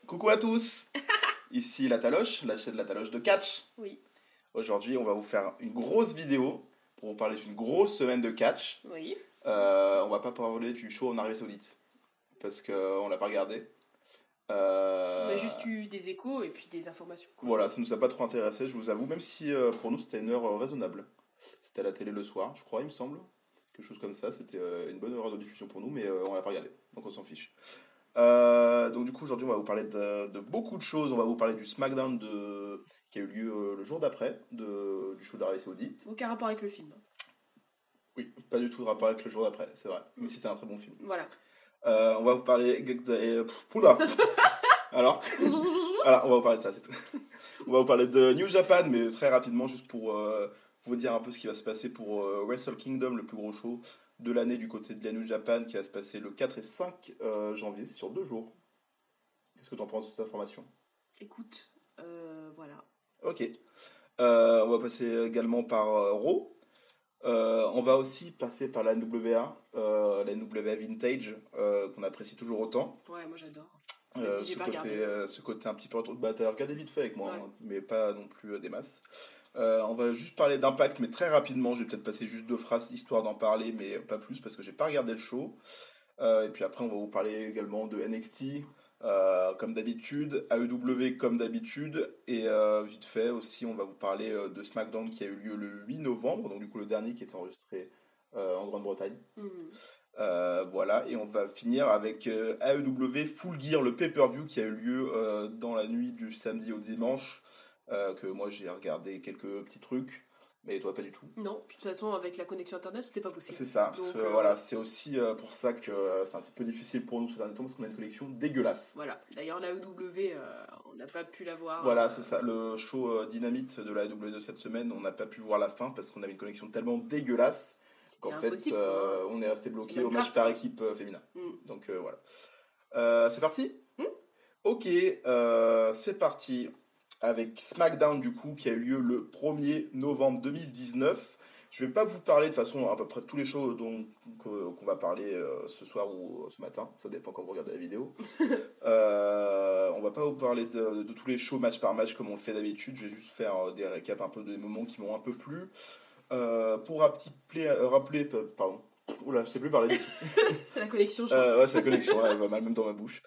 Coucou à tous, ici la Taloche, la chaîne de la Taloche de catch. Oui. Aujourd'hui, on va vous faire une grosse vidéo pour vous parler d'une grosse semaine de catch. Oui. On va pas parler du show en Arabie Saoudite parce qu'on l'a pas regardé. On a juste eu des échos et puis des informations. Voilà, ça nous a pas trop intéressé, je vous avoue, même si pour nous c'était une heure raisonnable. C'était à la télé le soir, je crois, il me semble. Quelque chose comme ça, c'était une bonne heure de diffusion pour nous, mais on l'a pas regardé, donc on s'en fiche. Donc du coup aujourd'hui on va vous parler de beaucoup de choses. On va vous parler du SmackDown qui a eu lieu le jour d'après du show d'Arabie Saoudite. Aucun rapport avec le film. Oui, pas du tout de rapport avec le jour d'après, c'est vrai. Mais si c'est un très bon film. Voilà. On va vous parler Poula. Alors, on va vous parler de ça, c'est tout. On va vous parler de New Japan, mais très rapidement, juste pour vous dire un peu ce qui va se passer pour Wrestle Kingdom, le plus gros show de l'année du côté de la New Japan, qui va se passer le 4 et 5 janvier, sur 2 jours. Qu'est-ce que tu en penses de cette information? Écoute, voilà. Ok. On va passer également par Raw. On va aussi passer par la NWA, la NWA Vintage, qu'on apprécie toujours autant. Ouais, moi j'adore. Même si j'ai pas regardé. Ce côté un petit peu autour de bataille, regardez vite fait avec moi, Ouais. hein, mais pas non plus des masses. On va juste parler d'Impact, mais très rapidement. Je vais peut-être passer juste 2 phrases histoire d'en parler, mais pas plus parce que j'ai pas regardé le show. Et puis après, on va vous parler également de NXT, comme d'habitude, AEW comme d'habitude, et vite fait aussi, on va vous parler de SmackDown qui a eu lieu le 8 novembre, donc du coup le dernier qui était enregistré en Grande-Bretagne. Mhm. Voilà, et on va finir avec AEW Full Gear, le pay-per-view qui a eu lieu dans la nuit du samedi au dimanche, que moi j'ai regardé quelques petits trucs, mais toi pas du tout. Non, puis de toute façon, avec la connexion internet, c'était pas possible. C'est ça, parce Donc, que voilà, c'est aussi pour ça que c'est un petit peu difficile pour nous ces derniers temps, parce qu'on a une connexion dégueulasse. Voilà. D'ailleurs, la EW, on n'a pas pu la voir. Voilà, c'est ça, le show Dynamite de la AEW de cette semaine, on n'a pas pu voir la fin parce qu'on avait une connexion tellement dégueulasse qu'en fait impossible, quoi. on est resté bloqué C'est au match Minecraft, par quoi. équipe féminin. Mm. Donc voilà. C'est parti? Mm. Ok, c'est parti avec SmackDown du coup qui a eu lieu le 1er novembre 2019. Je vais pas vous parler de façon à peu près de tous les shows qu'on va parler ce soir ou ce matin, ça dépend quand vous regardez la vidéo. On va pas vous parler de tous les shows match par match comme on le fait d'habitude, je vais juste faire des récaps un peu des moments qui m'ont un peu plu. Pour rappeler, pardon, oula, je sais plus parler. C'est la connexion, je pense. Ouais, c'est la connexion, elle va mal même dans ma bouche.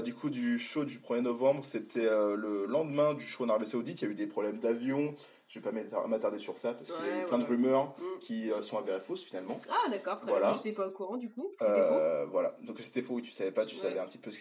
Du coup, du show du 1er novembre, c'était le lendemain du show en Arabie Saoudite. Il y a eu des problèmes d'avion. Je vais pas m'attarder sur ça parce qu'il y a eu plein de rumeurs qui sont avérées fausses finalement. Ah, d'accord, très Voilà. bien. Je n'étais pas au courant du coup. C'était faux. Voilà. Donc c'était faux, oui, tu savais pas, tu Ouais. savais un petit peu ce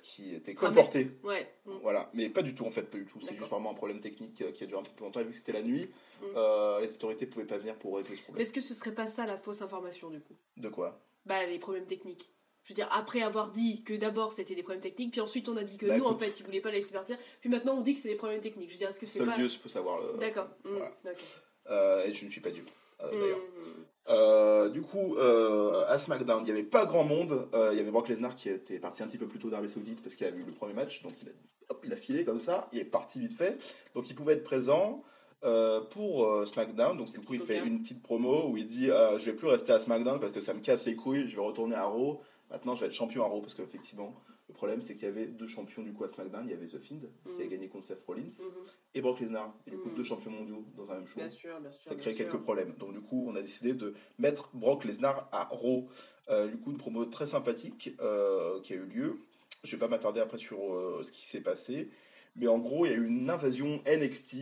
qui était Stramé. colporté. Ouais. Voilà, mais pas du tout en fait, pas du tout. C'est D'accord. juste vraiment un problème technique qui a duré un petit peu longtemps. Et vu que c'était la nuit, les autorités pouvaient pas venir pour régler ce problème. Est-ce que ce serait pas ça la fausse information du coup? De quoi? Bah, les problèmes techniques. Je veux dire, après avoir dit que d'abord c'était des problèmes techniques, puis ensuite on a dit que Bah, nous, en écoute. fait, ils voulaient pas la laisser partir, puis maintenant on dit que c'est des problèmes techniques. Je veux dire, est-ce que c'est Seul pas... Dieu peut savoir. D'accord. Voilà. D'accord. Et je ne suis pas Dieu, d'ailleurs. Du coup, à SmackDown, il n'y avait pas grand monde. Il y avait Brock Lesnar qui était parti un petit peu plus tôt d'Arabie Saoudite parce qu'il a vu le premier match, donc il a filé comme ça, il est parti vite fait, donc il pouvait être présent pour SmackDown. Donc du coup, il fait une petite promo où il dit je vais plus rester à SmackDown parce que ça me casse les couilles, je vais retourner à Raw. Maintenant, je vais être champion à Raw parce qu'effectivement, le problème c'est qu'il y avait 2 champions du coup à SmackDown. Il y avait The Fiend qui a gagné contre Seth Rollins et Brock Lesnar, et du coup 2 champions mondiaux dans un même show. Bien sûr. Ça crée quelques problèmes. Donc du coup, on a décidé de mettre Brock Lesnar à Raw. Du coup, une promo très sympathique qui a eu lieu. Je vais pas m'attarder après sur ce qui s'est passé. Mais en gros, il y a eu une invasion NXT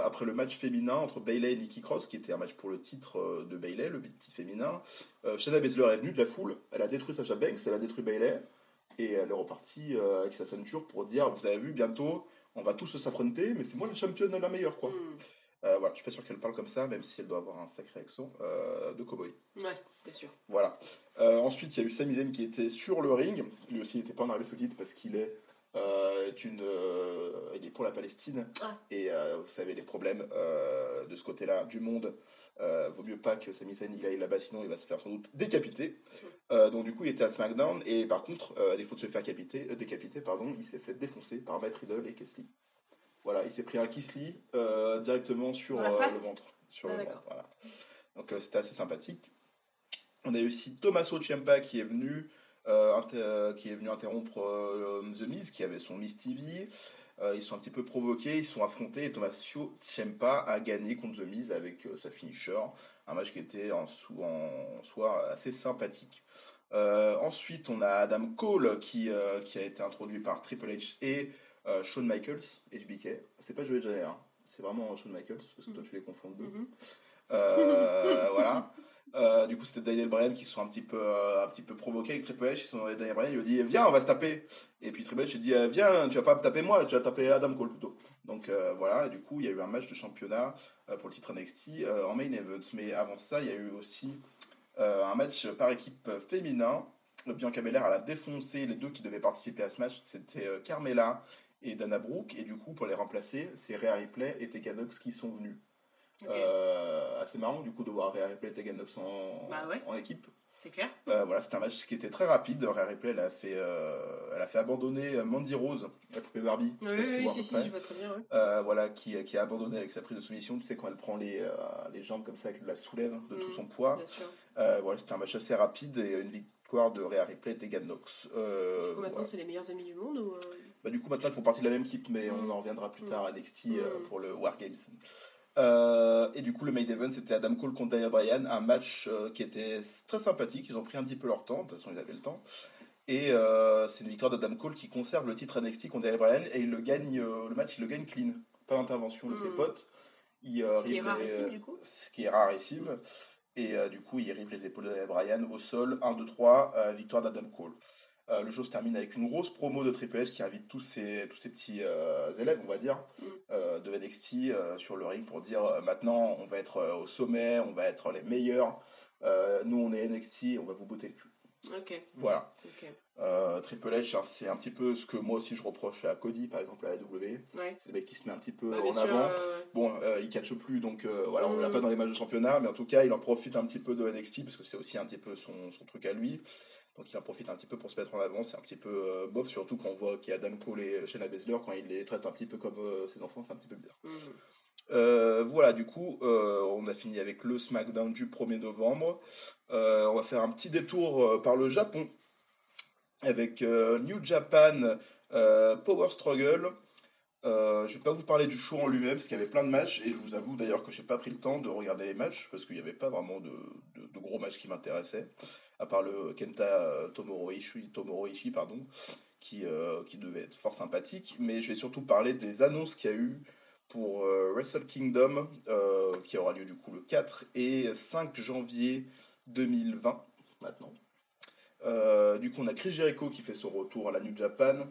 après le match féminin entre Bayley et Nikki Cross, qui était un match pour le titre de Bayley, le titre féminin. Shayna Baszler est venue de la foule, elle a détruit Sasha Banks, elle a détruit Bayley, et elle est repartie avec sa ceinture pour dire, vous avez vu, bientôt, on va tous s'affronter, mais c'est moi la championne la meilleure, quoi. Voilà, je suis pas sûr qu'elle parle comme ça, même si elle doit avoir un sacré accent de cowboy. Ouais, bien sûr. Voilà. Ensuite, il y a eu Sami Zayn qui était sur le ring. Lui aussi, il n'était pas en Arabie Saoudite parce qu'il est il est pour la Palestine. Et vous savez, les problèmes de ce côté-là du monde, vaut mieux pas que Sami Zayn il aille là-bas, sinon il va se faire sans doute décapiter. Donc du coup, il était à SmackDown, et par contre, à défaut de se faire décapiter, pardon, il s'est fait défoncer par Matt Riddle et Keith Lee. Voilà, il s'est pris un Keith Lee directement sur le ventre. Voilà. Donc c'était assez sympathique. On a eu aussi Tommaso Ciampa qui est venu qui est venu interrompre The Miz, qui avait son Miz TV. Ils sont un petit peu provoqués, ils sont affrontés et Tommaso Ciampa a gagné contre The Miz avec sa finisher. Un match qui était en soi assez sympathique. Ensuite, on a Adam Cole qui a été introduit par Triple H et Shawn Michaels, HBK. C'est pas Joey Janela, hein. C'est vraiment Shawn Michaels, parce que toi tu les confonds deux. Voilà. Du coup, c'était Daniel Bryan qui se sont un petit peu provoqués avec Triple H. Daniel Bryan il lui a dit viens, on va se taper. Et puis Triple H il dit viens, tu vas pas me taper moi, tu vas taper Adam Cole plutôt. Donc voilà, et du coup, il y a eu un match de championnat pour le titre NXT en main event. Mais avant ça, il y a eu aussi un match par équipe féminin. Bianca Belair elle a défoncé les deux qui devaient participer à ce match. C'était Carmella et Dana Brooke. Et du coup, pour les remplacer, c'est Rhea Ripley et Tegan Nox qui sont venus. Okay. Assez marrant du coup de voir Rhea Ripley et Tegan Nox en équipe. C'est clair. Voilà, c'était un match qui était très rapide. Rhea Ripley elle a fait abandonner Mandy Rose, la poupée Barbie. Oui, je vois très bien. Voilà, qui a abandonné avec sa prise de soumission. Tu sais, quand elle prend les jambes comme ça, qu'elle la soulève de tout son poids. Bien sûr. Voilà, c'était un match assez rapide et une victoire de Rhea Ripley et Tegan Nox. Maintenant, voilà. C'est les meilleurs amis du monde ou du coup, maintenant, ils font partie de la même équipe, mais on en reviendra plus tard à NXT pour le War Games. Et du coup, le main event, c'était Adam Cole contre Daniel Bryan, un match qui était très sympathique. Ils ont pris un petit peu leur temps, de toute façon, ils avaient le temps. Et c'est une victoire d'Adam Cole qui conserve le titre NXT contre Daniel Bryan et il le gagne, le match, il le gagne clean, pas d'intervention de ses potes. Ce qui est rarissime, du coup. Ce qui est rarissime. Et du coup, il rive les épaules de Daniel Bryan au sol, 1, 2, 3, victoire d'Adam Cole. Le show se termine avec une grosse promo de Triple H qui invite tous ces petits élèves, on va dire, de NXT sur le ring pour dire maintenant on va être au sommet, on va être les meilleurs. Nous on est NXT, on va vous botter le cul. Ok. Voilà. Triple H, hein, c'est un petit peu ce que moi aussi je reproche à Cody, par exemple à la W. Ouais. C'est le mec qui se met un petit peu en avant. Bon, il catche plus, donc voilà, on l'a pas dans les matchs de championnat, mais en tout cas, il en profite un petit peu de NXT parce que c'est aussi un petit peu son truc à lui. Donc il en profite un petit peu pour se mettre en avant, c'est un petit peu bof, surtout quand on voit qu'il y a Adam Cole et Shayna Baszler, quand il les traite un petit peu comme ses enfants, c'est un petit peu bizarre. Voilà, du coup, on a fini avec le SmackDown du 1er novembre. On va faire un petit détour par le Japon avec New Japan Power Struggle. Je vais pas vous parler du show en lui-même parce qu'il y avait plein de matchs et je vous avoue d'ailleurs que j'ai pas pris le temps de regarder les matchs parce qu'il n'y avait pas vraiment de gros matchs qui m'intéressaient à part le Kenta Tomoro Ishii qui devait être fort sympathique, mais je vais surtout parler des annonces qu'il y a eu pour Wrestle Kingdom qui aura lieu du coup le 4 et 5 janvier 2020 maintenant. Du coup, on a Chris Jericho qui fait son retour à la New Japan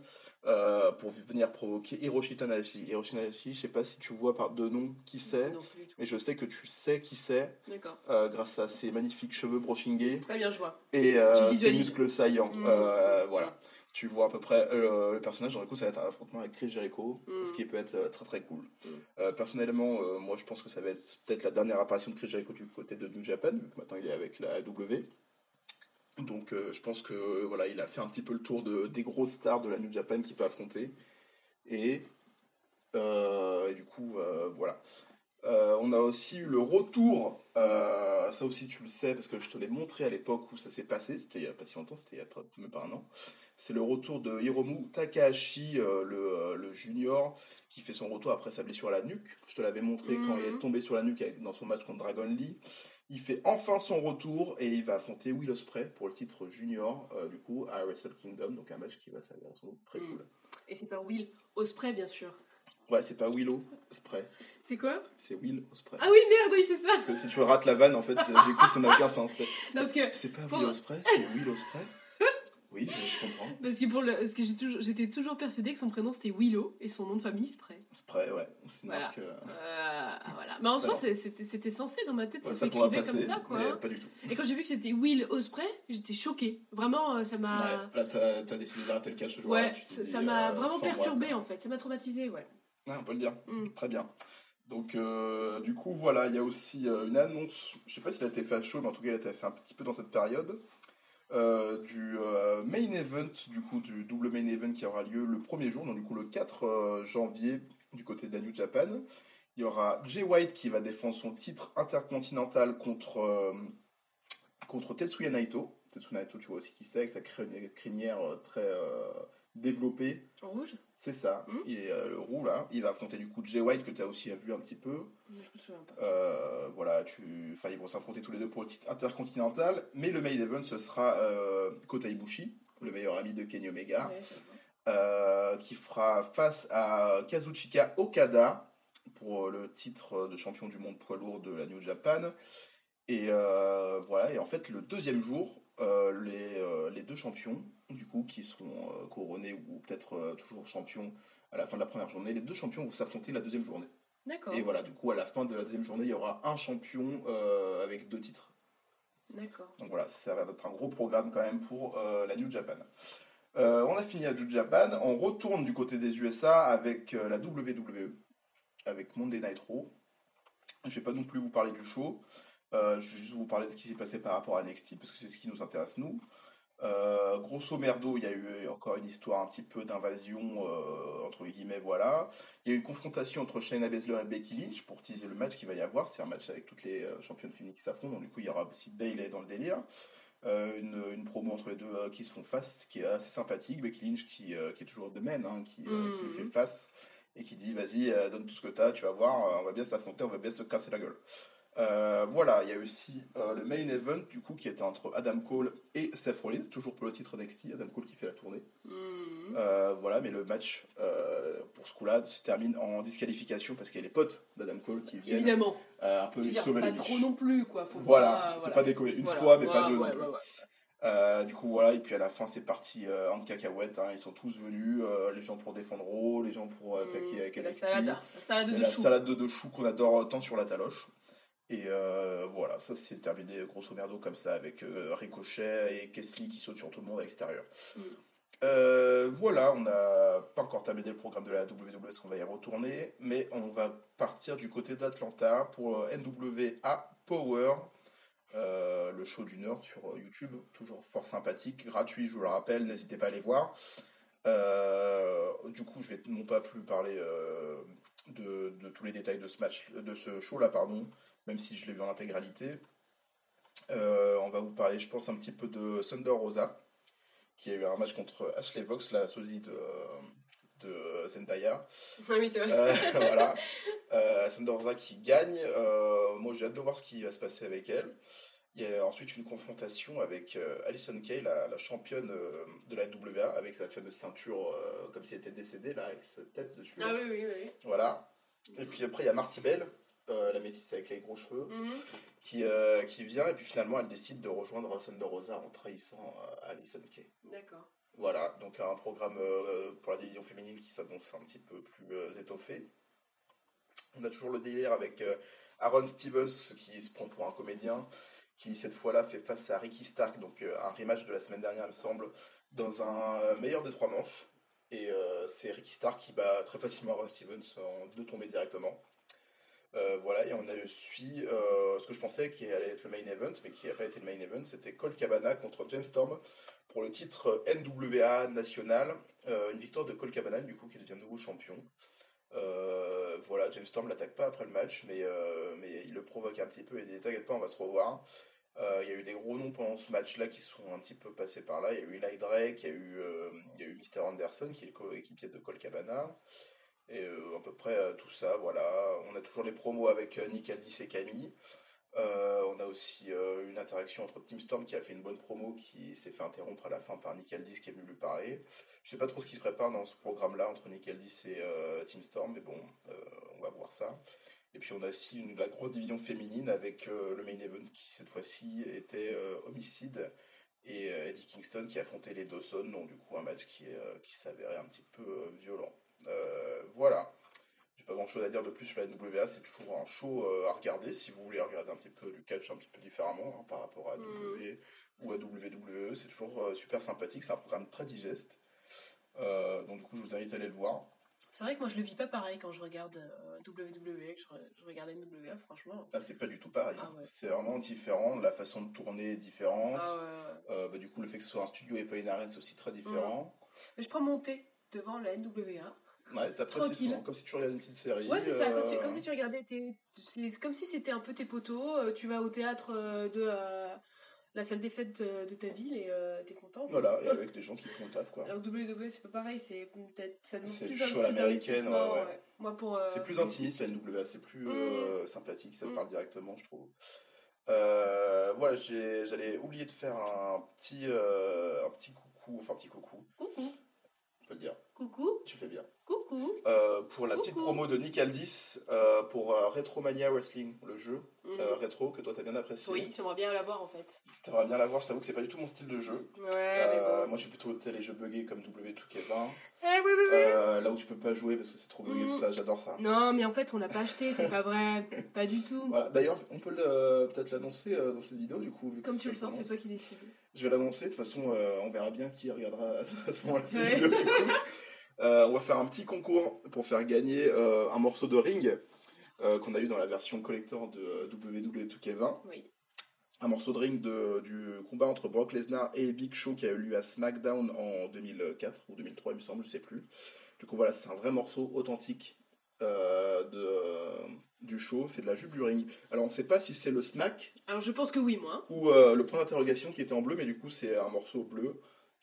pour venir provoquer Hiroshi Tanahashi. Hiroshi Tanahashi, je sais pas si tu vois par deux noms qui c'est, mais je sais que tu sais qui c'est. D'accord. Grâce à ses magnifiques cheveux brochingés. Très bien, je vois. Et ses muscles saillants. Voilà. Tu vois à peu près le personnage. Du coup, ça va être un affrontement avec Chris Jericho, ce qui peut être très très cool. Personnellement, moi je pense que ça va être peut-être la dernière apparition de Chris Jericho du côté de New Japan, vu que maintenant il est avec la AEW. Donc je pense que voilà, il a fait un petit peu le tour des grosses stars de la New Japan qu'il peut affronter. Et du coup, voilà. On a aussi eu le retour, ça aussi tu le sais parce que je te l'ai montré à l'époque où ça s'est passé, c'était il n'y a pas si longtemps, c'était il y a même pas un an. C'est le retour de Hiromu Takahashi, le junior, qui fait son retour après sa blessure à la nuque. Je te l'avais montré quand il est tombé sur la nuque dans son match contre Dragon Lee. Il fait enfin son retour et il va affronter Will Ospreay pour le titre junior, du coup, à Wrestle Kingdom, donc un match qui va s'avérer sans doute très cool. Et c'est pas Will Ospreay, bien sûr. Ouais, c'est pas Willow Ospreay. C'est quoi ? C'est Will Ospreay. Ah oui, merde, oui, c'est ça. Parce que si tu rates la vanne, en fait, du coup, ça n'a aucun sens. Non, parce que c'est pas Will Ospreay, c'est Will Ospreay. Oui, je comprends. Parce que j'étais toujours persuadée que son prénom c'était Willow et son nom de famille Spray. Spray, ouais. C'est voilà. Marque, voilà. Mais en soi, c'était censé dans ma tête, ouais, ça s'écrivait comme ça, quoi. Mais pas du tout. Et quand j'ai vu que c'était Will Ospreay, j'étais choquée. Vraiment, ça m'a. Ouais, là, t'as décidé d'arrêter le catch ce jour-là. Ouais, ça m'a vraiment perturbée, en fait. Ça m'a traumatisée, ouais. Ouais, on peut le dire. Très bien. Donc, du coup, voilà, il y a aussi une annonce. Je sais pas si elle a été faite à chaud, mais en tout cas, elle a été faite un petit peu dans cette période. Du main event, du coup, du double main event qui aura lieu le premier jour, donc du coup le 4 janvier du côté de la New Japan. Il y aura Jay White qui va défendre son titre intercontinental contre Tetsuya Naito. Tetsuya Naito, tu vois aussi qui c'est, avec sa crinière très développée. Rouge. C'est ça, il est le roux là. Il va affronter du coup Jay White que tu as aussi vu un petit peu. Je me souviens pas. Voilà, enfin, ils vont s'affronter tous les deux pour le titre intercontinental. Mais le main event, ce sera Kota Ibushi, le meilleur ami de Kenny Omega, Ouais, ça va. qui fera face à Kazuchika Okada pour le titre de champion du monde poids lourd de la New Japan. Et voilà, et en fait, le deuxième jour, les deux champions, du coup, qui seront couronnés ou peut-être toujours champions à la fin de la première journée, les deux champions vont s'affronter la deuxième journée. D'accord. Et voilà, du coup, à la fin de la deuxième journée, il y aura un champion avec 2 titres. D'accord. Donc voilà, ça va être un gros programme quand même pour la New Japan. On a fini la New Japan, on retourne du côté des USA avec la WWE, avec Monday Night Raw. Je ne vais pas non plus vous parler du show. Je vais juste vous parler de ce qui s'est passé par rapport à NXT, parce que c'est ce qui nous intéresse nous. Grosso merdo, il y a eu encore une histoire un petit peu d'invasion, entre guillemets, voilà. Il y a eu une confrontation entre Shayna Baszler et Becky Lynch pour teaser le match qu'il va y avoir. C'est un match avec toutes les championnes féminines qui s'affrontent, donc du coup il y aura aussi Bayley dans le délire. Une promo entre les deux qui se font face, qui est assez sympathique. Becky Lynch qui est toujours de même, hein, qui lui fait face et qui dit vas-y, donne tout ce que t'as, tu vas voir, on va bien s'affronter, on va bien se casser la gueule. Voilà, il y a aussi le main event du coup qui était entre Adam Cole et Seth Rollins, toujours pour le titre NXT, Adam Cole qui fait la tournée. Voilà, mais le match pour ce coup-là se termine en disqualification parce qu'il y a les potes d'Adam Cole qui viennent Évidemment. un peu lui sauver pas les miches. trop non plus, quoi. Faut Voilà, pas, faut pas déconner une fois, mais pas deux non plus. Ouais. Du coup voilà, et puis à la fin c'est parti en cacahuète, hein, ils sont tous venus, les gens pour défendre Raw, les gens pour attaquer avec NXT. La salade de la chou. salade de chou qu'on adore tant sur la taloche. Et voilà, ça c'est terminé grosso merdo comme ça avec Ricochet et Kesley qui sautent sur tout le monde à l'extérieur. Voilà, on n'a pas encore terminé le programme de la WWE parce qu'on va y retourner, mais on va partir du côté d'Atlanta pour NWA Power, le show d'une heure sur YouTube, toujours fort sympathique, gratuit, je vous le rappelle, n'hésitez pas à aller voir. Du coup, je vais non pas plus parler de tous les détails de ce match, de ce show-là, pardon, même si je l'ai vu en intégralité. On va vous parler, je pense, un petit peu de Thunder Rosa, qui a eu un match contre Ashley Vox, la sosie de Zendaya. Oui, c'est vrai. Voilà. Thunder Rosa qui gagne. Moi, j'ai hâte de voir ce qui va se passer avec elle. Il y a ensuite une confrontation avec Allysin Kay, la championne de la NWA, avec sa fameuse ceinture comme si elle était décédée, là, avec sa tête dessus. Ah oui. Voilà. Et puis après, il y a Marty Bell, la métisse avec les gros cheveux, qui vient, et puis finalement, elle décide de rejoindre Thunder Rosa en trahissant Allysin Kay. D'accord. Voilà, donc un programme pour la division féminine qui s'annonce un petit peu plus étoffé. On a toujours le délire avec Aaron Stevens, qui se prend pour un comédien, qui cette fois-là fait face à Ricky Stark, donc un rematch de la semaine dernière, il me semble, dans un meilleur des 3 manches. Et c'est Ricky Stark qui bat très facilement Aaron Stevens en 2 tombées directement. Voilà, et on a suivi ce que je pensais qui allait être le main event, mais qui n'a pas été le main event, c'était Colt Cabana contre James Storm pour le titre NWA national. Une victoire de Colt Cabana, du coup, qui devient nouveau champion. Voilà, James Storm l'attaque pas après le match, mais il le provoque un petit peu et il dit t'inquiète pas, on va se revoir. Il y a eu des gros noms pendant ce match-là qui sont un petit peu passés par là. Il y a eu Eli Drake, il y a eu Mr. Anderson qui est le coéquipier de Colt Cabana. Et à peu près tout ça, voilà. On a toujours les promos avec Nick Aldis et Camille. On a aussi une interaction entre Tim Storm qui a fait une bonne promo qui s'est fait interrompre à la fin par Nick Aldis qui est venu lui parler. Je sais pas trop ce qui se prépare dans ce programme-là entre Nick Aldis et Tim Storm, mais bon, on va voir ça. Et puis on a aussi la grosse division féminine avec le main event qui cette fois-ci était Homicide et Eddie Kingston qui affrontait les Dawson, donc du coup un match qui s'avérait un petit peu violent. Voilà. J'ai pas grand chose à dire de plus sur la NWA, c'est toujours un show à regarder si vous voulez regarder un petit peu du catch un petit peu différemment hein, par rapport à W ou à WWE. C'est toujours super sympathique, c'est un programme très digeste. Donc du coup je vous invite à aller le voir. C'est vrai que moi je le vis pas pareil quand je regarde WWE, que je regarde NWA, franchement. Ah, c'est pas du tout pareil. Ah ouais. C'est vraiment différent, la façon de tourner est différente. Ah ouais. Du coup le fait que ce soit un studio et pas une arène c'est aussi très différent. Mais je prends mon thé devant la NWA. Ouais, tranquille. Comme si tu regardais une petite série. Ouais, c'est ça, comme si tu regardais c'est comme si c'était un peu tes potos, tu vas au théâtre la salle des fêtes de ta ville et t'es content. Voilà, et avec des gens qui font le taf, quoi. Alors WWE, c'est pas pareil, c'est peut-être ça demande C'est plus, du show à plus l'américaine, d'investissement. ouais. Ouais. Moi, pour. C'est plus intimiste, la NWA, c'est plus sympathique, ça te parle directement, je trouve. Voilà, j'allais oublier de faire un petit coucou, enfin un petit coucou, Coucou. on peut le dire. Coucou. Tu fais bien. Coucou. Pour la petite promo de Nick Aldis, pour Retromania Wrestling, le jeu rétro que toi t'as bien apprécié. Oui, j'aimerais bien l'avoir en fait. T'aimerais bien l'avoir, je t'avoue que c'est pas du tout mon style de jeu. Ouais, mais bon. Moi je suis plutôt les jeux buggés comme W2K20. Oui. Là où je peux pas jouer parce que c'est trop buggé, tout ça, j'adore ça. Non, mais en fait, on l'a pas acheté, c'est pas vrai. Pas du tout. Voilà. D'ailleurs, on peut peut-être l'annoncer dans cette vidéo du coup. Vu que Comme tu le sens, c'est toi qui décides. Je vais l'annoncer, de toute façon, on verra bien qui regardera à ce moment-là cette vidéo du coup. On va faire un petit concours pour faire gagner un morceau de ring qu'on a eu dans la version collector de WWE2K20. Oui. Un morceau de ring du combat entre Brock Lesnar et Big Show qui a eu lieu à SmackDown en 2004 ou 2003, il me semble, je sais plus. Du coup, voilà, c'est un vrai morceau authentique du show, c'est de la jupe du ring. Alors, on ne sait pas si c'est le smack. Alors, je pense que oui, moi. Ou le point d'interrogation qui était en bleu, mais du coup, c'est un morceau bleu.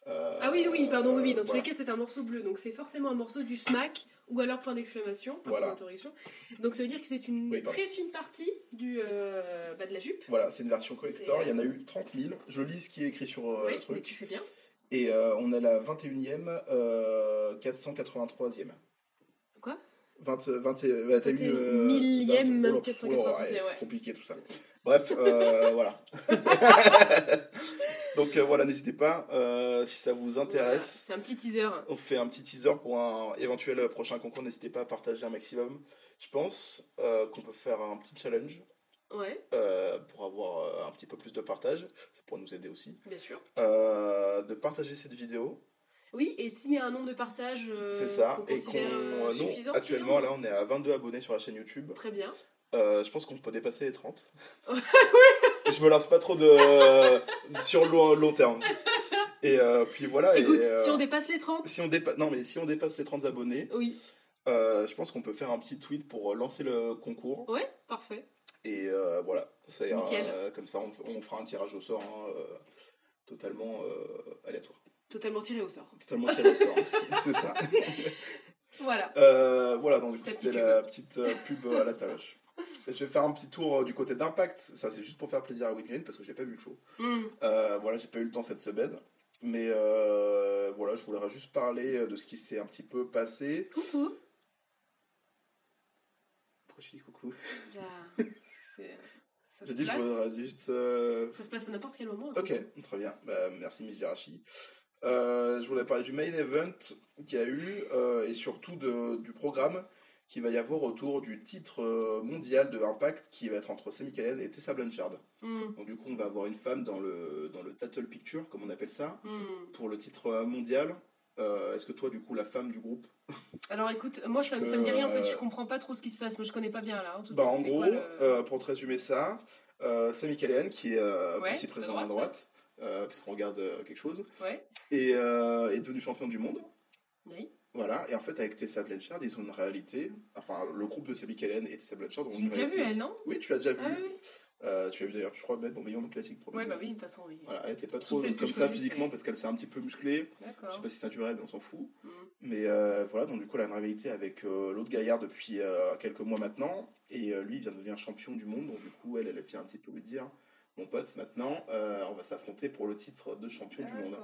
Ah oui, pardon, oui. Dans tous les cas, c'est un morceau bleu. Donc, c'est forcément un morceau du smack ou alors point d'exclamation, point d'interrogation. Donc, ça veut dire que c'est une très fine partie de la jupe. Voilà, c'est une version collector. Il y en a eu 30 000. Je lis ce qui est écrit sur le truc. Mais tu fais bien. Et on a la 21e, 483e. Quoi 20, t'as eu millième 483e, c'est compliqué tout ça. Bref, voilà. Donc voilà, n'hésitez pas, si ça vous intéresse. Voilà, c'est un petit teaser. On fait un petit teaser pour un éventuel prochain concours. N'hésitez pas à partager un maximum. Je pense qu'on peut faire un petit challenge. Ouais. Pour avoir un petit peu plus de partage. Ça pourrait nous aider aussi. Bien sûr. De partager cette vidéo. Oui, et s'il y a un nombre de partages c'est ça, et nous, actuellement, là, on est à 22 abonnés sur la chaîne YouTube. Très bien. Je pense qu'on peut dépasser les 30. Je me lance pas trop sur le long terme. Et puis voilà. Écoute, si on dépasse les 30. Si on dépasse les 30 abonnés, oui. Je pense qu'on peut faire un petit tweet pour lancer le concours. Ouais, parfait. Et voilà, ça ira. Comme ça, on fera un tirage au sort totalement aléatoire. Totalement tiré au sort. Totalement tiré au sort, c'est ça. Voilà. Voilà, donc du coup, c'était la petite pub à la tâche. Je vais faire un petit tour du côté d'Impact. Ça, c'est juste pour faire plaisir à Whitgreen parce que j'ai pas vu le show. Voilà, j'ai pas eu le temps cette semaine. Mais voilà, je voulais juste parler de ce qui s'est un petit peu passé. Coucou. Pourquoi je dis coucou Ça J'ai dit, je voudrais juste. Ça se passe à n'importe quel moment. Ok, très bien. Merci, Miss Jirachi. Je voulais parler du main event qu'il y a eu et surtout du programme qu'il va y avoir autour du titre mondial de Impact qui va être entre Sami Callihan et Tessa Blanchard. Donc du coup on va avoir une femme dans le title picture comme on appelle ça pour le titre mondial. Est-ce que toi du coup la femme du groupe Alors écoute, moi ça me dit rien en fait, je comprends pas trop ce qui se passe, moi je connais pas bien là. En gros, pour te résumer ça, Sami Callihan qui est vice-président à droite. Puisqu'on regarde quelque chose, et est devenu champion du monde. Oui. Voilà, et en fait, avec Tessa Blanchard, ils ont une réalité. Enfin, le groupe de Sami Callihan et Tessa Blanchard ont une réalité. Tu l'as déjà vu, elle, non ? Oui, tu l'as déjà vu. Ah, oui. Tu l'as vu d'ailleurs, je crois, dans Beyond Classic. Ouais, bah oui, de toute façon, oui. Voilà, elle était pas trop comme ça physiquement parce qu'elle s'est un petit peu musclée. D'accord. Je sais pas si c'est naturel, mais on s'en fout. Mais voilà, donc du coup, elle a une rivalité avec l'autre gaillard depuis quelques mois maintenant. Et lui, il vient de devenir champion du monde. Donc du coup, elle vient un petit peu lui dire. Mon pote, maintenant, on va s'affronter pour le titre de champion du monde.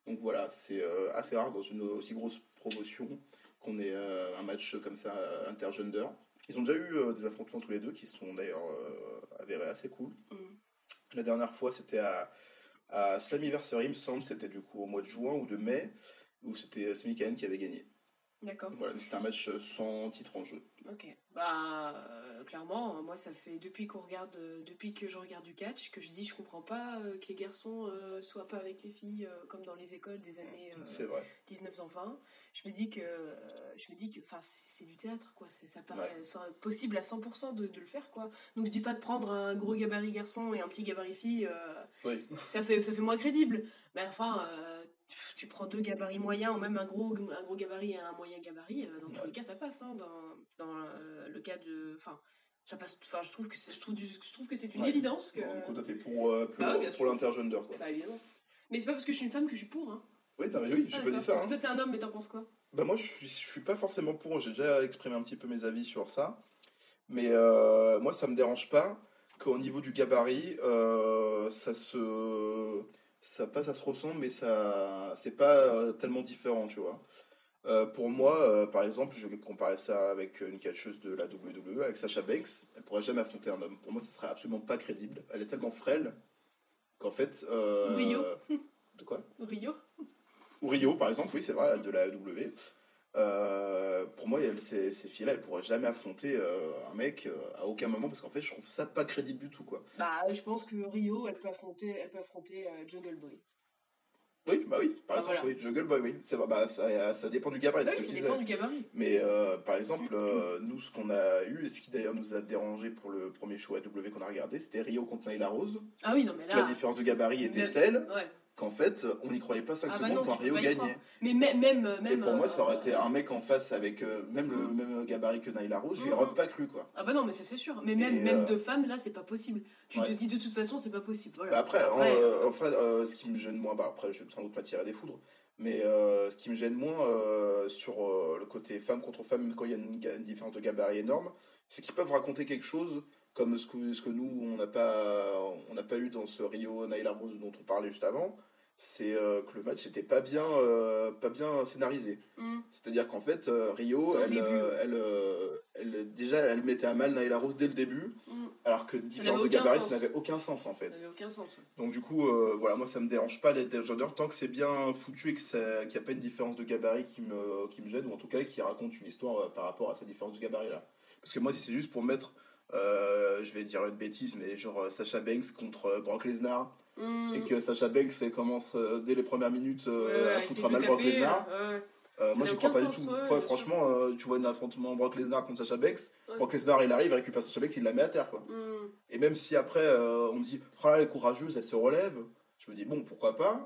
Donc voilà, c'est assez rare dans une aussi grosse promotion qu'on ait un match comme ça intergender. Ils ont déjà eu des affrontements tous les deux qui sont d'ailleurs avérés assez cool. La dernière fois, c'était à Slammiversary, il me semble, c'était du coup au mois de juin ou de mai, où c'était Sami Callihan qui avait gagné. D'accord. Voilà, c'était un match sans titre en jeu. Ok. Clairement, moi ça fait depuis que je regarde du catch que je dis je comprends pas que les garçons soient pas avec les filles comme dans les écoles des années 1920. Je me dis que enfin c'est du théâtre quoi, ça paraît possible à 100% de le faire quoi. Donc je dis pas de prendre un gros gabarit garçon et un petit gabarit fille, ça fait moins crédible. Mais à la fin tu prends deux gabarits moyens ou même un gros gabarit et un moyen gabarit, dans tous les cas ça passe dans le cas de... Enfin, ça passe. Enfin, je trouve que c'est une évidence que. Du coup, toi, t'es pour l'intergender, quoi. Bah, évidemment. Mais c'est pas parce que je suis une femme que je suis pour, hein. Oui, non, mais oui, j'ai pas dit ça. Parce que toi, t'es un homme, mais t'en penses quoi? Bah, moi, je suis pas forcément pour. J'ai déjà exprimé un petit peu mes avis sur ça. Mais moi, ça me dérange pas qu'au niveau du gabarit, ça se ressemble, mais c'est pas tellement différent, tu vois. Pour moi, par exemple, je vais comparer ça avec une catcheuse de la WWE, avec Sasha Banks. Elle pourrait jamais affronter un homme. Pour moi, ça serait absolument pas crédible. Elle est tellement frêle qu'en fait. Rio. De quoi? Rio. Ou Rio, par exemple, oui, c'est vrai, de la WWE. Pour moi, ces filles-là, elles pourraient jamais affronter un mec à aucun moment parce qu'en fait, je trouve ça pas crédible du tout, quoi. Bah, je pense que Rio, elle peut affronter Jungle Boy. Oui, bah oui, par exemple, voilà. Oui, Jungle Boy, oui. C'est, bah, ça dépend du gabarit. Oui, ça dépend du gabarit. Mais par exemple, nous, ce qu'on a eu, et ce qui d'ailleurs nous a dérangé pour le premier show AW qu'on a regardé, c'était Rio contre Nyla Rose. Ah oui, non, mais là. La différence de gabarit était telle. Ouais. Qu'en fait, on n'y croyait pas 5 secondes quand Rio gagnait. Mais même. Et pour moi, ça aurait été un mec en face avec même le même gabarit que Nyla Rose, je lui aurais pas cru, quoi. Ah bah non, mais ça c'est sûr. Mais même deux femmes, là, c'est pas possible. Tu te dis de toute façon, c'est pas possible. Voilà. Bah après, ce qui me gêne moins, après, je vais sans doute m'attirer des foudres, mais ce qui me gêne moins sur le côté femme contre femme, même quand il y a une différence de gabarit énorme, c'est qu'ils peuvent raconter quelque chose comme ce que nous, on n'a pas eu dans ce Rio Nyla Rose dont on parlait juste avant. C'est que le match n'était pas bien scénarisé. C'est-à-dire qu'en fait, Rio, elle mettait à mal Nyla Rose dès le début, alors que différence de gabarit, ça n'avait aucun sens, en fait. Ça n'avait aucun sens. Donc du coup, voilà, moi ça me dérange pas les genres tant que c'est bien foutu et qu'il n'y a pas une différence de gabarit qui me gêne, ou en tout cas qui raconte une histoire par rapport à cette différence de gabarit-là. Parce que moi, si c'est juste pour mettre, je vais dire une bêtise, mais genre Sasha Banks contre Brock Lesnar, et que Sasha Banks commence dès les premières minutes à foutre mal Brock Lesnar. Moi j'y crois pas du tout. Franchement, tu vois un affrontement Brock Lesnar contre Sasha Banks, Brock Lesnar il arrive, il récupère Sasha Banks, il la met à terre, quoi. Et même si après on me dit oh là elle est courageuse, elle se relève, je me dis bon pourquoi pas.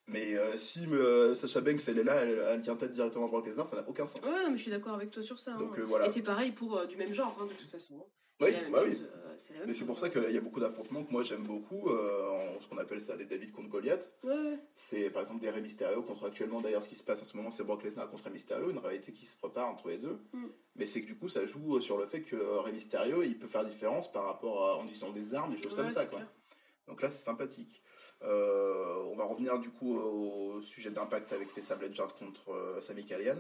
Mais si Sasha Banks elle est là, elle tient tête directement à Brock Lesnar, ça n'a aucun sens. Ouais, non, mais je suis d'accord avec toi sur ça. Donc, voilà. Et c'est pareil pour du même genre, de toute façon. Oui, bah oui. Mais c'est pour ça qu'il y a beaucoup d'affrontements que moi j'aime beaucoup, ce qu'on appelle ça les David contre Goliath. Ouais. C'est par exemple des Rey Mysterio contre actuellement, d'ailleurs ce qui se passe en ce moment c'est Brock Lesnar contre Rey Mysterio, une réalité qui se prépare entre les deux. Mais c'est que du coup ça joue sur le fait que Rey Mysterio il peut faire différence par rapport en utilisant des armes, des choses comme ça, quoi. Donc là c'est sympathique. On va revenir du coup au sujet d'Impact avec Tessa Blanchard contre Sami Callihan.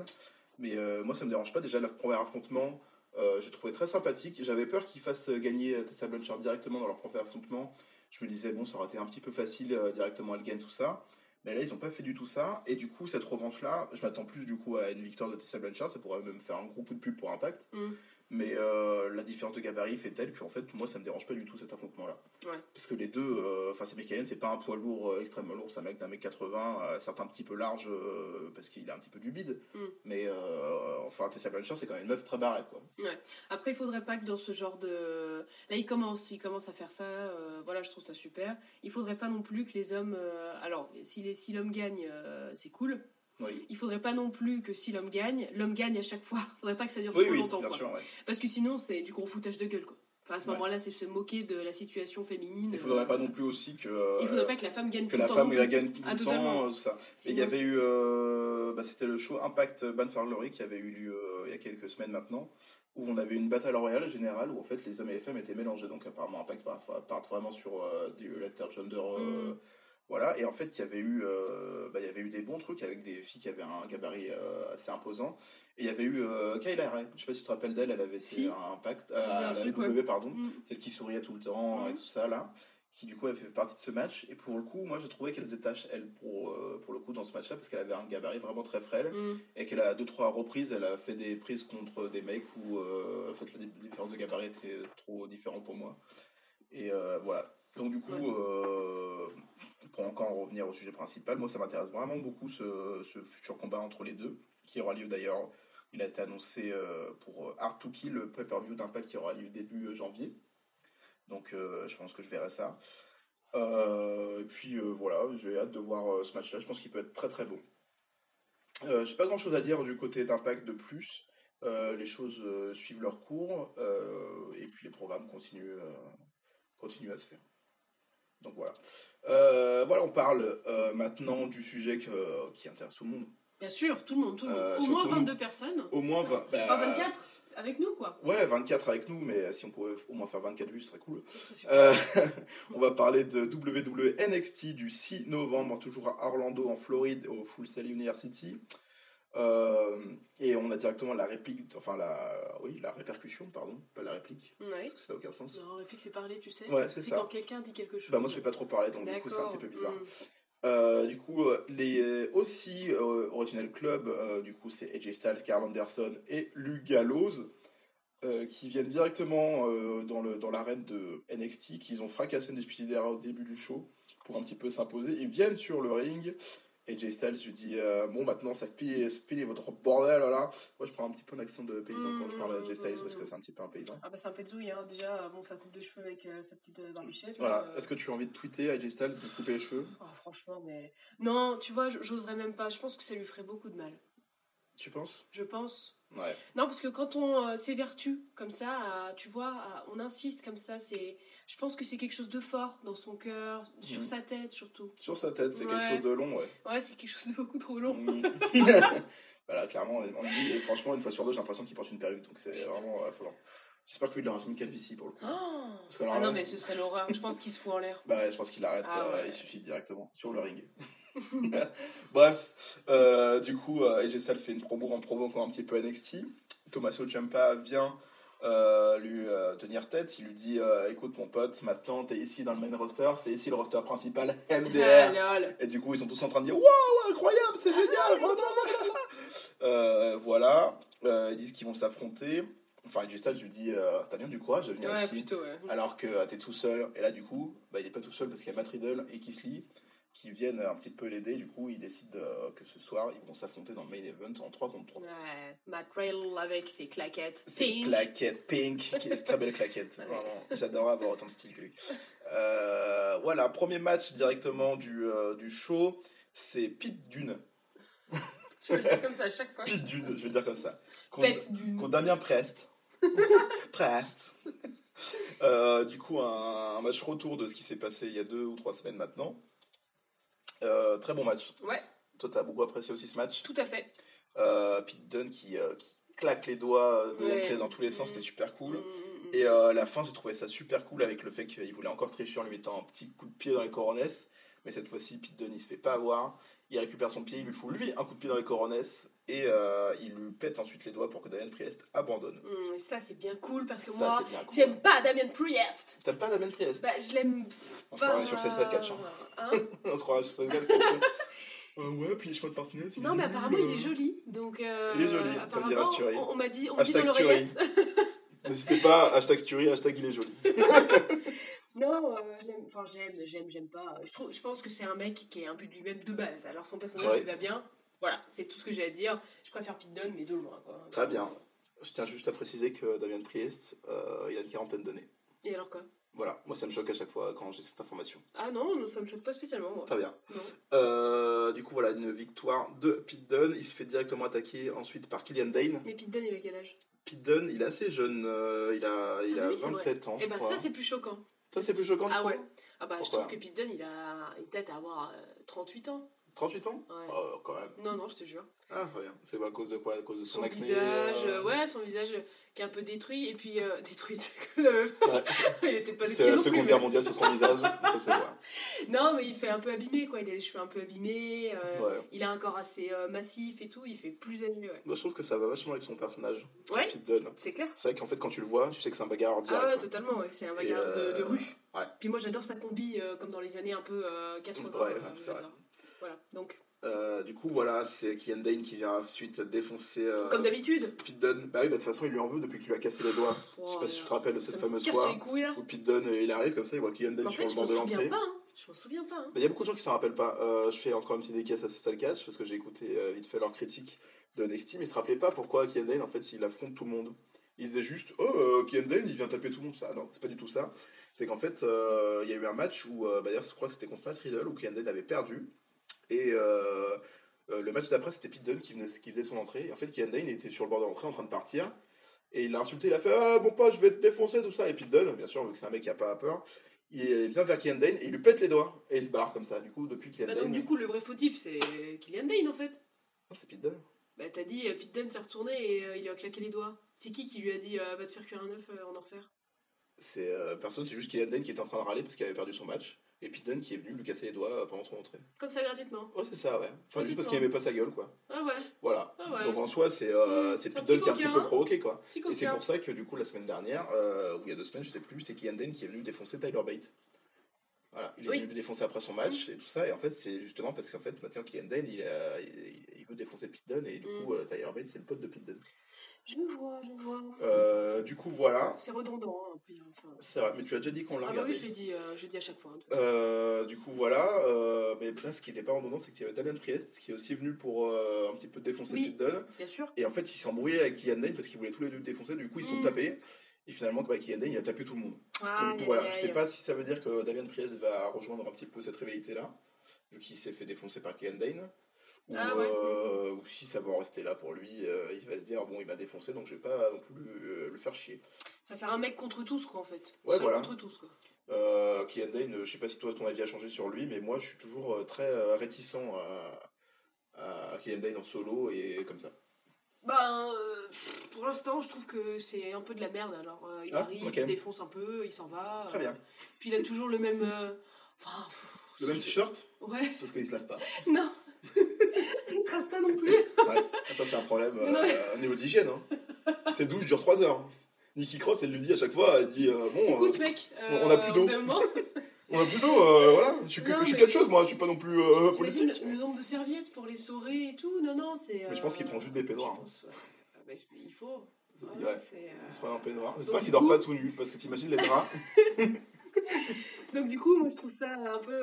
Mais moi ça me dérange pas, déjà le premier affrontement. J'ai trouvé très sympathique. J'avais peur qu'ils fassent gagner Tessa Blanchard directement dans leur premier affrontement. Je me disais, bon, ça aurait été un petit peu facile directement, elle gagne tout ça. Mais là, ils n'ont pas fait du tout ça. Et du coup, cette revanche-là, je m'attends plus du coup à une victoire de Tessa Blanchard. Ça pourrait même faire un gros coup de pub pour Impact. Mais la différence de gabarit fait telle qu'en fait, moi, ça me dérange pas du tout cet affrontement-là. Ouais. Parce que les deux, Sami Callihan, c'est pas un poids lourd extrêmement lourd, c'est un mec d'un mec 80, certes un petit peu large parce qu'il a un petit peu du bide. Mais Tessa Blanchard, c'est quand même une meuf très barrée, quoi. Ouais. Après, il faudrait pas que dans ce genre de. Là, il commence à faire ça, voilà, je trouve ça super. Il faudrait pas non plus que les hommes. Alors, si l'homme gagne, c'est cool. Oui. Il faudrait pas non plus que si l'homme gagne à chaque fois. Il faudrait pas que ça dure trop longtemps, quoi. Sûr, ouais. Parce que sinon, c'est du gros foutage de gueule, quoi. Enfin, à ce moment-là, c'est se moquer de la situation féminine. Il faudrait pas non plus aussi que. Il faudrait pas que la femme gagne tout le temps. Que la femme gagne tout le temps, tout ça. Et il y avait eu. C'était le show Impact Bound for Glory qui avait eu lieu il y a quelques semaines maintenant, où on avait une bataille royale générale où en fait les hommes et les femmes étaient mélangés. Donc apparemment Impact part vraiment sur l'intergender. Voilà, et en fait, il y avait eu des bons trucs avec des filles qui avaient un gabarit assez imposant. Et il y avait eu Kyla Ray, je sais pas si tu te rappelles d'elle, elle avait été à Impact, à la W, pardon, celle qui souriait tout le temps et tout ça, là, qui du coup elle fait partie de ce match. Et pour le coup, moi j'ai trouvé qu'elle faisait tâche, elle, pour le coup, dans ce match-là, parce qu'elle avait un gabarit vraiment très frêle, et qu'elle a 2-3 reprises, elle a fait des prises contre des mecs où en fait, la différence de gabarit était trop différente pour moi. Et voilà. Donc du coup, pour encore en revenir au sujet principal, moi ça m'intéresse vraiment beaucoup ce futur combat entre les deux, qui aura lieu d'ailleurs, il a été annoncé pour Hard to Kill, le pay-per-view d'Impact qui aura lieu début janvier. Donc je pense que je verrai ça. Et puis voilà, j'ai hâte de voir ce match-là, je pense qu'il peut être très très beau. J'ai pas grand-chose à dire du côté d'Impact de plus. Les choses suivent leur cours et puis les programmes continuent à se faire. Donc voilà. Voilà, on parle maintenant du sujet qui intéresse tout le monde. Bien sûr, tout le monde. Au moins 22 personnes. Au moins 20. Pas 24 avec nous, quoi. Ouais, 24 avec nous, mais si on pouvait au moins faire 24 vues, ce serait cool. On va parler de WWE NXT du 6 novembre, toujours à Orlando, en Floride, au Full Sail University. Et on a directement la réplique, la répercussion, pardon, pas la réplique, parce que ça n'a aucun sens. Non, réplique c'est parler, tu sais. Ouais, c'est ça. Quand quelqu'un dit quelque chose. Bah moi je vais pas trop parler, donc du coup c'est un petit peu bizarre. Du coup, les Original Club, du coup c'est AJ Styles, Karl Anderson et Luke Gallows, qui viennent directement dans l'arène de NXT, qu'ils ont fracassé une Spider au début du show pour un petit peu s'imposer. Ils viennent sur le ring. AJ Styles lui dit bon, maintenant ça finit votre bordel là. Moi je prends un petit peu l'accent de paysan quand je parle à AJ Styles parce que c'est un petit peu un paysan. Ah bah c'est un pétzouille, hein. Déjà bon, sa coupe de cheveux avec sa petite barbichette. Voilà. Est-ce que tu as envie de tweeter à AJ Styles de couper les cheveux? Oh, franchement, mais non, tu vois, j'oserais même pas. Je pense que ça lui ferait beaucoup de mal. Tu penses? Je pense. Ouais. Non, parce que quand on s'évertue comme ça, tu vois, on insiste comme ça, je pense que c'est quelque chose de fort dans son cœur, sur sa tête surtout. Sur sa tête, c'est quelque chose de long, ouais. Ouais, c'est quelque chose de beaucoup trop long. Voilà, clairement, on dit, et franchement, une fois sur deux, j'ai l'impression qu'il porte une perruque, donc c'est vraiment affolant. J'espère qu'il leur a une calvitie pour le coup. Parce que non, mais ce serait l'horreur. Je pense qu'il se fout en l'air. Bah, je pense qu'il arrête, il suffit directement sur le ring. Bref, du coup, AJ Styles fait une promo en provoquant un petit peu NXT. Tommaso Ciampa vient lui tenir tête. Il lui dit écoute, mon pote, maintenant t'es ici dans le main roster, c'est ici le roster principal, MDR. Et du coup, ils sont tous en train de dire waouh, incroyable, c'est génial, vraiment. Voilà, ils disent qu'ils vont s'affronter. Enfin, AJ Styles lui dit t'as bien du courage de venir ici. Plutôt, ouais. Alors que t'es tout seul. Et là, du coup, il est pas tout seul parce qu'il y a Matt Riddle et Keith Lee qui viennent un petit peu l'aider. Du coup, ils décident que ce soir, ils vont s'affronter dans le main event en 3 contre 3. Ouais, Matt Riddle avec ses claquettes pink, qui est très belle claquette. Ouais. Vraiment, j'adore avoir autant de style que lui. Voilà, premier match directement du show, c'est Pete Dunne. Je vais le dire comme ça à chaque fois. Pete Dunne, je vais le dire comme ça. Contre Damien Priest. Du coup, un match retour de ce qui s'est passé il y a 2 ou 3 semaines maintenant. Très bon match. Ouais. Toi, t'as beaucoup apprécié aussi ce match. Tout à fait. Pete Dunne qui claque les doigts de Damien Priest dans tous les sens, c'était super cool. Et la fin, j'ai trouvé ça super cool avec le fait qu'il voulait encore tricher en lui mettant un petit coup de pied dans les coronesses. Mais cette fois-ci, Pete Dunne, il se fait pas avoir. Il récupère son pied, il lui fout lui un coup de pied dans les coronesses et il lui pète ensuite les doigts pour que Damien Priest abandonne. Ça, c'est bien cool parce que moi, j'aime pas Damien Priest. T'aimes pas Damien Priest? Bah, je l'aime. On se croirait sur CSL Catch. On se croirait sur CSL Catch. Ouais, puis les chemins de partenaires. Non, mais apparemment, il est joli. Donc, il est joli, comme dirait Stury. On m'a dit dans l'oreillette. N'hésitez pas, #Stury, #il est joli. Non, j'aime pas. Je pense que c'est un mec qui est imbu de lui-même de base. Alors son personnage lui va bien. Voilà, c'est tout ce que j'ai à dire. Je préfère Pete Dunne, mais de loin, quoi. Très bien. Je tiens juste à préciser que Damien Priest, il a une quarantaine d'années. Et alors quoi? Voilà, moi ça me choque à chaque fois quand j'ai cette information. Ah non, ça me choque pas spécialement, moi. Très bien. Du coup, voilà, une victoire de Pete Dunne. Il se fait directement attaquer ensuite par Killian Dane. Mais Pete Dunne, il a quel âge? Pete Dunne, il est assez jeune, il a 27 ans, je crois. Ça, c'est plus choquant. Ça, c'est plus choquant, ouais. Ah bah, je trouve que Pete Dunne, il a une tête à avoir 38 ans. 38 ans? Ouais. Oh, quand même. Non, je te jure. Ah, très bien. C'est à cause de quoi? À cause de son acné? Visage, son visage qui est un peu détruit, et puis détruit. Il était pas détruit. C'est la Seconde Guerre mondiale sur son visage, ça se voit. Non, mais il fait un peu abîmé, quoi. Il a les cheveux un peu abîmés, il a un corps assez massif et tout, il fait plus âgé, ouais. Moi, je trouve que ça va vachement avec son personnage. Ouais, Pete Dunne. c'est clair. C'est vrai qu'en fait, quand tu le vois, tu sais que c'est un bagarreur direct. Ah ouais, totalement, ouais. C'est un bagarreur de rue. Ouais. Puis moi, j'adore sa combi, comme dans les années un peu 80. Ouais, c'est vrai. Voilà, donc... Du coup, voilà, c'est Killian Dane qui vient ensuite défoncer. Comme d'habitude. Pete Dunne. Bah oui, de toute façon, il lui en veut depuis qu'il lui a cassé les doigts. Je sais pas si tu te rappelles de cette fameuse soirée où Pete Dunne il arrive comme ça, il voit Killian Dane sur le banc de l'entrée. Je m'en souviens pas. Il y a beaucoup de gens qui s'en rappellent pas. Je fais encore une petite dédicace à CSL Catch parce que j'ai écouté vite fait leur critique de NXT, mais ils se rappelaient pas pourquoi Killian Dane, en fait, il affronte tout le monde. Ils disaient juste Killian Dane, il vient taper tout le monde. Ça, non, c'est pas du tout ça. C'est qu'en fait, il y a eu un match où, d'ailleurs, je crois que c'était contre Matt Riddle où Killian Dane avait perdu. Et Le match d'après, c'était Pete Dunne qui faisait son entrée. Et en fait, Killian Dane était sur le bord de l'entrée en train de partir. Et il l'a insulté, il a fait ah, bon pote, je vais te défoncer, tout ça. Et Pete Dunne, bien sûr, vu que c'est un mec qui a pas peur, il vient vers Killian Dane et il lui pète les doigts. Et il se barre comme ça. Du coup, depuis Killian Dane. Donc, du coup, le vrai fautif, c'est Killian Dane en fait. Non, c'est Pete Dunne. T'as dit Pete Dunne s'est retourné et il lui a claqué les doigts. C'est qui lui a dit va te faire cuire un œuf en enfer? C'est personne, c'est juste Killian Dane qui était en train de râler parce qu'il avait perdu son match. Et Pete Dunne qui est venu lui casser les doigts pendant son entrée. Comme ça, gratuitement. Ouais, c'est ça, ouais. Enfin, juste parce qu'il aimait pas sa gueule, quoi. Ah ouais. Voilà. Ah ouais. Donc en soi, c'est Pete Dunne qui a un petit peu provoqué, quoi. Et c'est pour ça que, du coup, la semaine dernière, ou il y a 2 semaines, je sais plus, c'est Killian Dane qui est venu défoncer Tyler Bate. Voilà. Il est venu le défoncer après son match et tout ça. Et en fait, c'est justement parce qu'en fait, maintenant, Killian Dane, il veut défoncer Pete Dunne. Et du coup, Tyler Bate, c'est le pote de Pete Dunne. Je vois. Du coup, voilà. C'est redondant, hein, puis, enfin. C'est vrai, mais tu as déjà dit qu'on l'a regardé. Ah bah oui, je l'ai dit à chaque fois. Du coup, voilà. Mais là, ce qui n'était pas redondant, c'est qu'il y avait Damian Priest qui est aussi venu pour un petit peu défoncer Pete Dunne. Bien sûr. Et en fait, il s'embrouillait avec Killian Dane parce qu'ils voulaient tous les deux le défoncer. Du coup, ils se sont tapés. Et finalement, Killian Dane, il a tapé tout le monde. Donc, voilà. Je sais pas si ça veut dire que Damian Priest va rejoindre un petit peu cette rivalité-là, vu qu'il s'est fait défoncer par Killian Dane. Ou si ça va en rester là pour lui, il va se dire bon, il m'a défoncé donc je vais pas non plus le faire chier. Ça va faire un mec contre tous, quoi, en fait. Ouais, voilà. Contre tous, quoi. Killian Dane, je sais pas si toi ton avis a changé sur lui, mais moi je suis toujours très réticent à Killian Dane en solo et comme ça. Pour l'instant, je trouve que c'est un peu de la merde. Alors, il arrive, il défonce un peu, il s'en va. Très bien. Puis il a toujours le même. Le même t-shirt ? Ouais. Parce qu'il se lave pas. Non. Il ne rase pas non plus. Ouais. Ça, c'est un problème au niveau d'hygiène. Hein. Ces douches durent 3 heures. Nikki Cross, elle lui dit à chaque fois, elle dit bon. Écoute, mec, on a plus d'eau. On a plus d'eau, voilà. Je suis quelque chose, moi, je suis pas non plus politique. Le nombre de serviettes pour les saurer et tout, non, c'est. Mais je pense qu'il prend juste des peignoirs. Il faut. Ouais, il se prend un peignoir. J'espère qu'il dort pas tout nu, parce que t'imagines les draps. Donc du coup, moi je trouve ça un peu...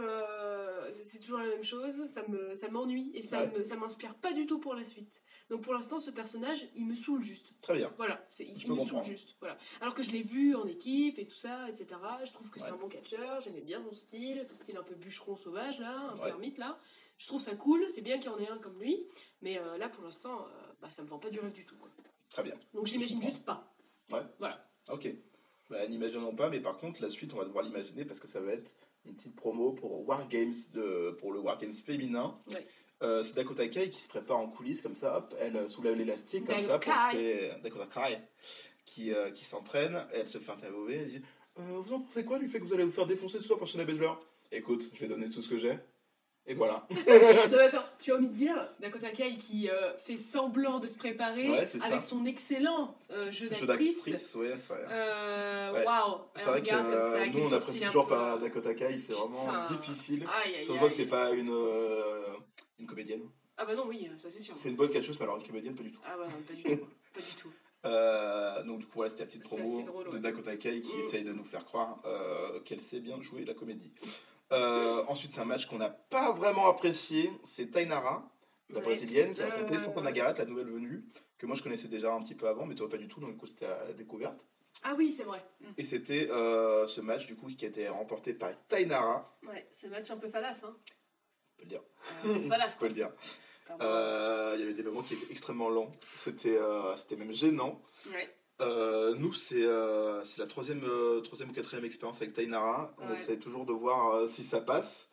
c'est toujours la même chose, ça m'ennuie et ça m'inspire pas du tout pour la suite. Donc pour l'instant, ce personnage, il me saoule juste. Très bien. Voilà, il me saoule juste. Voilà. Alors que je l'ai vu en équipe et tout ça, etc. Je trouve que c'est un bon catcheur, j'aimais bien son style un peu bûcheron sauvage là, un peu ermite là. Je trouve ça cool, c'est bien qu'il y en ait un comme lui, mais là pour l'instant, ça me vend pas du rêve du tout, quoi. Très bien. Donc je l'imagine juste pas. Ouais. Voilà. Ok. N'imaginons pas, mais par contre, la suite, on va devoir l'imaginer parce que ça va être une petite promo pour Wargames, pour le Wargames féminin. Ouais. C'est Dakota Kai qui se prépare en coulisses comme ça, hop, elle soulève l'élastique comme ça pour Dakota Kai qui s'entraîne, elle se fait interviewer, elle dit vous en pensez quoi du fait que vous allez vous faire défoncer ce soir par Shayna Baszler? Écoute, je vais donner tout ce que j'ai. Et voilà. Non, attends, tu as envie de dire Dakota Kai qui fait semblant de se préparer avec son excellent jeu d'actrice. Ouais, c'est vrai. Waouh. C'est vrai que nous on apprécie toujours par Dakota Kai, c'est vraiment difficile. Ça se voit que c'est pas une comédienne. Ah bah non, oui, ça c'est sûr. C'est une bonne catcheuse, mais alors une comédienne, pas du tout. Ah ouais, pas du tout. Pas du tout. Donc du coup voilà, c'était la petite promo de Dakota Kai qui essaye de nous faire croire qu'elle sait bien jouer la comédie. Ensuite, c'est un match qu'on n'a pas vraiment apprécié. C'est Tainara, la brésilienne, qui a rencontré Santana Nagaret, la nouvelle venue, que moi je connaissais déjà un petit peu avant, mais toi pas du tout, donc du coup c'était à la découverte. Ah oui, c'est vrai. Et c'était ce match du coup qui a été remporté par Tainara. Ouais, ce match un peu fadasse, hein. On peut le dire. Fadasse, on peut le dire. Il y avait des moments qui étaient extrêmement lents. C'était même gênant. Ouais. Nous, c'est la troisième ou quatrième expérience avec Tainara. On essaie toujours de voir si ça passe.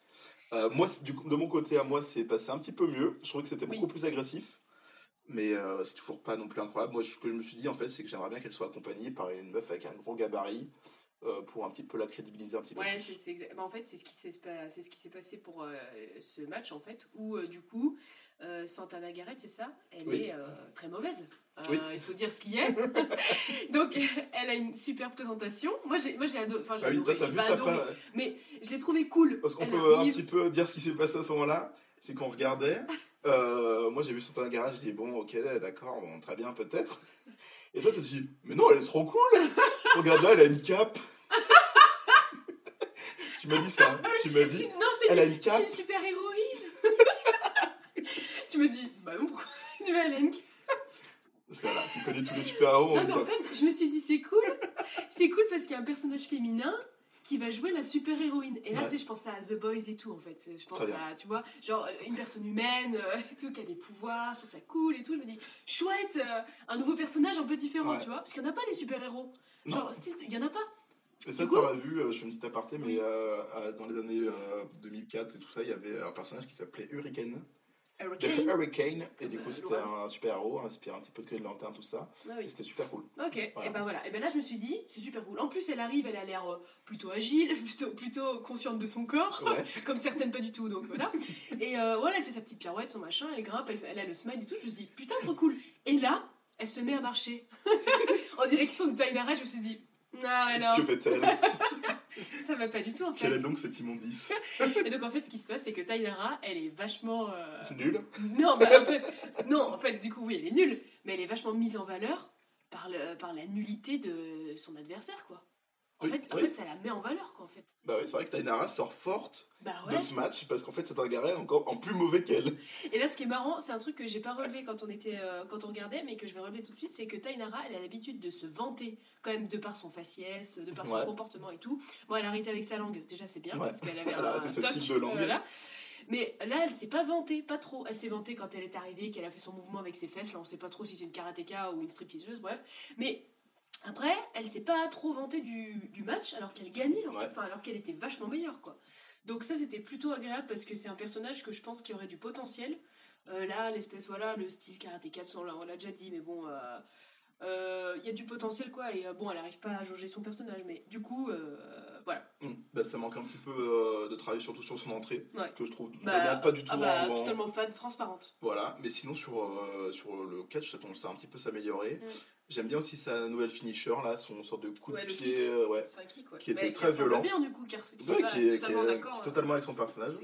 Moi, de mon côté, à moi, c'est passé un petit peu mieux. Je trouvais que c'était beaucoup plus agressif. Mais c'est toujours pas non plus incroyable. Moi, ce que je me suis dit, en fait, c'est que j'aimerais bien qu'elle soit accompagnée par une meuf avec un gros gabarit. Pour un petit peu la crédibiliser un petit peu plus. En fait, c'est ce qui s'est passé pour ce match, en fait, où, du coup, Santana Nagaret, c'est ça, elle est très mauvaise. Il faut dire ce qu'il y a. Donc, elle a une super présentation. Moi, j'ai adoré. Enfin, j'ai adoré. Mais je l'ai trouvé cool. Parce qu'on peut un petit peu dire ce qui s'est passé à ce moment-là. C'est qu'on regardait. Moi, j'ai vu Santana Nagaret. Je dis bon, ok, d'accord, bon, très bien, peut-être. Et toi, tu te dis, mais non, elle est trop cool. Regarde là, elle a une cape. Tu m'as dit ça. Tu m'as dit, non, elle a une cape. C'est une super héroïne. Tu me dis, bah non, pourquoi elle a une cape? Parce que voilà, tu connais tous les super-héros. Non, mais en fait, je me suis dit, c'est cool. C'est cool parce qu'il y a un personnage féminin qui va jouer la super-héroïne. Et là, tu sais, je pensais à The Boys et tout, en fait. Je pense à, tu vois, genre une personne humaine et tout, qui a des pouvoirs, je trouve ça cool et tout. Je me dis, chouette, un nouveau personnage un peu différent, tu vois. Parce qu'il n'y en a pas des super-héros. Genre, il n'y en a pas. Et ça, tu aurais vu, je fais une petite aparté, mais dans les années 2004 et tout ça, il y avait un personnage qui s'appelait Hurricane. Hurricane, et du coup c'était un super-héros, inspiré un petit peu de Green Lantern, tout ça. Et c'était super cool. Ok, voilà. Et ben voilà. Et ben là je me suis dit, c'est super cool. En plus elle arrive, elle a l'air plutôt agile, plutôt consciente de son corps, comme certaines pas du tout, donc voilà. Et voilà, elle fait sa petite pirouette, son machin, elle grimpe, elle a le smile et tout. Je me suis dit, putain, trop cool. Et là, elle se met à marcher en direction de Tainara. Je me suis dit, non. Que fait-elle? Ça va pas du tout en fait. Quelle est donc cette immondice? Et donc en fait ce qui se passe c'est que Tainara elle est vachement nulle. Non en fait du coup oui elle est nulle, mais elle est vachement mise en valeur par la nullité de son adversaire quoi. En fait ça la met en valeur quoi en fait. Bah oui, c'est vrai que Tainara sort forte de ce match parce qu'en fait c'est un gars encore en plus mauvais qu'elle. Et là ce qui est marrant, c'est un truc que j'ai pas relevé quand on regardait, mais que je vais relever tout de suite, c'est que Tainara elle a l'habitude de se vanter quand même de par son faciès, de par son comportement et tout. Bon elle a arrêté avec sa langue, déjà c'est bien parce qu'elle avait un type de langue. Mais là, elle s'est pas vantée, pas trop. Elle s'est vantée quand elle est arrivée, qu'elle a fait son mouvement avec ses fesses. Là, on sait pas trop si c'est une karatéka ou une stripteaseuse, bref. Mais après, elle s'est pas trop vantée du match, alors qu'elle gagnait, en fait. Enfin, alors qu'elle était vachement meilleure, quoi. Donc ça, c'était plutôt agréable parce que c'est un personnage que je pense qui aurait du potentiel. Là, l'espèce, le style karatéka, on l'a déjà dit, mais bon... il y a du potentiel quoi et bon elle arrive pas à jauger son personnage mais du coup voilà. Ça manque un petit peu de travail surtout sur son entrée que je trouve vraiment pas du tout totalement fade, transparente. Voilà, mais sinon sur le catch ça commence à un petit peu s'améliorer. J'aime bien aussi sa nouvelle finisher là, son sorte de coup de pied c'est un kick, qui était très violent bien du coup car qui est totalement avec son personnage.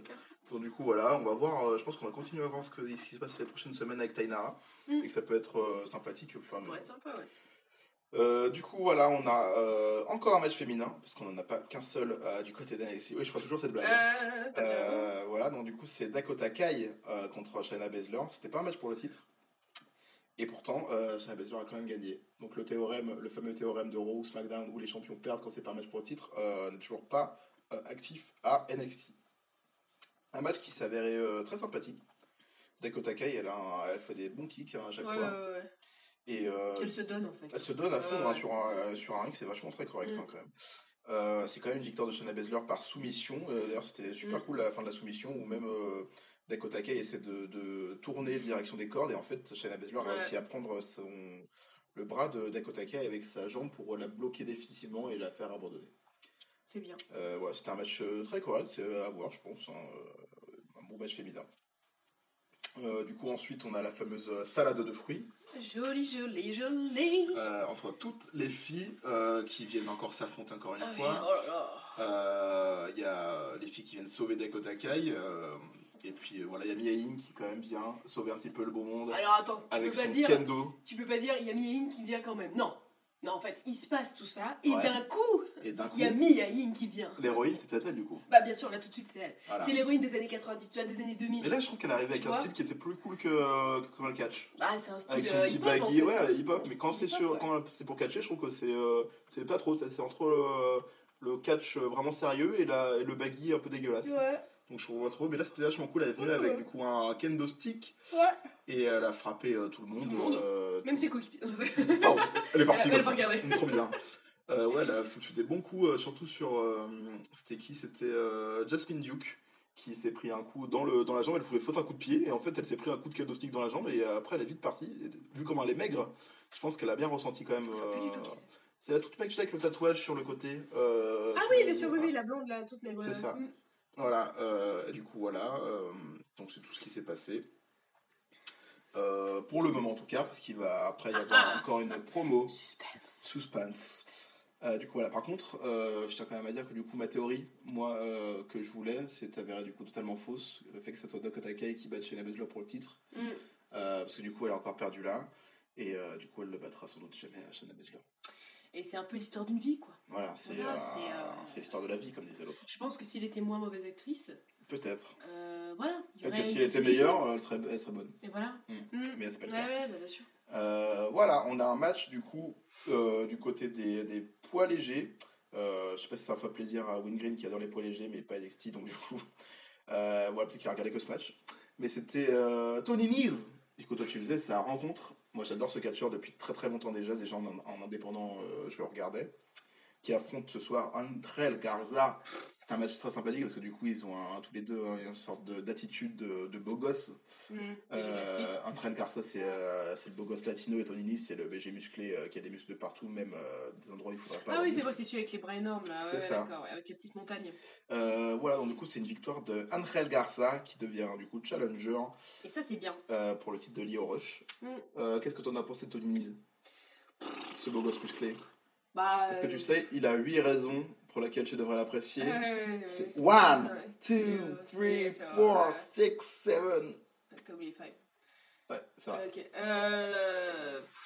Donc du coup voilà, on va voir, je pense qu'on va continuer à voir ce qui se passe les prochaines semaines avec Tainara et que ça peut être sympathique au fur et à mesure. Ouais, sympa, du coup voilà, on a encore un match féminin parce qu'on n'en a pas qu'un seul du côté d'NXT. Oui, je ferai toujours cette blague. Voilà, donc du coup c'est Dakota Kai contre Shayna Baszler. C'était pas un match pour le titre. Et pourtant, Shayna Baszler a quand même gagné. Donc le fameux théorème de Raw ou SmackDown où les champions perdent quand c'est pas un match pour le titre n'est toujours pas actif à NXT. Un match qui s'avérait très sympathique. Dakota Kai, elle fait des bons kicks à chaque fois. Et qu'elle se donne en fait. Elle se donne à fond sur un ring, c'est vachement très correct quand même. C'est quand même une victoire de Shayna Baszler par soumission. D'ailleurs, c'était super cool à la fin de la soumission où même Dakota Kai essaie de tourner direction des cordes et en fait Shayna Baszler a réussi à prendre le bras de Dakota Kai avec sa jambe pour la bloquer définitivement et la faire abandonner. C'est bien. C'était un match très correct, c'est à voir je pense. Un bon match féminin. Du coup ensuite on a la fameuse salade de fruits. Jolie. Entre toutes les filles qui viennent encore s'affronter encore une fois. Il y a les filles qui viennent sauver Dakota Kai. Et puis voilà, il y a Mia Yim qui quand même vient sauver un petit peu le beau monde. Alors attends, avec son kendo. Tu peux pas dire il y a Mia Yim qui vient quand même. Non, en fait, il se passe tout ça et d'un coup, il y a Mia Yim qui vient. L'héroïne, c'est peut-être elle du coup. Bah bien sûr, là tout de suite c'est elle. Voilà. C'est l'héroïne des années 90, tu vois, des années 2000. Mais là je trouve qu'elle arrive avec un style qui était plus cool que quand elle catch. Bah c'est un style avec son petit baggy, hip-hop. Mais quand quand c'est pour catcher, je trouve que c'est pas trop. C'est entre le catch vraiment sérieux et le baggy un peu dégueulasse. Ouais. Donc je trouve trop, mais là c'était vachement cool, elle est venue avec du coup un kendo stick et elle a frappé tout le monde. Même ses coéquipiers. Oh, elle est partie. Elle a pas regardé. Trop bizarre. Elle a foutu des bons coups, surtout sur. C'était qui? C'était Jasmine Duke qui s'est pris un coup dans la jambe, elle pouvait foutre un coup de pied et en fait elle s'est pris un coup de kendo stick dans la jambe et après elle est vite partie. Et, vu comment elle est maigre, je pense qu'elle a bien ressenti quand même. C'est la toute maigre avec le tatouage sur le côté. Oui, bien sûr, oui, la blonde, la toute maigre. C'est ça. Voilà, du coup, voilà. Donc, c'est tout ce qui s'est passé. Pour le moment, en tout cas, parce qu'il va après y avoir encore une promo. Suspense. Du coup, voilà. Par contre, je tiens quand même à dire que du coup, ma théorie, moi, que je voulais, c'est avérée du coup totalement fausse. Le fait que ça soit Dakota Kai qui batte Shayna Baszler pour le titre. Parce que du coup, elle a encore perdu là. Et du coup, elle le battra sans doute jamais à Shayna Baszler. Et c'est un peu l'histoire d'une vie, quoi. Voilà, c'est l'histoire de la vie, comme disait l'autre. Je pense que s'il était moins mauvaise actrice... Peut-être. Voilà. Peut-être que si elle était meilleure, elle serait bonne. Et voilà. Mais c'est pas le cas. Ouais, bien sûr. Voilà, on a un match, du coup, du côté des poids légers. Je sais pas si ça fait plaisir à Wingreen qui adore les poids légers, mais pas NXT, donc du coup, voilà, peut-être qu'il a regardé que ce match. Mais c'était Tony Nese. Du coup, toi, tu faisais sa rencontre. Moi, j'adore ce catcheur depuis très très longtemps déjà en indépendant, je le regardais. Qui affronte ce soir André Garza. C'est un match très sympathique parce que du coup, ils ont tous les deux une sorte d'attitude de beau gosse. André Garza, c'est le beau gosse latino et Tony Nese, c'est le BG musclé qui a des muscles de partout, même des endroits où il ne faudrait pas. Ah oui, c'est vrai, c'est celui avec les bras énormes là. C'est ça. D'accord, avec les petites montagnes. Voilà, donc du coup, c'est une victoire de André Garza qui devient du coup challenger. Et ça, c'est bien. Pour le titre de Lio Rush. Qu'est-ce que tu en as pensé de Tony Nese, ce beau gosse musclé? Parce que tu sais, il a 8 raisons pour lesquelles tu devrais l'apprécier. C'est 1, 2, 3, 4, 5, 7. T'as oublié 5. Ouais, c'est vrai. Ok.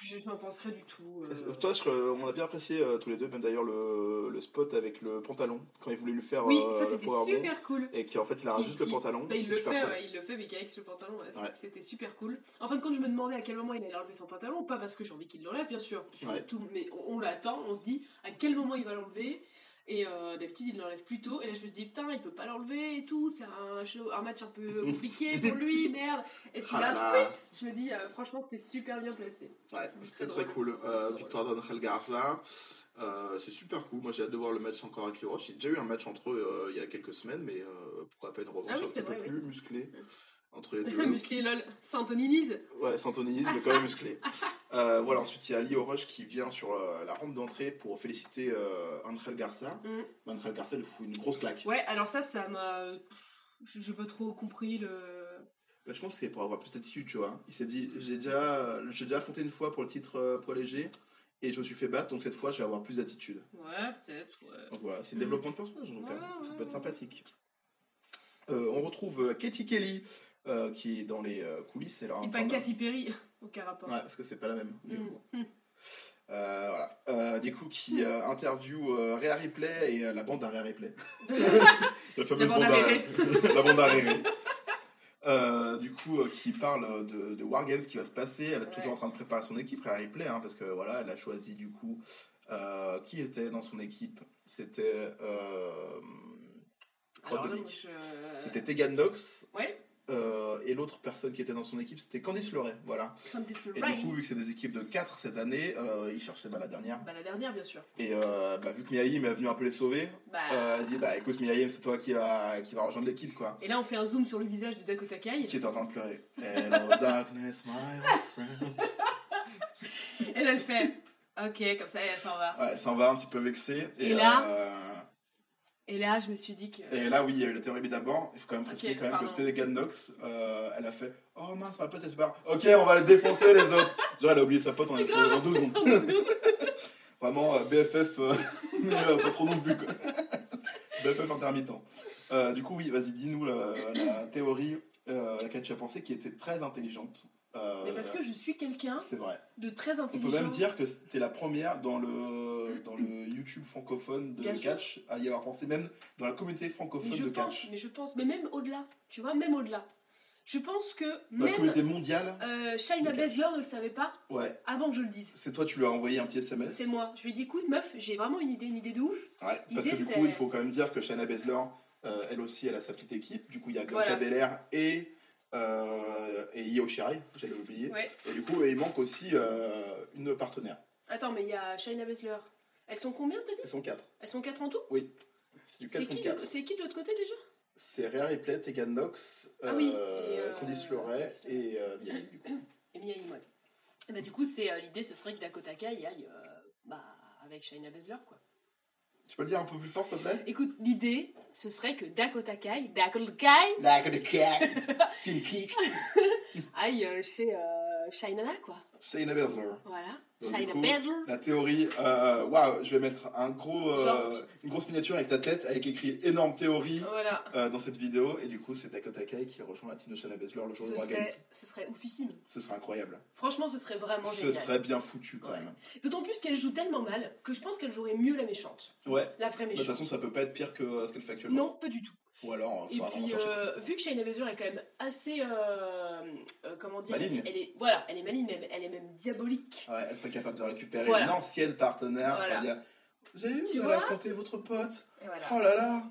Je n'en penserais du tout. Toi, on a bien apprécié tous les deux, même d'ailleurs le spot avec le pantalon, quand il voulait lui faire. Oui, ça c'était super cool. Et qu'en fait, il a juste le pantalon. Bah, il le fait, mais qu'avec le pantalon, c'était super cool. En fin de compte, je me demandais à quel moment il allait enlever son pantalon, pas parce que j'ai envie qu'il l'enlève, bien sûr, mais on l'attend, on se dit à quel moment il va l'enlever. Et d'habitude, il l'enlève plus tôt. Et là, je me dis, putain, il peut pas l'enlever et tout. C'est un match un peu compliqué pour lui, merde. Et puis là, je me dis, franchement, c'était super bien placé. Ouais, c'était très cool. Victoire d'André Garza. C'est super cool. Moi, j'ai hâte de voir le match encore avec les Roches. Il y a déjà eu un match entre eux il y a quelques semaines, mais pourquoi pas une revanche un petit peu plus musclée. Entre les deux. Musclé lol, sans Tony Nese. Ouais, sans Tony Nese, mais quand même musclé. Voilà, ensuite il y a Lio Rush qui vient sur la rampe d'entrée pour féliciter André Garza. André Garza lui fout une grosse claque. Ouais, alors ça m'a. J'ai pas trop compris le. Bah, je pense que c'est pour avoir plus d'attitude, tu vois. Il s'est dit, j'ai déjà affronté une fois pour le titre poids léger et je me suis fait battre, donc cette fois je vais avoir plus d'attitude. Ouais, peut-être, ouais. Donc voilà, c'est le développement de personnage, donc ça peut être sympathique. On retrouve Katie Kelly. Qui est dans les coulisses. Et pas Katy Perry, aucun rapport. Ouais, parce que c'est pas la même. Du coup. Voilà. Du coup, qui interview Rhea Ripley et la bande à Rhea Ripley. La fameuse bande à la bande à Rhea. Du coup, qui parle de Wargames qui va se passer. Elle est toujours en train de préparer son équipe, Rhea Ripley, parce que voilà, elle a choisi du coup qui était dans son équipe. C'était c'était Tegan Nox. Ouais. Et l'autre personne qui était dans son équipe, c'était Candice LeRae, voilà. Et du coup, vu que c'est des équipes de 4 cette année, ils cherchaient la dernière. La dernière, bien sûr. Et vu que Mia Yim est venue un peu les sauver, elle dit écoute Mia Yim, c'est toi qui va rejoindre l'équipe, quoi. Et là, on fait un zoom sur le visage de Dakota Kai. Qui est en train de pleurer. Hello darkness, my old friend. Et là, elle fait ok, comme ça, elle s'en va. Ouais, elle s'en va un petit peu vexée. Et là, je me suis dit que... Et là, oui, il y a eu la théorie d'abord. Il faut quand même préciser que Tegan Nox, elle a fait « Oh mince, ma pote, elle se barre. Ok, on va la défoncer, les autres. » Genre, elle a oublié sa pote en 2 secondes. Vraiment, BFF, pas trop non plus, quoi. BFF intermittent. Du coup, oui, vas-y, dis-nous la théorie à laquelle tu as pensé, qui était très intelligente. Mais parce que je suis quelqu'un de très intelligent. On peut même dire que c'était la première dans le YouTube francophone de catch à y avoir pensé, même dans la communauté francophone de catch. Mais je pense, mais même au-delà, tu vois, même au-delà. Je pense que dans la communauté mondiale. Shayna Baszler ne le savait pas avant que je le dise. C'est toi, tu lui as envoyé un petit SMS. C'est moi. Je lui ai dit, écoute, meuf, j'ai vraiment une idée de ouf. Ouais, parce que du coup, il faut quand même dire que Shayna Baszler, elle aussi, elle a sa petite équipe. Du coup, il y a Bianca Belair et Io Shirai, j'allais l'oublier. Ouais. Et du coup, il manque aussi une partenaire. Attends, mais il y a Shayna Baszler. Elles sont combien, t'as dit ? Elles sont 4. Elles sont 4 en tout ? Oui. C'est du 4 contre 4. C'est qui de l'autre côté déjà ? C'est Rhea Ripley, Tegan Nox, Candice LeRae et Mia Yim, du coup. Et Mia Yim, ouais. Et bah, du coup, l'idée, ce serait que Dakota Kai aille avec Shayna Baszler, quoi. Tu peux le dire un peu plus fort, s'il te plaît ? Écoute, l'idée, ce serait que Dakota Kai Team Kick aille chez Shayna, quoi. Shayna Baszler. Voilà. Donc, Shayna Baszler. La théorie, je vais mettre une grosse miniature avec ta tête avec écrit énorme théorie dans cette vidéo. Et du coup, c'est Dakota Kai qui rejoint la team de Shayna Baszler le jour de Wargames. Ce serait oufissime. Ce serait incroyable. Franchement, ce serait vraiment génial. Ce serait bien foutu quand même. D'autant plus qu'elle joue tellement mal que je pense qu'elle jouerait mieux la méchante. Ouais. La vraie méchante. De toute façon, ça peut pas être pire que ce qu'elle fait actuellement. Non, pas du tout. Ou alors, et puis, vu que Shayna Baszler est quand même assez, comment dire, maligne. elle est maligne, elle est même diabolique. Ouais, elle serait capable de récupérer une ancienne partenaire. Dire, Vous avez vu, vous allez affronter votre pote. Voilà. Oh là là.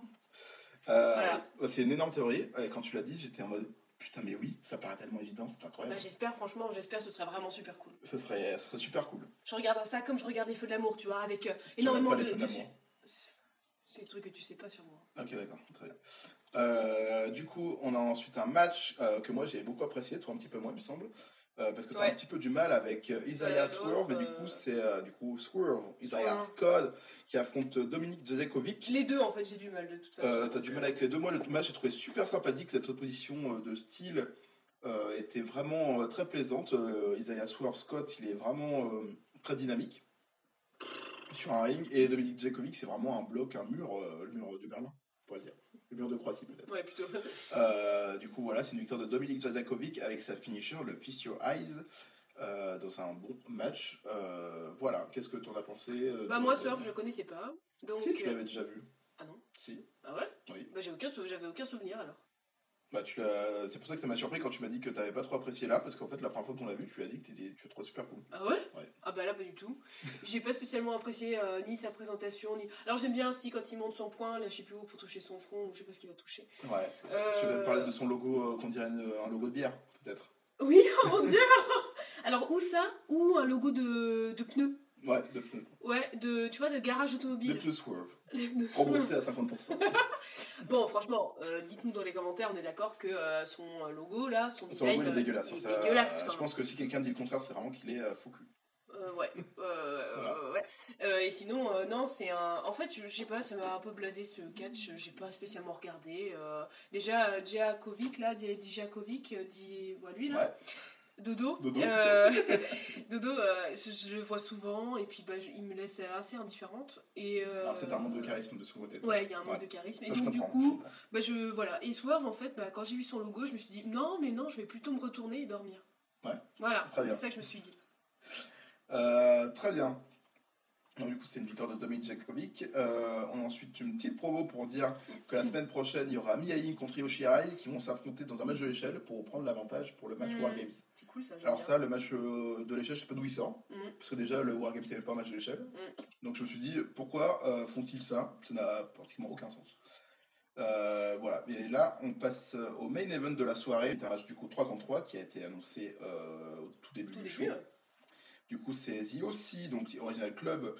Voilà. C'est une énorme théorie. Quand tu l'as dit, j'étais en mode putain, mais oui, ça paraît tellement évident, c'est incroyable. Bah, j'espère, franchement, ce serait vraiment super cool. Ce serait super cool. Je regarde ça comme je regarde les Feux de l'amour, tu vois, avec énormément de. C'est le truc que tu sais pas sur moi. Ok, d'accord, très bien. Du coup, on a ensuite un match que moi j'ai beaucoup apprécié, toi un petit peu moins, il me semble. Parce que tu as un petit peu du mal avec Isaiah Swerve, mais du coup, c'est Swerve, Isaiah Scott, qui affronte Dominik Dijakovic. Les deux, en fait, j'ai du mal de toute façon. T'as du mal avec les deux. Moi, le match, j'ai trouvé super sympathique. Cette opposition de style était vraiment très plaisante. Isaiah Swerve Scott, il est vraiment très dynamique sur un ring. Et Dominik Dijakovic, c'est vraiment un bloc, un mur, le mur de Berlin, on pourrait le dire. Le mur de Croatie, peut-être. Ouais, plutôt. Du coup, voilà, c'est une victoire de Dominik Dijakovic avec sa finisher, le Feast Your Eyes, dans un bon match. Voilà, qu'est-ce que tu en as pensé moi, Swerve, je le connaissais pas. Donc, si, tu l'avais déjà vu. Ah non? Si. Ah ouais? Oui. Bah, j'avais aucun souvenir alors. Bah, c'est pour ça que ça m'a surpris quand tu m'as dit que tu n'avais pas trop apprécié là, parce qu'en fait, la première fois qu'on l'a vu, tu as dit que tu le trouvais super cool. Ah ouais? Ah bah là, pas du tout. J'ai pas spécialement apprécié ni sa présentation, ni. Alors j'aime bien si quand il monte son poing, là je sais plus où, pour toucher son front, ou je sais pas ce qu'il va toucher. Ouais. Tu veux parler de son logo, qu'on dirait un logo de bière, peut-être? Oui, oh mon dieu! Alors, ou ça, ou un logo de pneus. Ouais, de pneus. Ouais, tu vois, de garage automobile. De pneus Swerve. Remboursé à 50%. Bon, franchement, dites-nous dans les commentaires, on est d'accord que son logo, là, son design... Son logo, il est dégueulasse. Dégueulasse. Je pense que si quelqu'un dit le contraire, c'est vraiment qu'il est faux cul. Ouais. Ouais. Et sinon, non, c'est un... En fait, je sais pas, ça m'a un peu blasé ce catch, j'ai pas spécialement regardé. Déjà, Dijakovic, là, lui, là. Ouais. Dodo, Dodo, je le vois souvent et puis il me laisse assez indifférente et peut-être un manque de charisme de son côté. Ouais, il y a un manque de charisme et donc du coup voilà, et Swerve en fait quand j'ai vu son logo je me suis dit non je vais plutôt me retourner et dormir. Ouais. Voilà, c'est ça que je me suis dit. Très bien. Donc, du coup, c'était une victoire de Dominik Dijakovic. On a ensuite une petite promo pour dire que la semaine prochaine, il y aura Mia Yim contre Io Shirai qui vont s'affronter dans un match de l'échelle pour prendre l'avantage pour le match War Games. C'est cool ça. Alors, ça, le match de l'échelle, je sais pas d'où il sort. Parce que déjà, le War Games, c'est pas un match de l'échelle. Donc, je me suis dit, pourquoi font-ils ça? Ça n'a pratiquement aucun sens. Voilà. Et là, on passe au main event de la soirée. C'est un match du coup 3 contre 3 qui a été annoncé au tout début du show. Du coup, c'est The O.C., donc Original Club,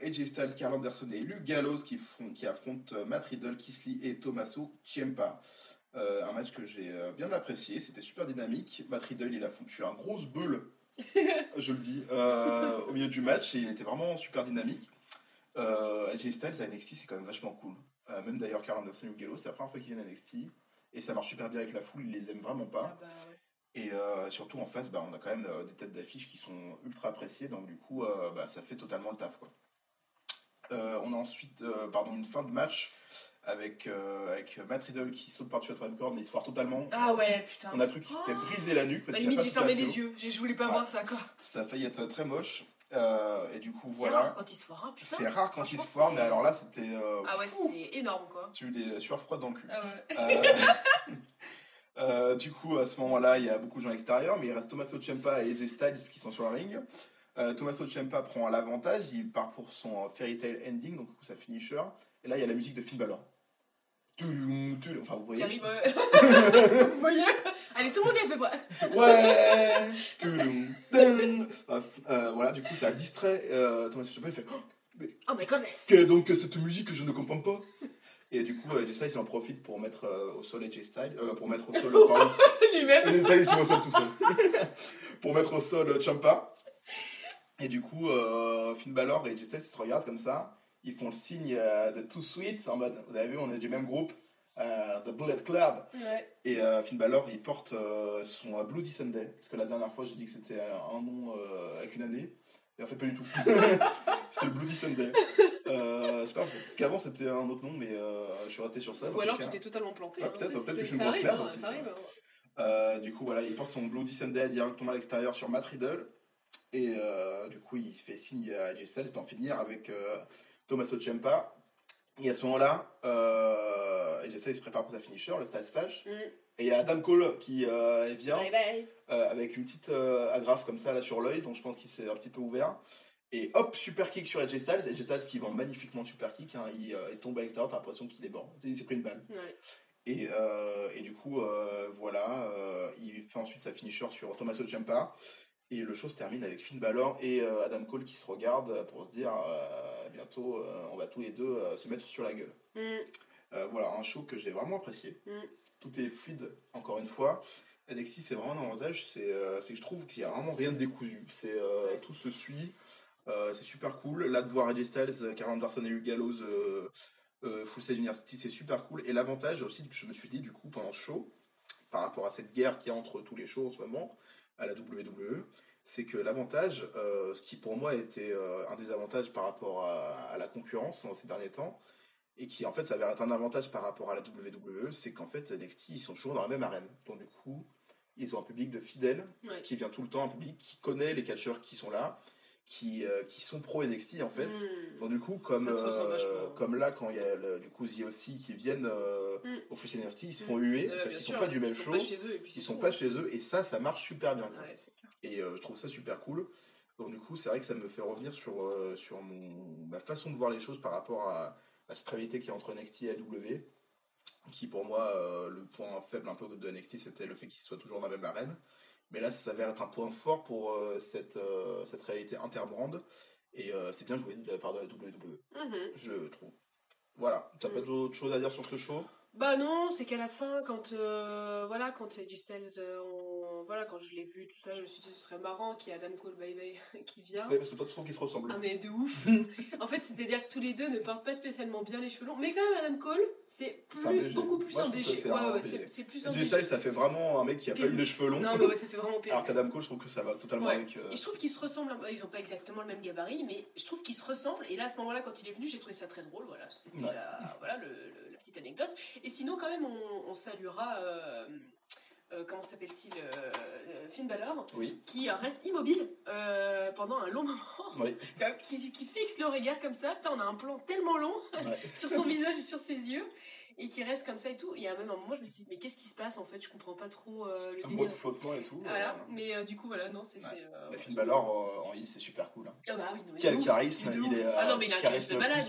AJ Styles, Karl Anderson et Luke Gallows qui affrontent Matt Riddle, Keith Lee et Tommaso Ciampa. Un match que j'ai bien apprécié, c'était super dynamique. Matt Riddle, il a foutu un gros beul, je le dis, au milieu du match et il était vraiment super dynamique. AJ Styles à NXT, c'est quand même vachement cool. Même d'ailleurs, Karl Anderson et Luke Gallows, c'est la première fois qu'ils viennent à NXT et ça marche super bien avec la foule, ils les aiment vraiment pas. Ah bah, ouais. Et surtout en face, on a quand même des têtes d'affiche qui sont ultra appréciées, donc du coup, ça fait totalement le taf, quoi. On a ensuite une fin de match avec Matt Riddle qui saute par-dessus la troisième corde, mais il se foire totalement. Ah ouais, putain. On a cru qu'il s'était brisé la nuque. Parce limite, j'ai fermé les yeux, je voulais pas voir ça, quoi. Ça a failli être très moche. Et du coup, voilà. C'est rare quand il se foire, putain. C'est rare quand il se foire, mais alors là, c'était. Ah ouais, c'était énorme, quoi. J'ai eu des sueurs froides dans le cul. Ah ouais. Du coup, à ce moment-là, il y a beaucoup de gens extérieurs, mais il reste Tommaso Ciampa et AJ Styles qui sont sur le ring. Tommaso Ciampa prend l'avantage, il part pour son Fairy Tail Ending, donc sa finisher. Et là, il y a la musique de Finn Balor. Enfin, vous voyez. Qui arrive. Vous voyez. Allez, tout le monde y a fait quoi. Ouais. Voilà, du coup, ça a distrait Tommaso Ciampa. Il fait oh my god. Qu'est donc cette musique que je ne comprends pas. Et du coup, AJ Styles, il en profite pour mettre au sol AJ Styles. Pour mettre au sol. Pardon. Lui-même. AJ Styles, il se met au sol tout seul. Pour mettre au sol Ciampa. Et du coup, Finn Balor et AJ Styles, ils se regardent comme ça. Ils font le signe de Too Sweet, en mode, vous avez vu, on est du même groupe, The Bullet Club. Ouais. Et Finn Balor, il porte son Bloody Sunday. Parce que la dernière fois, j'ai dit que c'était un nom avec une année. Et en fait, pas du tout. C'est le Bloody Sunday. Je sais pas, peut-être qu'avant c'était un autre nom, mais je suis resté sur ça. Ou alors tu t'es totalement planté. Ouais, peut-être que je suis une grosse merde aussi. Du coup, voilà, il porte son Bloody Sunday directement à l'extérieur sur Matt Riddle. Et du coup, il se fait signe à AJ Styles d'en finir avec Tommaso Ciampa. Et à ce moment-là, AJ Styles se prépare pour sa finisher, le Styles Flash. Et il y a Adam Cole qui vient avec une petite agrafe comme ça là sur l'œil, donc je pense qu'il s'est un petit peu ouvert. Et hop, super kick sur AJ Styles. AJ Styles qui vend magnifiquement super kick. Hein, il tombe à l'extérieur, t'as l'impression qu'il est mort. Il s'est pris une balle. Ouais. Et du coup, voilà. Il fait ensuite sa finisher sur Tommaso Ciampa. Et le show se termine avec Finn Balor et Adam Cole qui se regardent pour se dire bientôt, on va tous les deux se mettre sur la gueule. Voilà, un show que j'ai vraiment apprécié. Tout est fluide, encore une fois. NXT, c'est vraiment un avantage, c'est que je trouve qu'il n'y a vraiment rien de décousu. Tout se suit, c'est super cool. Là, de voir AJ Styles, Karl Anderson et Luke Gallows, Full Sail University, c'est super cool. Et l'avantage aussi, je me suis dit, du coup, pendant ce show, par rapport à cette guerre qu'il y a entre tous les shows en ce moment, à la WWE, c'est que l'avantage, ce qui pour moi était un désavantage par rapport à la concurrence dans ces derniers temps, et qui en fait s'avère être un avantage par rapport à la WWE, c'est qu'en fait NXT ils sont toujours dans la même arène. Donc du coup, ils ont un public de fidèles qui vient tout le temps, un public qui connaît les catcheurs qui sont là, qui sont pro NXT en fait. Donc du coup, comme là quand il y a du coup The OC qui viennent au Full Sail NXT, ils se font huer parce qu'ils sont pas du même show, ils sont pas chez eux et ça marche super bien. Et je trouve ça super cool. Donc du coup, c'est vrai que ça me fait revenir sur ma façon de voir les choses par rapport à cette rivalité qui est entre NXT et AEW, qui pour moi, le point faible un peu de NXT, c'était le fait qu'ils soient toujours dans la même arène. Mais là, ça s'avère être un point fort pour cette réalité interbrand. Et c'est bien joué de la part de la WWE, je trouve. Voilà, t'as pas d'autre chose à dire sur ce show ? Bah non, c'est qu'à la fin, quand AJ Styles, quand je l'ai vu, tout ça, je me suis dit ce serait marrant qu'il y ait Adam Cole qui vient. Oui, parce que toi tu trouves qu'ils se ressemblent. Ah mais de ouf. En fait, c'est-à-dire que tous les deux ne portent pas spécialement bien les cheveux longs, mais quand même Adam Cole, c'est beaucoup plus un BG. C'est plus un BG. AJ Styles, ça fait vraiment un mec qui a pas eu les cheveux longs. Non mais ça fait vraiment pire. Alors qu'Adam Cole, je trouve que ça va totalement avec. Et je trouve qu'ils se ressemblent, ils ont pas exactement le même gabarit, mais je trouve qu'ils se ressemblent. Et là, à ce moment-là, quand il est venu, j'ai trouvé ça très drôle. Voilà, c'était la petite anecdote. Et sinon, quand même, on saluera. Comment s'appelle-t-il Finn Balor, qui reste immobile pendant un long moment, qui fixe le regard comme ça. Putain, on a un plan tellement long sur son visage et sur ses yeux, et qui reste comme ça et tout. Et à même un moment, je me suis dit, mais qu'est-ce qui se passe en fait ? Je comprends pas trop le délire. Un mot de flottement et tout. Voilà. Mais du coup, voilà, non, c'était. Mais Finn Balor en heel, c'est super cool. Hein. Ah bah oui, qui a le charisme, il est. Ah non, mais il a un charisme de malade.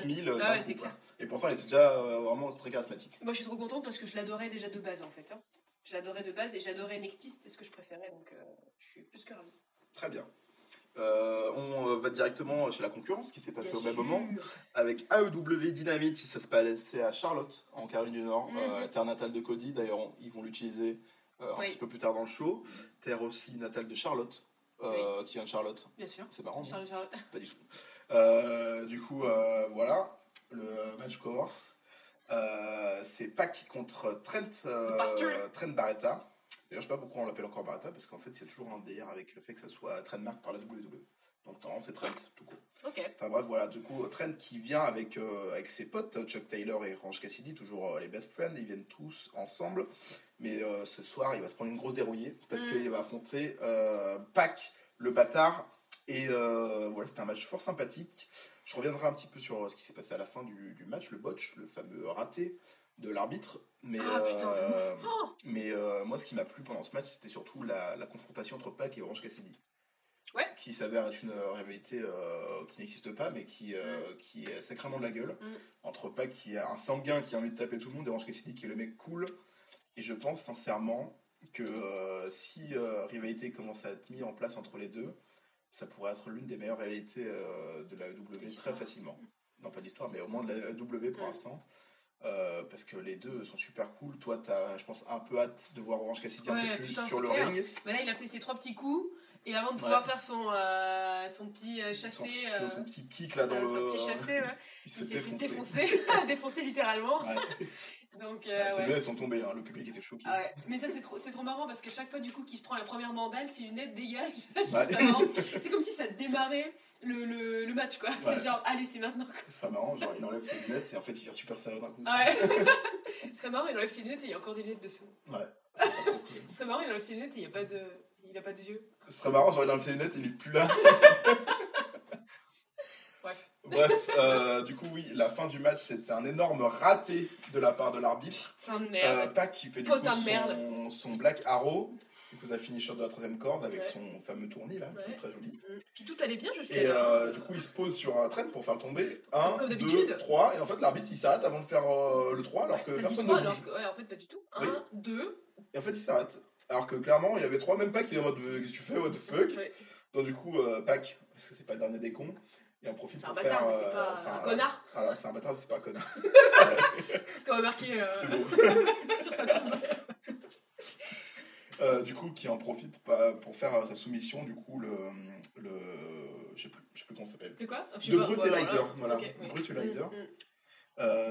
C'est clair. Et pourtant, il était déjà vraiment très charismatique. Moi, je suis trop contente parce que je l'adorais déjà de base en fait. Hein. Je l'adorais de base et j'adorais NXT, c'était ce que je préférais, donc je suis plus que ravie. Très bien. On va directement chez la concurrence qui s'est passée au même moment avec AEW Dynamite. Ça se passait à Charlotte, en Caroline du Nord, la terre natale de Cody. D'ailleurs, ils vont l'utiliser un petit peu plus tard dans le show. Terre aussi natale de Charlotte, qui vient de Charlotte. Bien sûr. C'est marrant. Charlotte. Pas du tout. Du coup, voilà, le match commence. C'est Pac contre Trent Barretta. D'ailleurs, je sais pas pourquoi on l'appelle encore Barretta, parce qu'en fait, il y a toujours un délire avec le fait que ça soit trademark par la WWE. Donc, normalement, c'est Trent, tout court. Enfin bref, voilà, du coup, Trent qui vient avec ses potes, Chuck Taylor et Orange Cassidy, toujours les best friends, ils viennent tous ensemble. Mais ce soir, il va se prendre une grosse dérouillée, parce qu'il va affronter Pac, le bâtard. Et voilà, c'était un match fort sympathique. Je reviendrai un petit peu sur ce qui s'est passé à la fin du match, le botch, le fameux raté de l'arbitre. Mais, moi, ce qui m'a plu pendant ce match, c'était surtout la confrontation entre Pac et Orange Cassidy. Qui s'avère être une rivalité qui n'existe pas, mais qui est sacrément de la gueule. Entre Pac, qui est un sanguin qui a envie de taper tout le monde, et Orange Cassidy, qui est le mec cool. Et je pense sincèrement que si rivalité commence à être mise en place entre les deux, ça pourrait être l'une des meilleures réalités de la AEW très facilement. Non, pas d'histoire, mais au moins de la AEW pour l'instant. Parce que les deux sont super cool. Toi, t'as, je pense, un peu hâte de voir Orange Cassidy un peu plus sur le ring. Mais là, il a fait ses 3 petits coups. Et avant de pouvoir faire son petit chassé... Son petit kick là dans le... Son petit chassé, il s'est fait défoncer littéralement. Donc, c'est bien, ils sont tombés, hein. Le public était choqué. Mais ça, c'est trop marrant parce qu'à chaque fois, du coup, qu'il se prend la première mandale, ses lunettes dégagent. C'est comme si ça démarrait le match, quoi. C'est genre, allez, c'est maintenant. C'est marrant, genre, il enlève ses lunettes et en fait, il vient super sérieux d'un coup. C'est marrant, il enlève ses lunettes et il y a encore des lunettes dessous. C'est marrant, il enlève ses lunettes et il a pas de yeux. Ce serait marrant, genre, il enlève ses lunettes et il est plus là. Bref, du coup, oui, la fin du match, c'était un énorme raté de la part de l'arbitre. Merde. Pac qui fait du coup son Black Arrow. Du coup, ça finit sur de la 3e corde avec son fameux tournis là, qui est très joli. Puis tout allait bien jusqu'à là. Et du coup, il se pose sur un train pour faire le tomber. 1, 2, 3. Et en fait, l'arbitre il s'arrête avant de faire le 3 alors que personne ne bouge. En fait, pas du tout. 1, 2. Et en fait, il s'arrête. Alors que clairement, il y avait 3, même Pac, il est en mode qu'est-ce que tu fais, what the fuck. Donc, du coup, Pac, parce que c'est pas le dernier des cons, il en profite pour faire. C'est un bâtard, mais c'est pas un connard. Voilà, c'est un bâtard, mais c'est pas un connard. C'est ce qu'on a marqué c'est beau. sur sa tombe. Du coup, qui en profite pour faire sa soumission, du coup, je sais plus comment ça s'appelle. De quoi? De Brutalizer, voilà. Okay, Brutalizer.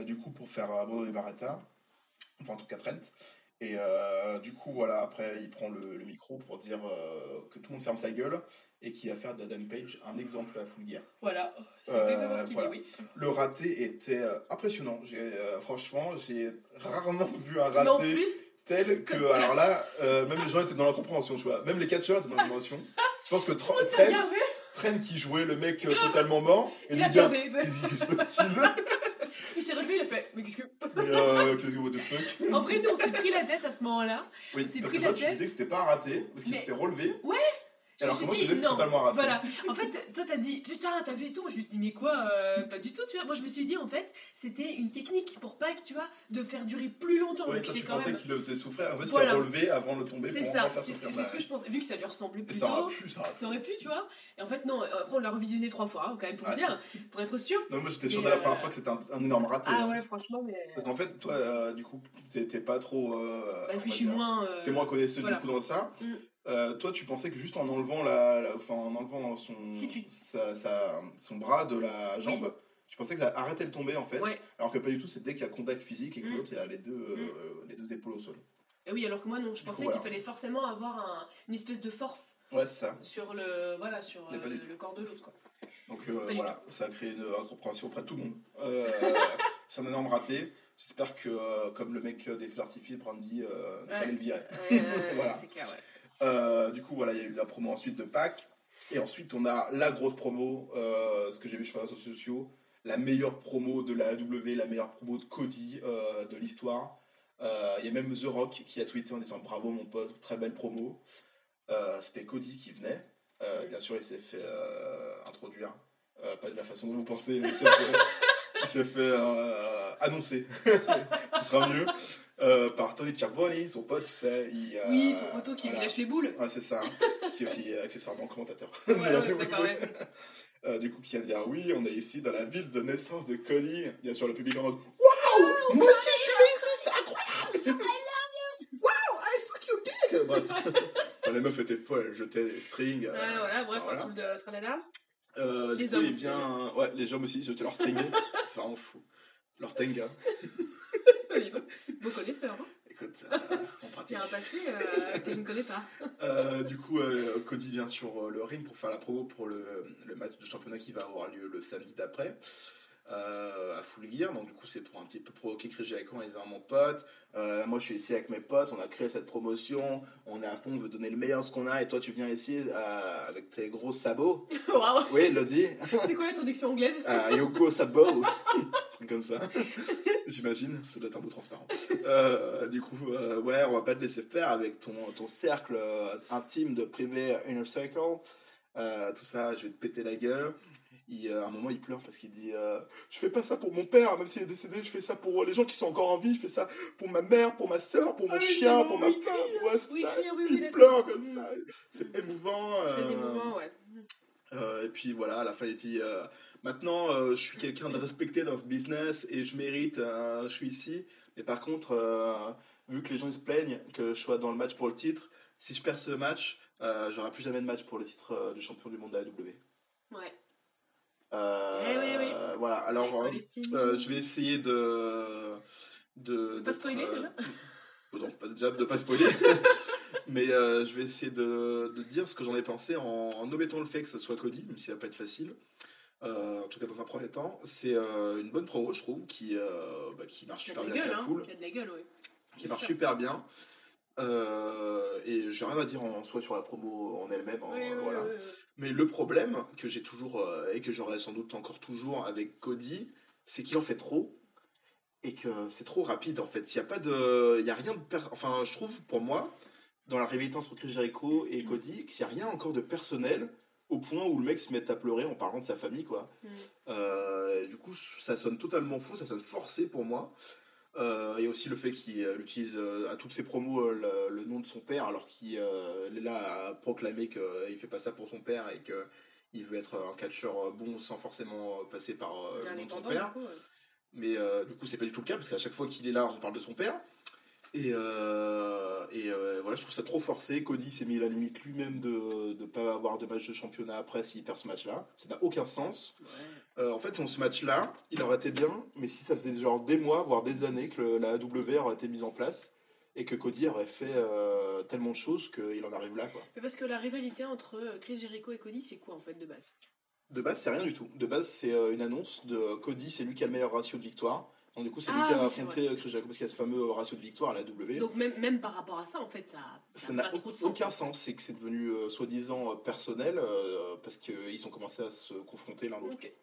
Du coup, pour faire abandonner Barretta, enfin en tout cas Trent. Et du coup, voilà, après, il prend le micro pour dire que tout le monde ferme sa gueule et qu'il va faire d'Adam Page un exemple à full gear. Voilà, c'est exactement ce qu'il dit, oui. Le raté était impressionnant. Franchement, j'ai rarement vu un raté. Mais en plus, tel que, alors là, même les gens étaient dans l'incompréhension, tu vois. Même les catcheurs étaient dans l'incompréhension. Je pense que Trent qui jouait le mec totalement mort, et il a regardé. Il s'est relevé, il a fait, mais qu'est-ce que... qu'est-ce que, what the fuck. En vrai, nous, on s'est pris la tête à ce moment-là. Oui, parce que toi, tu disais que c'était pas un raté, parce qu'il s'était relevé. Ouais. Alors que moi, je disais que c'était totalement raté. Voilà. En fait, toi, t'as dit, putain, t'as vu et tout. Moi, je me suis dit, mais quoi pas du tout, tu vois. Moi, je me suis dit, en fait, c'était une technique pour Pac, tu vois, de faire durer plus longtemps. Oui, toi, tu pensais qu'il le faisait souffrir. En fait, c'est relevé avant de tomber pour faire souffrir. C'est ce que je pense. Vu que ça lui ressemblait plus ça tôt, ça aurait pu, tu vois. Et en fait, non. Après, on l'a revisionné 3 fois, hein, quand même, pour dire, pour être sûr. Non, moi, j'étais sûr dès la première fois que c'était un énorme raté. Ah ouais, franchement, mais... Parce qu'en fait, toi, du coup, t'es pas trop... je suis moins... T'es moins connaisseux, du coup, dans ça. Toi, tu pensais que juste en enlevant son bras de la jambe, tu pensais que ça arrêtait de tomber en fait, alors que pas du tout, c'est dès qu'il y a contact physique et que l'autre il a les deux épaules au sol. Et oui, alors que moi non, je pensais qu'il fallait forcément avoir une espèce de force. Ouais, c'est ça. Sur le corps de l'autre, quoi. Donc voilà, ça a créé une incompréhension auprès de tout le monde. C'est un énorme raté. J'espère que comme le mec des feux d'artifice, Brandy, allait le virer. Voilà. C'est clair, ouais. Du coup, voilà, il y a eu la promo ensuite de Pac. Et ensuite, on a la grosse promo, ce que j'ai vu sur les réseaux sociaux, la meilleure promo de la AEW, la meilleure promo de Cody de l'histoire. Il y a même The Rock qui a tweeté en disant bravo mon pote, très belle promo. C'était Cody qui venait. Bien sûr, il s'est fait introduire, pas de la façon dont vous pensez, mais il s'est fait annoncer. Ce sera mieux. Par Tony Schiavone, son pote, tu sais. Oui, son poteau qui lui lâche les boules. Ouais, c'est ça. Qui est aussi accessoirement commentateur. D'accord, ouais. Du coup, qui a dit oui, on est ici dans la ville de naissance de Cody. Bien sûr, le public en mode waouh, moi aussi je suis ici, c'est incroyable. I love you. Wow, I fuck you big. Bref. Les meufs étaient folles, elles jetaient les strings. Bref, tout le tralala. Les hommes aussi. Les hommes aussi jetaient leurs strings. C'est vraiment fou. Leur tenga. Beau connaisseur, hein. Écoute, on pratique. Il y a un passé que je ne connais pas. Du coup, Cody vient sur le ring pour faire la promo pour le match de championnat qui va avoir lieu le samedi d'après. À Full Gear, donc du coup c'est pour un petit peu provoquer Chris Jericho en disant mon pote, moi je suis ici avec mes potes, on a créé cette promotion, on est à fond, on veut donner le meilleur de ce qu'on a et toi tu viens ici avec tes gros sabots. Wow. Oui, il le dit. C'est quoi la traduction anglaise? Yoko Sabo. Comme ça. J'imagine, ça doit être un bout transparent. Du coup, on va pas te laisser faire avec ton cercle intime de privé Inner Circle. Tout ça, je vais te péter la gueule. À un moment, il pleure parce qu'il dit je fais pas ça pour mon père, même s'il est décédé, je fais ça pour les gens qui sont encore en vie, je fais ça pour ma mère, pour ma soeur, pour mon chien, pour ma femme. Ouais, c'est ça. Il pleure comme ça. C'est émouvant. C'est très émouvant, ouais. Et puis voilà, à la fin, il dit maintenant, je suis quelqu'un de respecté dans ce business et je mérite, je suis ici. Mais par contre, vu que les gens ils se plaignent que je sois dans le match pour le titre, si je perds ce match, j'aurai plus jamais de match pour le titre du champion du monde de AEW. Ouais. Oui. Voilà, alors je vais essayer de pas spoiler déjà. Non, déjà de pas spoiler. Mais je vais essayer de dire ce que j'en ai pensé en omettant le fait que ce soit Cody, même si ça va pas être facile. En tout cas, dans un premier temps, c'est une bonne promo, je trouve, qui marche super bien avec la foule. Qui a de la gueule, oui. Qui marche super bien. Et j'ai rien à dire en soi sur la promo en elle-même. Voilà. Oui. Mais le problème que j'ai toujours, et que j'aurai sans doute encore toujours avec Cody, c'est qu'il en fait trop. Et que c'est trop rapide en fait. Il y a rien de. Enfin, je trouve pour moi dans la rivalité entre Chris Jericho et Cody qu'il n'y a rien encore de personnel au point où le mec se met à pleurer en parlant de sa famille, quoi. Du coup, ça sonne totalement faux, ça sonne forcé pour moi. Et aussi le fait qu'il utilise à toutes ses promos le nom de son père, alors qu'il est là à proclamer qu'il fait pas ça pour son père et qu'il veut être un catcheur bon sans forcément passer par le nom de son père. Du coup, mais du coup, c'est pas du tout le cas, parce qu'à chaque fois qu'il est là, on parle de son père. Et voilà, je trouve ça trop forcé. Cody s'est mis à la limite lui-même de ne pas avoir de match de championnat après s'il perd ce match-là. Ça n'a aucun sens. En fait, ce match-là, il aurait été bien, mais si ça faisait genre des mois, voire des années que la AEW aurait été mise en place et que Cody aurait fait tellement de choses qu'il en arrive là, quoi. Mais parce que la rivalité entre Chris Jericho et Cody, c'est quoi en fait de base ? De base, c'est rien du tout. De base, c'est une annonce de Cody, c'est lui qui a le meilleur ratio de victoire. Donc du coup, c'est lui qui a affronté Chris Jericho parce qu'il y a ce fameux ratio de victoire à la W. Donc même par rapport à ça, en fait, ça n'a aucun sens. C'est que c'est devenu soi-disant personnel parce qu'ils ont commencé à se confronter l'un l'autre. Okay.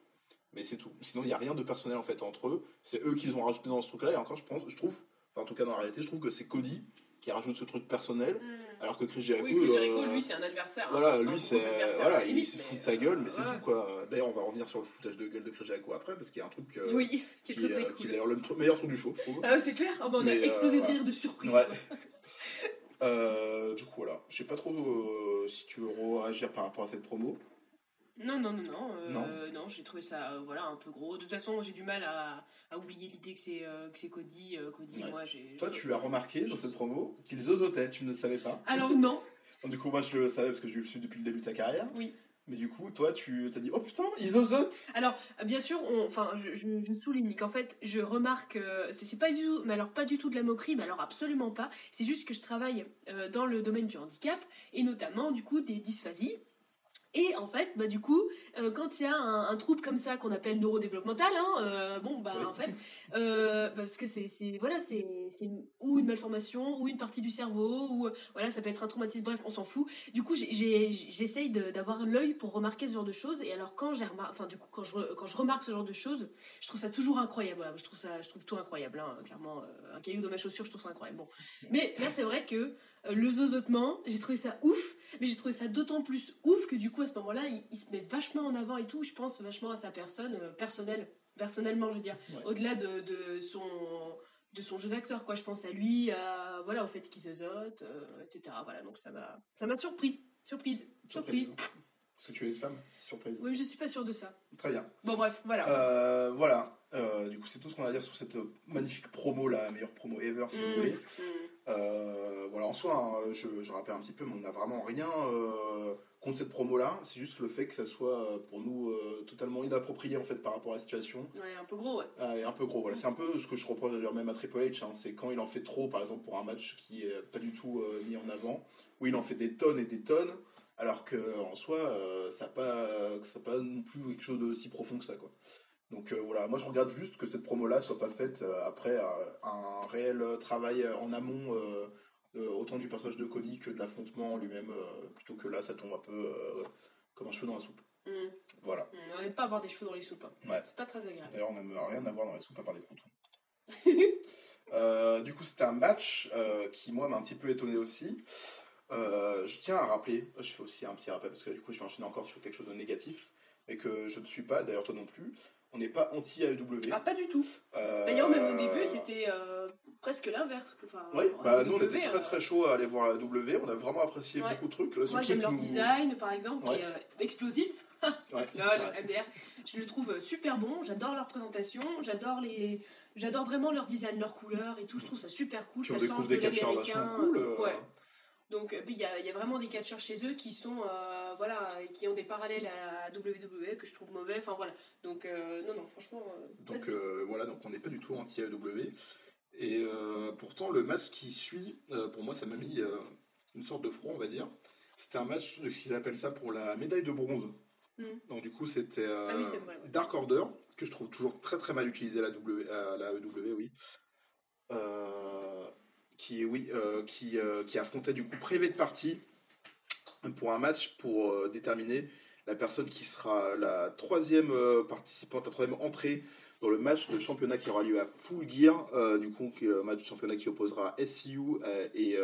Mais c'est tout. Sinon, il n'y a rien de personnel en fait entre eux. C'est eux qui les ont rajouté dans ce truc-là. Et encore, je trouve, enfin en tout cas dans la réalité, je trouve que c'est Cody qui rajoute ce truc personnel, alors que Chris Jericho... Oui, Chris Jericho, lui, c'est un adversaire. Voilà, lui, c'est... Voilà, il se fout de sa gueule, mais c'est tout, quoi. D'ailleurs, on va revenir sur le foutage de gueule de Chris Jericho après, parce qu'il y a un truc... oui, qui est très, très cool. Qui est d'ailleurs le meilleur truc du show, je trouve. Ah, c'est clair. On a explosé de rire de surprise. Ouais. Du coup, voilà. Je sais pas trop si tu veux réagir par rapport à cette promo. Non, j'ai trouvé ça un peu gros. De toute façon, j'ai du mal à oublier l'idée que c'est Cody. Moi, Toi, tu as remarqué dans cette promo qu'il zozotait, tu ne le savais pas. Alors non. Donc, du coup, moi, je le savais parce que je le suis depuis le début de sa carrière. Oui. Mais du coup, toi, tu t'as dit, oh putain, il zozote. Alors, bien sûr, je souligne qu'en fait, je remarque, c'est pas du tout, mais alors pas du tout de la moquerie, mais alors absolument pas. C'est juste que je travaille dans le domaine du handicap, et notamment, du coup, des dysphasies. Et en fait, du coup, quand il y a un trouble comme ça qu'on appelle neurodéveloppemental, en fait, parce que c'est ou une malformation, ou une partie du cerveau, ou ça peut être un traumatisme, bref, on s'en fout. Du coup, j'essaye d'avoir l'œil pour remarquer ce genre de choses. Et alors quand je remarque ce genre de choses, je trouve ça toujours incroyable. Voilà, je trouve tout incroyable, hein, clairement. Un caillou dans ma chaussure, je trouve ça incroyable. Bon, mais là, c'est vrai que le zozotement, j'ai trouvé ça ouf, mais j'ai trouvé ça d'autant plus ouf que du coup à ce moment-là il se met vachement en avant et tout. Je pense vachement à sa personne personnellement, je veux dire, au-delà de son jeu d'acteur, quoi. Je pense à lui, au fait qu'il zozote, etc. Voilà, donc ça m'a surprise. Parce que tu es une femme, c'est surprise. Oui, mais je suis pas sûre de ça. Très bien. Bon, bref, voilà. Du coup, c'est tout ce qu'on a à dire sur cette magnifique promo, la meilleure promo ever, si vous voulez. En soi, hein, je rappelle un petit peu, mais on n'a vraiment rien contre cette promo-là. C'est juste le fait que ça soit pour nous totalement inapproprié en fait par rapport à la situation. Ouais, un peu gros, ouais. Un peu gros, voilà. C'est un peu ce que je reproche d'ailleurs même à Triple H. Hein. C'est quand il en fait trop, par exemple pour un match qui est pas du tout mis en avant, où il en fait des tonnes et des tonnes, alors qu'en soi, ça n'a pas non plus quelque chose de si profond que ça, quoi. Donc moi je regarde juste que cette promo-là soit pas faite après un réel travail en amont, autant du personnage de Cody que de l'affrontement lui-même, plutôt que là ça tombe un peu comme un cheveu dans la soupe. Voilà. On n'aime pas avoir des cheveux dans les soupes. Hein. Ouais. C'est pas très agréable. D'ailleurs on n'aime rien avoir dans les soupes à part des croutons. Du coup c'était un match qui moi m'a un petit peu étonné aussi. Je tiens à rappeler, je fais aussi un petit rappel parce que du coup je vais enchaîner encore sur quelque chose de négatif, mais que je ne suis pas, d'ailleurs toi non plus. On n'est pas anti-AEW. Ah, pas du tout. D'ailleurs, même au début, c'était presque l'inverse. Oui, nous, on était très chaud à aller voir la AEW. On a vraiment apprécié beaucoup de trucs. Moi, j'aime leur design, par exemple, qui est explosif. MDR. Je le trouve super bon. J'adore leur présentation. J'adore vraiment leur design, leur couleur et tout. Je trouve ça super cool. Ça change de l'américain. Donc, puis il y a vraiment des catcheurs chez eux qui sont, qui ont des parallèles à la WWE que je trouve mauvais. Enfin voilà. Donc, non, franchement. Donc, donc on n'est pas du tout anti-AEW. Et pourtant, le match qui suit, pour moi, ça m'a mis une sorte de froid, on va dire. C'était un match de ce qu'ils appellent ça pour la médaille de bronze. Donc, du coup, c'était Dark Order, que je trouve toujours très très mal utilisé à la AEW, oui. Qui affrontait du coup Private Party pour un match pour déterminer la personne qui sera la troisième participante, la troisième entrée dans le match de championnat qui aura lieu à Full Gear, du coup le match de championnat qui opposera SCU et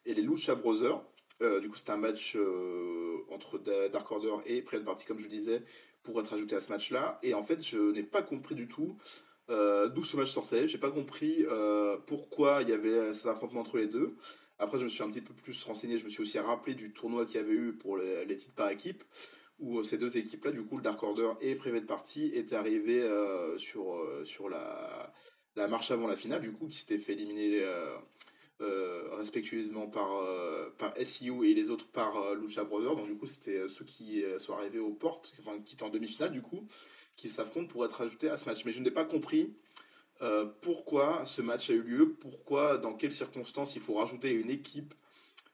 et les Lucha Brothers. Du coup, c'était un match entre Dark Order et Private Party, comme je le disais, pour être ajouté à ce match-là. Et en fait, je n'ai pas compris du tout d'où ce match sortait. J'ai pas compris pourquoi il y avait cet affrontement entre les deux. Après, je me suis un petit peu plus renseigné. Je me suis aussi rappelé du tournoi qu'il y avait eu pour les titres par équipe, où ces deux équipes-là, du coup, le Dark Order et Private Party, étaient arrivés sur la marche avant la finale, du coup, qui s'était fait éliminer respectueusement par SCU et les autres par Lucha Brothers. Donc, du coup, c'était ceux qui sont arrivés aux portes, enfin, qui étaient en demi-finale, du coup, qui s'affrontent pour être ajoutés à ce match. Mais je n'ai pas compris pourquoi ce match a eu lieu, pourquoi, dans quelles circonstances il faut rajouter une équipe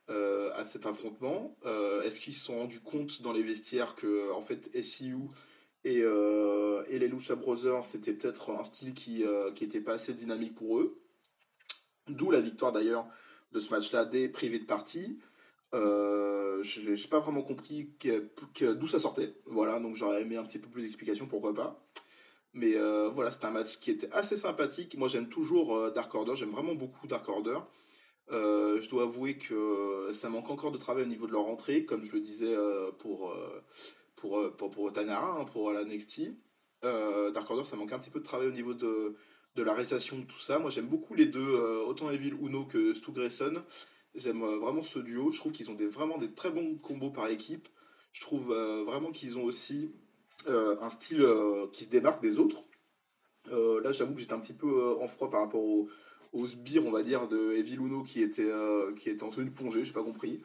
à cet affrontement. Est-ce qu'ils se sont rendus compte dans les vestiaires que en fait SCU et les Lucha Brothers c'était peut-être un style qui était pas assez dynamique pour eux, d'où la victoire d'ailleurs de ce match-là des Private Party. J'ai pas vraiment compris d'où ça sortait, voilà, donc j'aurais aimé un petit peu plus d'explications, pourquoi pas. Mais voilà, c'était un match qui était assez sympathique. Moi, j'aime toujours Dark Order. J'aime vraiment beaucoup Dark Order. Je dois avouer que ça manque encore de travail au niveau de leur entrée, comme je le disais pour Tanara, hein, pour la NXT. Dark Order, ça manque un petit peu de travail au niveau de la réalisation de tout ça. Moi, j'aime beaucoup les deux, autant Evil Uno que Stu Grayson. J'aime vraiment ce duo. Je trouve qu'ils ont vraiment des très bons combos par équipe. Je trouve vraiment qu'ils ont aussi un style qui se démarque des autres. Là, j'avoue que j'étais un petit peu en froid par rapport aux sbires, on va dire, de Evil Uno qui était en tenue de plongée, j'ai pas compris.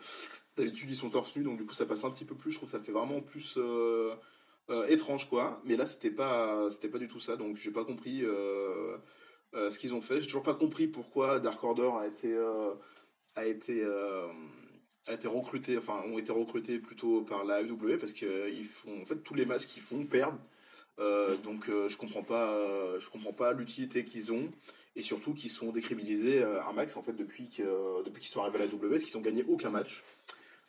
D'habitude, ils sont torse nu, donc du coup, ça passe un petit peu plus. Je trouve que ça fait vraiment plus étrange, quoi. Mais là, c'était pas du tout ça, donc j'ai pas compris ce qu'ils ont fait. J'ai toujours pas compris pourquoi Dark Order a été recruté, enfin, ont été recrutés plutôt par la AEW, parce qu'ils font, en fait, tous les matchs qu'ils font perdent. Donc je comprends pas l'utilité qu'ils ont, et surtout qu'ils sont décrédibilisés un max en fait depuis qu'ils sont arrivés à la W, parce qu'ils ont gagné aucun match.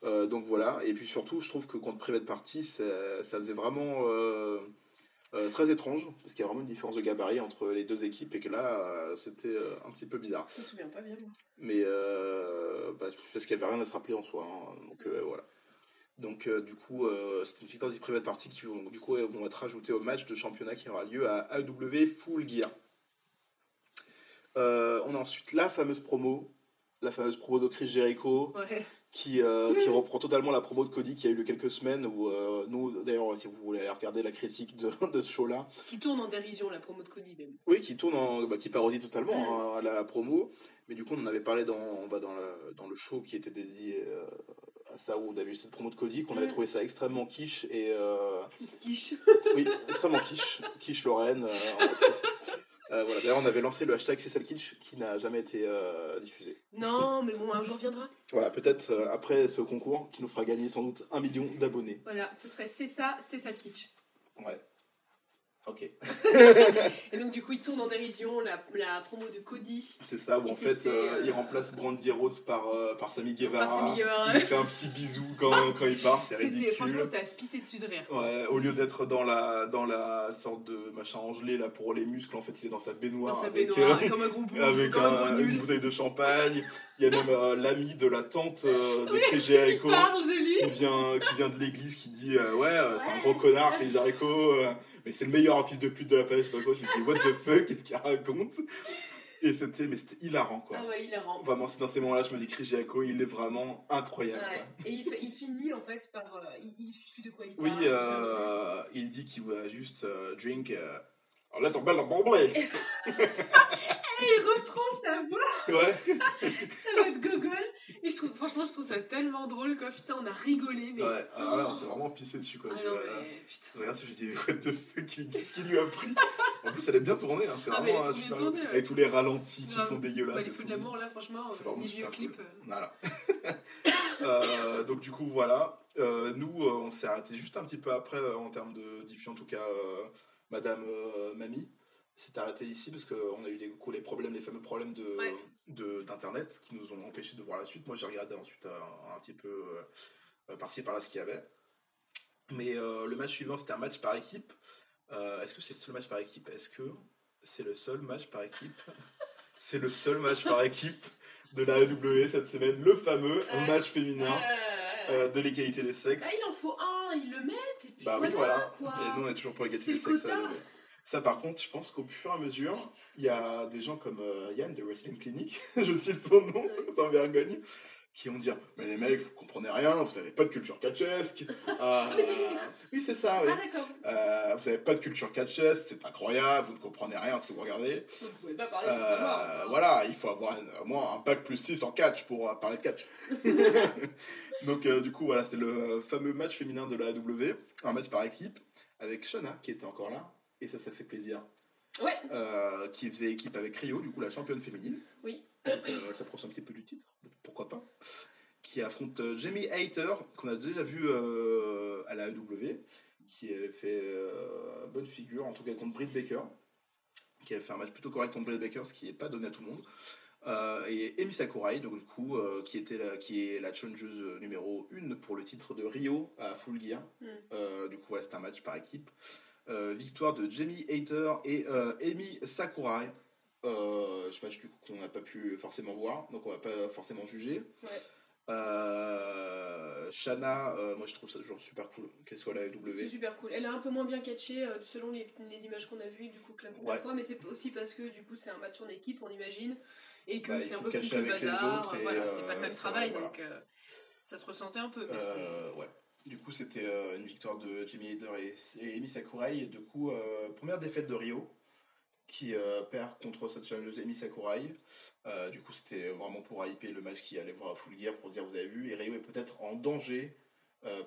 Donc voilà, et puis surtout je trouve que contre Private Party ça faisait vraiment très étrange, parce qu'il y a vraiment une différence de gabarit entre les deux équipes, et que là c'était un petit peu bizarre. Je me souviens pas bien moi. Mais parce qu'il n'y avait rien à se rappeler en soi, hein, donc voilà. Donc du coup, c'est une victoire du Private Party qui vont être ajoutées au match de championnat qui aura lieu à AEW Full Gear. On a ensuite la fameuse promo de Chris Jericho, ouais. qui reprend totalement la promo de Cody qui a eu lieu quelques semaines, où nous, d'ailleurs, si vous voulez aller regarder la critique de ce show-là. Qui tourne en dérision, la promo de Cody même. Oui, qui parodie totalement à la promo, mais du coup on en avait parlé dans le show qui était dédié à ça, où on avait eu cette promo de Cody, qu'on avait trouvé ça extrêmement quiche et quiche. Oui, extrêmement quiche Lorraine. Voilà. D'ailleurs, on avait lancé le hashtag C'est ça le kitsch, qui n'a jamais été diffusé. Non, mais bon, un jour viendra. Voilà, peut-être après ce concours qui nous fera gagner sans doute 1 million d'abonnés. Voilà, ce serait c'est ça le kitsch. Ouais. Ok. Et donc du coup il tourne en dérision la promo de Cody. C'est ça, où en fait il remplace Brandy Rhodes par Sammy Guevara. Il lui fait un petit bisou quand il part, c'est ridicule. Franchement c'était à se pisser dessus de rire. Ouais, au lieu d'être dans la sorte de machin gelé là pour les muscles, en fait il est dans sa baignoire. Comme un gros bout, avec une bouteille de champagne. Il y a même l'ami de la tante de Chris Jericho qui parle de lui. Qui vient de l'église, qui dit c'est un gros connard Chris Jericho, mais c'est le meilleur fils de pute de la planète, je sais pas quoi. Je me dis what the fuck, qu'est-ce qu'il raconte. Et c'était hilarant, quoi. Ah ouais, hilarant. Vraiment, c'est dans ces moments-là, je me dis Chris Jericho, il est vraiment incroyable. Ouais. Et il finit en fait par il suit de quoi il parle. Oui, il dit qu'il va juste drink a little bit of bubbly. Et il reprend sa voix. Ouais. Ça va être gogol. Et franchement, je trouve ça tellement drôle, quoi. Putain, on a rigolé, mais. Ouais, on s'est vraiment pissé dessus, quoi. Ah non, mais putain. Je regarde, je me dis, what the fuck, qu'est-ce qu'il lui a pris. En plus, elle est bien tournée, hein. C'est vraiment super tournée, ouais. Avec tous les ralentis qui sont dégueulasses. Les feux de l'amour, là, franchement, c'est vraiment les vieux clips. Voilà. Donc, du coup, voilà. Nous, on s'est arrêté juste un petit peu après, en termes de diffusion, en tout cas, Madame Mamie s'est arrêtée ici parce qu'on a eu les fameux problèmes d'internet qui nous ont empêché de voir la suite. Moi j'ai regardé ensuite un petit peu par-ci par-là ce qu'il y avait, mais le match suivant c'était un match par équipe. Est-ce que c'est le seul match par équipe? Est-ce que c'est le seul match par équipe? C'est le seul match par équipe de la AEW cette semaine, le fameux match féminin de l'égalité des sexes. Il en faut un, ils le mettent, et puis voilà. Quoi. Et nous, on est toujours pour l'égalité des sexes. Ça, par contre, je pense qu'au fur et à mesure, il y a des gens comme Yann de Wrestling Clinic, je cite son nom, sans vergogne, qui vont dire « Mais les mecs, vous comprenez rien, vous n'avez pas de culture catchesque. » Oui, c'est ça, oui. Vous n'avez pas de culture catchesque, c'est incroyable, vous ne comprenez rien à ce que vous regardez. Vous ne pouvez pas parler sur ce mort. Voilà, il faut avoir au moins un bac plus 6 en catch pour parler de catch. Donc, du coup, voilà, c'était le fameux match féminin de la AEW, un match par équipe, avec Shana, qui était encore là. Et ça fait plaisir. Ouais. Qui faisait équipe avec Rio, du coup la championne féminine. Oui. Elle s'approche un petit peu du titre, pourquoi pas. Qui affronte Jamie Hayter, qu'on a déjà vu à la AEW, qui avait fait bonne figure, en tout cas contre Britt Baker, qui avait fait un match plutôt correct contre Britt Baker, ce qui n'est pas donné à tout le monde. Et Emi Sakurai, donc, du coup, qui est la challengeuse numéro 1 pour le titre de Rio à Full Gear. Du coup, voilà, c'est un match par équipe. Victoire de Jamie Hayter et Emi Sakurai. Ce match du coup qu'on n'a pas pu forcément voir, donc on va pas forcément juger. Ouais. Shana, moi je trouve ça toujours super cool qu'elle soit à la AEW. C'est super cool. Elle est un peu moins bien catchée selon les images qu'on a vues du coup que la première fois, mais c'est aussi parce que du coup c'est un match en équipe, on imagine, et que c'est un peu plus le bazar. C'est pas le même travail, donc ça se ressentait un peu. Mais ouais. Du coup, c'était une victoire de Jamie Hayter et Emi Sakurai. Et du coup, première défaite de Rio, qui perd contre cette challengeuse Emi Sakurai. Du coup, c'était vraiment pour hyper le match qui allait voir à Full Gear pour dire vous avez vu, et Rio est peut-être en danger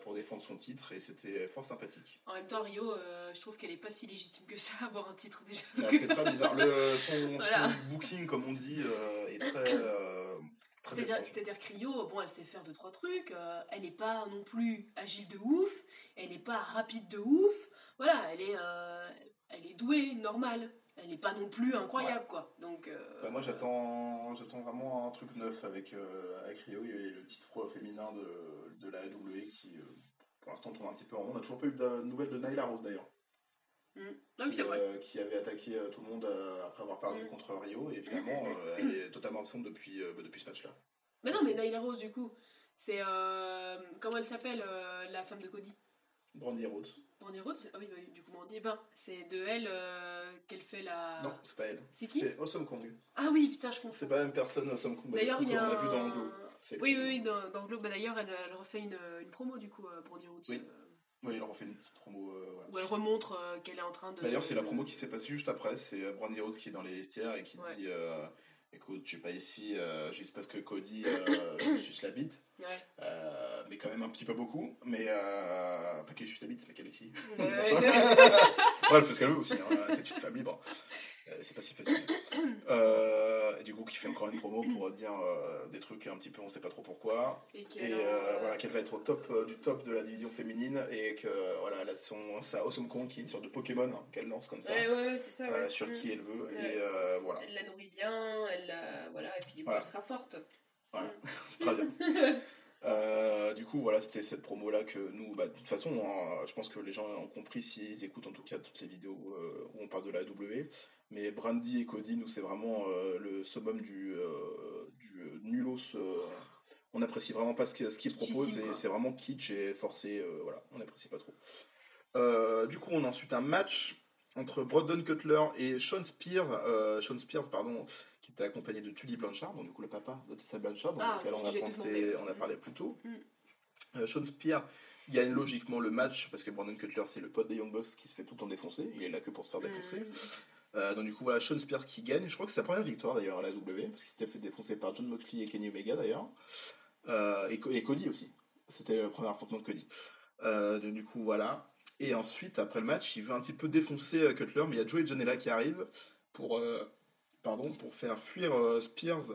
pour défendre son titre, et c'était fort sympathique. En même temps, Rio, je trouve qu'elle est pas si légitime que ça à avoir un titre déjà. C'est très bizarre. Son booking, comme on dit, est très... C'est-à-dire que Rio, bon, elle sait faire 2-3 trucs, elle n'est pas non plus agile de ouf, elle n'est pas rapide de ouf, voilà, elle est douée, normale, elle n'est pas non plus incroyable, quoi. Donc, moi j'attends vraiment un truc neuf avec Rio et le titre féminin de la AEW qui, pour l'instant, tourne un petit peu en rond. On n'a toujours pas eu de nouvelles de Nyla Rose d'ailleurs. Qui avait attaqué tout le monde après avoir perdu contre Rio, et finalement elle est totalement absente depuis ce match là. Mais non, mais Nyla Rose du coup c'est comment elle s'appelle la femme de Cody? Brandi Rhodes. Brandi Rhodes, oui, du coup Brandi, c'est de elle qu'elle fait la... Non, c'est pas elle. C'est qui? C'est Awesome Kong. Ah oui, putain, je confonds. C'est pas la même personne, Awesome Kong. D'ailleurs, il y a on a vu dans Globe. Oui, dans Globe. D'ailleurs, elle refait une promo du coup, Brandi Rhodes. Oui, elle refait une petite promo. Voilà. Où elle remontre qu'elle est en train de... D'ailleurs, c'est la promo qui s'est passée juste après. C'est Brandi Rhodes qui est dans les vestiaires et qui dit écoute, je suis pas ici juste parce que Cody suce la bite. Ouais. Mais quand même un petit peu beaucoup. Mais pas qu'elle suce la bite, mais qu'elle est ici. Elle fait ce qu'elle veut aussi. C'est une femme libre. C'est pas si facile. Et du coup, qui fait encore une promo pour dire des trucs un petit peu, on sait pas trop pourquoi. Et voilà, qu'elle va être au top du top de la division féminine, et que voilà, elle a sa Awesome Kong qui est une sorte de Pokémon qu'elle lance comme ça. Ouais, c'est ça. Sur qui elle veut. Ouais. Et voilà. Elle la nourrit bien, voilà, et puis du coup, elle sera forte. Voilà, c'est très bien. Du coup, voilà, c'était cette promo-là que nous, de toute façon, je pense que les gens ont compris s'ils écoutent en tout cas toutes les vidéos où on parle de la AEW. Mais Brandi et Cody, nous, c'est vraiment le summum du nulos. On n'apprécie vraiment pas ce qu'ils proposent, et c'est vraiment kitsch et forcé. Voilà, on n'apprécie pas trop. Du coup, on a ensuite un match entre Brandon Cutler et Sean Spears, qui était accompagné de Tully Blanchard, donc du coup le papa de Tessa Blanchard, donc on a parlé plus tôt. Sean Spears gagne logiquement le match parce que Brandon Cutler, c'est le pote des Young Bucks qui se fait tout le temps défoncer, il est là que pour se faire défoncer. Donc du coup voilà, Sean Spears qui gagne, je crois que c'est sa première victoire d'ailleurs à la W, parce qu'il s'était fait défoncer par John Moxley et Kenny Omega d'ailleurs, et Cody aussi, c'était le premier affrontement de Cody. Du coup voilà. Et ensuite, après le match, il veut un petit peu défoncer Cutler, mais il y a Joey Janela qui arrive pour faire fuir Spears.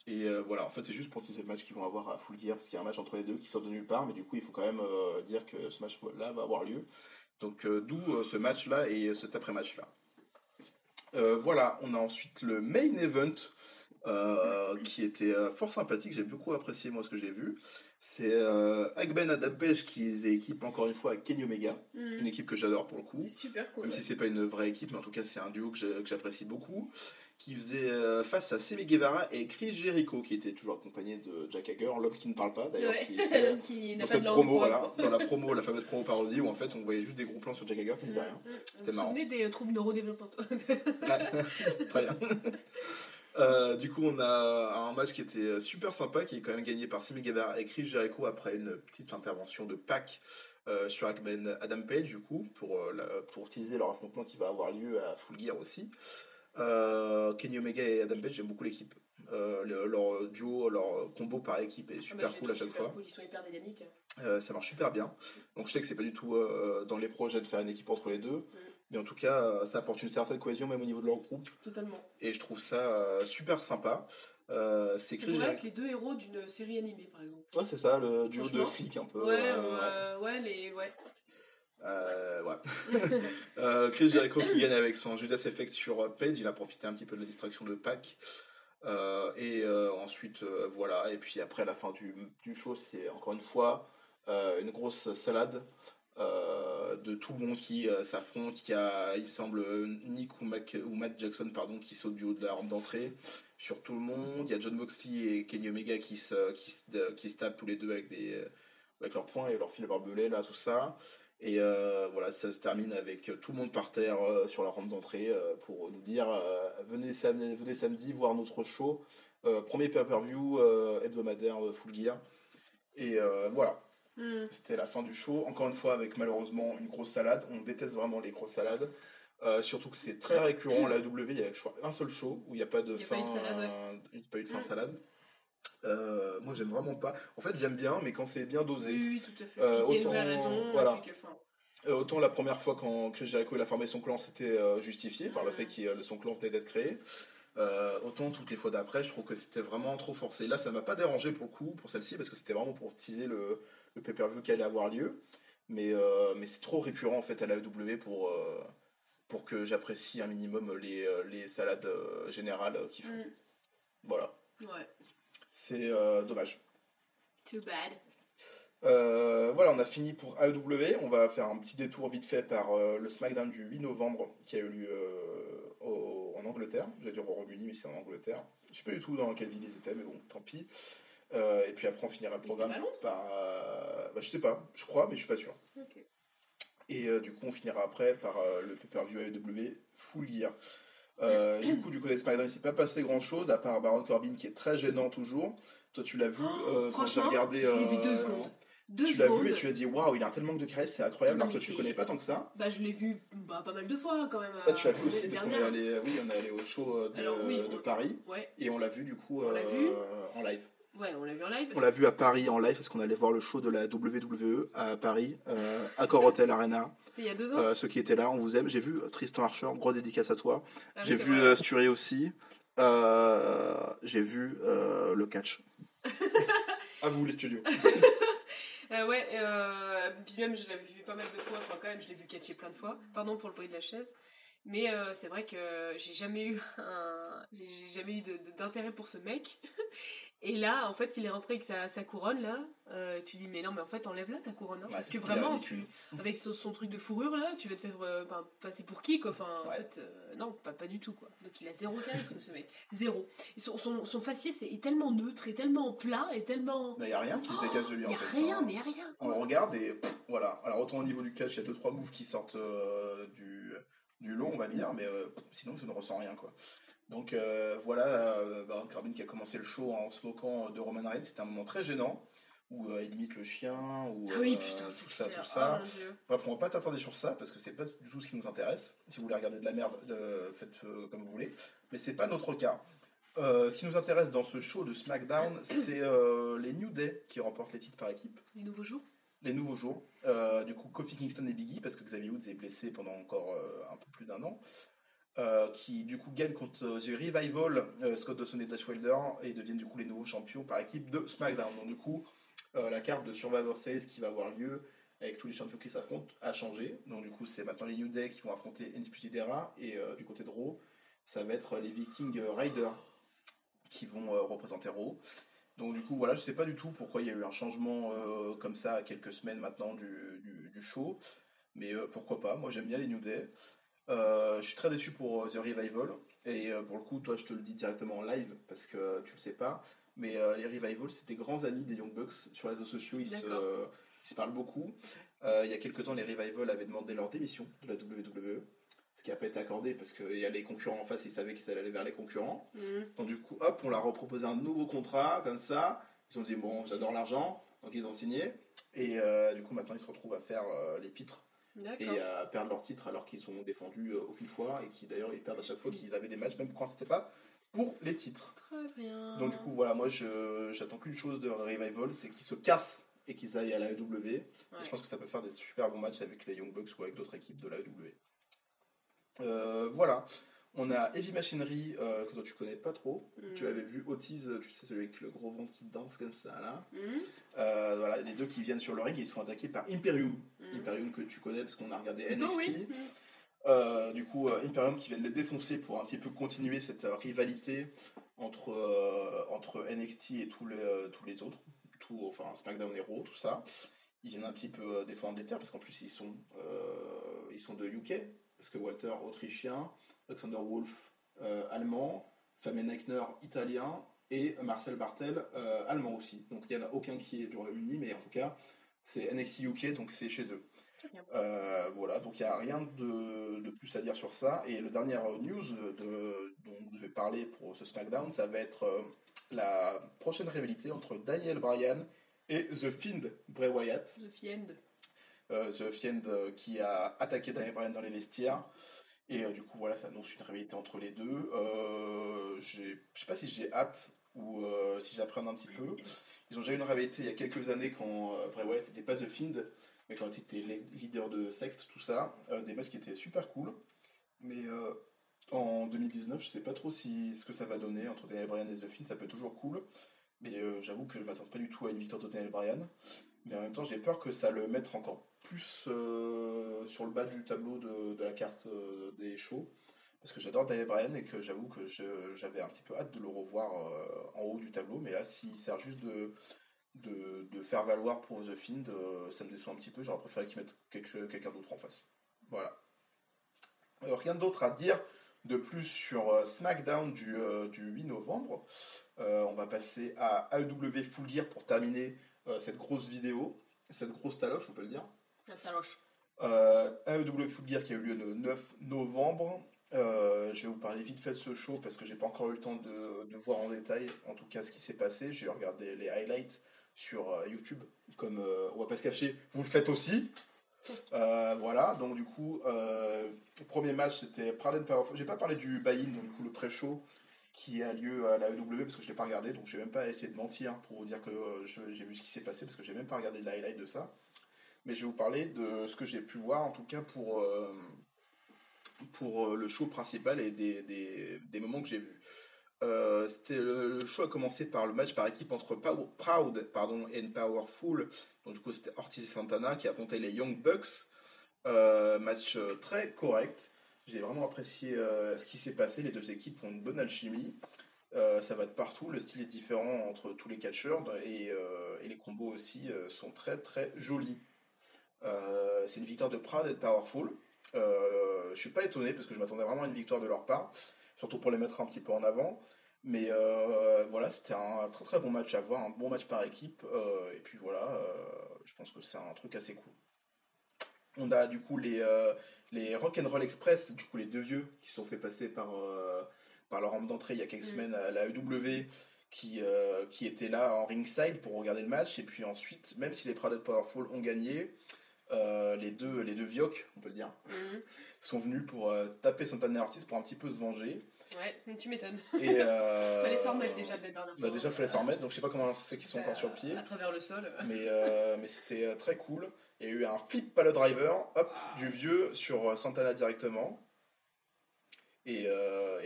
Et voilà, en fait, c'est juste pour teaser le match qu'ils vont avoir à Full Gear, parce qu'il y a un match entre les deux qui sort de nulle part, mais du coup, il faut quand même dire que ce match-là va avoir lieu. Donc, d'où ce match-là et cet après-match-là. Voilà, on a ensuite le main event, qui était fort sympathique, j'ai beaucoup apprécié moi ce que j'ai vu. C'est Hangman Adam Page qui les équipe encore une fois à Kenny Omega, une équipe que j'adore pour le coup. C'est super cool. Même si c'est pas une vraie équipe, mais en tout cas c'est un duo que j'apprécie beaucoup. Qui faisait face à Sammy Guevara et Chris Jericho, qui était toujours accompagné de Jack Hager, l'homme qui ne parle pas d'ailleurs. Ouais. Qui était, l'homme qui n'a dans pas de cette langue. promo, voilà, dans la promo, la fameuse promo parodie où en fait on voyait juste des gros plans sur Jack Hager qui disait rien. C'était marrant. Vous vous souvenez des troubles neurodéveloppementaux? Très bien. Du coup, on a un match qui était super sympa, qui est quand même gagné par Sammy Guevara et Chris Jericho après une petite intervention de Pac sur Hangman Adam Page, du coup, pour teaser leur affrontement qui va avoir lieu à Full Gear aussi. Kenny Omega et Adam Page, j'aime beaucoup l'équipe. Leur duo, leur combo par équipe est super cool à chaque fois. Cool. Ils sont hyper dynamiques. Ça marche super bien. Donc je sais que c'est pas du tout dans les projets de faire une équipe entre les deux. Mais en tout cas, ça apporte une certaine cohésion même au niveau de leur groupe. Totalement. Et je trouve ça super sympa. C'est pourrait être les deux héros d'une série animée, par exemple. Ouais, c'est ça, le duo de flics un peu. Ouais. Chris Jericho qui gagne avec son Judas Effect sur Page. Il a profité un petit peu de la distraction de Pac. Ensuite, voilà. Et puis après, à la fin du show, c'est encore une fois une grosse salade. De tout le monde qui s'affronte. Il y a, il semble, Nick ou Matt Jackson qui sautent du haut de la rampe d'entrée sur tout le monde. Il y a Jon Moxley et Kenny Omega qui se tapent tous les deux avec leurs poings et leurs fils barbelés, là, tout ça. Et voilà, ça se termine avec tout le monde par terre sur la rampe d'entrée pour nous dire venez samedi voir notre show. Premier pay-per-view hebdomadaire Full Gear. Et voilà. C'était la fin du show, encore une fois avec malheureusement une grosse salade. On déteste vraiment les grosses salades, surtout que c'est très récurrent à la W. Il y a je crois un seul show où il n'y a pas de fin, il n'y a pas eu de fin salade. Moi j'aime vraiment pas. En fait j'aime bien, mais quand c'est bien dosé. Oui, tout à fait. Autant, il y a une vraie raison. Voilà. Autant la première fois quand Chris Jericho il a formé son clan, c'était justifié par le fait que son clan venait d'être créé. Autant toutes les fois d'après, je trouve que c'était vraiment trop forcé. Là, ça m'a pas dérangé pour le coup, pour celle-ci, parce que c'était vraiment pour teaser le pay-per-view qui allait avoir lieu. Mais c'est trop récurrent en fait à la AEW pour que j'apprécie un minimum les salades générales qu'ils font. Voilà. Ouais. C'est dommage. Too bad. Voilà, on a fini pour AEW. On va faire un petit détour vite fait par le SmackDown du 8 novembre qui a eu lieu en Angleterre. J'allais dire au Royaume-Uni, mais c'est en Angleterre. Je sais pas du tout dans quelle ville ils étaient, mais bon, tant pis. Et puis après, on finira le programme par. Je sais pas, je crois, mais je suis pas sûr. Okay. Et du coup, on finira après par le pay-per-view AEW Full Gear. Du côté SmackDown, il s'est pas passé grand chose, à part Baron Corbin qui est très gênant toujours. Toi, tu l'as vu quand j'ai regardé. Je l'ai vu 2 secondes. Tu l'as vu et tu as dit waouh, il a un tel manque de charisme, c'est incroyable, alors que tu connais pas tant que ça. Bah, je l'ai vu pas mal de fois quand même. Toi, tu l'as vu aussi, parce qu'on est allé, on est allé au show de Paris, et on l'a vu du coup en live. Ouais, on l'a vu en live. On l'a vu à Paris en live parce qu'on allait voir le show de la WWE à Paris, Accor Hotel Arena. C'était il y a 2 ans. Ceux qui étaient là, on vous aime. J'ai vu Tristan Archer, grosse dédicace à toi. J'ai vu Sturi aussi. J'ai vu le catch. À vous les studios. Puis même je l'avais vu pas mal de fois, enfin quand même je l'ai vu catcher plein de fois, pardon pour le bruit de la chaise, mais c'est vrai que j'ai jamais eu d'intérêt pour ce mec. Et là, en fait, il est rentré avec sa couronne, là. Tu dis, mais non, mais en fait, enlève-la ta couronne. Hein, parce que vraiment, avec son truc de fourrure, là, tu vas te faire passer pour qui, quoi. Enfin, en fait, non, pas du tout, quoi. Donc, il a zéro charisme, ce mec. Zéro. Et son faciès est tellement neutre, et tellement plat, et tellement... Il n'y a rien qui se dégage de lui, en fait. Il n'y a rien, mais il n'y a rien. On le regarde et voilà. Alors, autant au niveau du catch, il y a 2-3 moves qui sortent du lot, on va dire, mais sinon, je ne ressens rien, quoi. Donc voilà, Baron Corbin qui a commencé le show en se moquant de Roman Reigns. C'était un moment très gênant où il imite le chien, ou tout ça. Bref, on va pas t'attarder sur ça parce que c'est pas du tout ce qui nous intéresse. Si vous voulez regarder de la merde, faites comme vous voulez. Mais c'est pas notre cas. Ce qui nous intéresse dans ce show de SmackDown, c'est les New Day qui remportent les titres par équipe. Les nouveaux jours. Du coup, Kofi Kingston et Big E, parce que Xavier Woods est blessé pendant encore un peu plus d'un an. Qui du coup gagnent contre The Revival, Scott Dawson et Dash Wilder, et deviennent du coup les nouveaux champions par équipe de SmackDown. Donc du coup la carte de Survivor Series qui va avoir lieu avec tous les champions qui s'affrontent a changé. Donc du coup c'est maintenant les New Day qui vont affronter Undisputed Era, et du côté de Raw ça va être les Viking Raiders qui vont représenter Raw. Donc du coup, voilà, je sais pas du tout pourquoi il y a eu un changement comme ça à quelques semaines maintenant du show. Mais pourquoi pas, moi j'aime bien les New Day. Je suis très déçu pour The Revival. Et pour le coup, toi, je te le dis directement en live parce que tu le sais pas. Mais les Revival, c'est des grands amis des Young Bucks. Sur les réseaux sociaux, ils se parlent beaucoup. Il y a quelques temps, les Revival avaient demandé leur démission de la WWE. Ce qui n'a pas été accordé parce qu'il y a les concurrents en face et ils savaient qu'ils allaient aller vers les concurrents. Donc du coup, hop, on leur a proposé un nouveau contrat, comme ça. Ils ont dit, bon, j'adore l'argent. Donc ils ont signé. Et du coup, maintenant, ils se retrouvent à faire les pitres. Et à perdre leur titre alors qu'ils sont défendus aucune fois et qui d'ailleurs ils perdent à chaque fois qu'ils avaient des matchs, même quand c'était pas pour les titres. Très bien. Donc du coup voilà, moi j'attends qu'une chose de Revival, c'est qu'ils se cassent et qu'ils aillent à la AEW. Ouais. Et je pense que ça peut faire des super bons matchs avec les Young Bucks ou avec d'autres équipes de la AEW. Voilà. On a Heavy Machinery, que toi tu connais pas trop. Tu avais vu Otis, tu sais, celui avec le gros ventre qui danse comme ça là. Voilà, les deux qui viennent sur le ring, ils se font attaquer par Imperium. Imperium que tu connais parce qu'on a regardé NXT. Oui. Du coup, Imperium qui viennent les défoncer pour un petit peu continuer cette rivalité entre NXT et tous les autres. Enfin, SmackDown et Raw, tout ça. Ils viennent un petit peu défendre les terres parce qu'en plus ils sont de UK. Parce que Walter, autrichien, Alexander Wolf, allemand, Fabian Eichner, italien, et Marcel Bartel, allemand aussi. Donc il n'y en a aucun qui est du Royaume-Uni, mais en tout cas, c'est NXT UK, donc c'est chez eux. Voilà, donc il n'y a rien de plus à dire sur ça. Et le dernier news dont je vais parler pour ce SmackDown, ça va être la prochaine rivalité entre Daniel Bryan et The Fiend, Bray Wyatt. The Fiend qui a attaqué Daniel Bryan dans les vestiaires. Et du coup, voilà, ça annonce une rivalité entre les deux. Je sais pas si j'ai hâte ou si j'appréhende un petit peu. Ils ont déjà eu une rivalité il y a quelques années quand Bray Wyatt n'était pas The Fiend, mais quand il était leader de secte, tout ça. Des matchs qui étaient super cool. Mais en 2019, je sais pas trop ce que ça va donner entre Daniel Bryan et The Fiend. Ça peut être toujours cool. Mais j'avoue que je m'attends pas du tout à une victoire de Daniel Bryan. Mais en même temps, j'ai peur que ça le mette encore plus sur le bas du tableau de la carte des shows. Parce que j'adore Daniel Bryan et que j'avoue que j'avais un petit peu hâte de le revoir en haut du tableau. Mais là, s'il sert juste de faire valoir pour The Fiend, ça me déçoit un petit peu. J'aurais préféré qu'il mette quelqu'un d'autre en face. Voilà. Rien d'autre à dire de plus sur SmackDown du 8 novembre. On va passer à AEW Full Gear pour terminer cette grosse vidéo, cette grosse taloche, on peut le dire. La taloche. AEW Full Gear qui a eu lieu le 9 novembre. Je vais vous parler vite fait de ce show parce que j'ai pas encore eu le temps de voir en détail, en tout cas, ce qui s'est passé. J'ai regardé les highlights sur YouTube, comme on va pas se cacher, vous le faites aussi. Voilà, donc du coup, le premier match c'était Proud and Powerful. J'ai pas parlé du buy-in, donc du coup le pré-show qui a lieu à la AEW parce que je l'ai pas regardé, donc je vais même pas essayer de mentir pour vous dire que j'ai vu ce qui s'est passé parce que j'ai même pas regardé le highlight de ça. Mais je vais vous parler de ce que j'ai pu voir en tout cas pour le show principal et des moments que j'ai vus. Le show a commencé par le match par équipe entre Proud et Powerful. Donc du coup c'était Ortiz et Santana qui affrontaient les Young Bucks. Match très correct. J'ai vraiment apprécié ce qui s'est passé. Les deux équipes ont une bonne alchimie. Ça va de partout. Le style est différent entre tous les catcheurs et les combos aussi sont très très jolis. C'est une victoire de Proud et Powerful. Je suis pas étonné parce que je m'attendais vraiment à une victoire de leur part, surtout pour les mettre un petit peu en avant. Mais voilà, c'était un très très bon match à voir, un bon match par équipe. Et puis voilà, je pense que c'est un truc assez cool. On a du coup les Rock'n'Roll Express, du coup les deux vieux qui se sont fait passer par leur rampe d'entrée il y a quelques semaines à la AEW, qui étaient là en ringside pour regarder le match. Et puis ensuite, même si les Proud and Powerful ont gagné, les deux Vioc, on peut le dire, sont venus pour taper Santana Ortiz pour un petit peu se venger. Ouais, tu m'étonnes. Et fallait s'en remettre déjà de la dernière fois. Déjà, fallait s'en remettre, donc je sais pas comment c'est qu'ils sont encore sur pied. À travers le sol. Mais c'était très cool. Il y a eu un flip palo driver, du vieux sur Santana directement. Et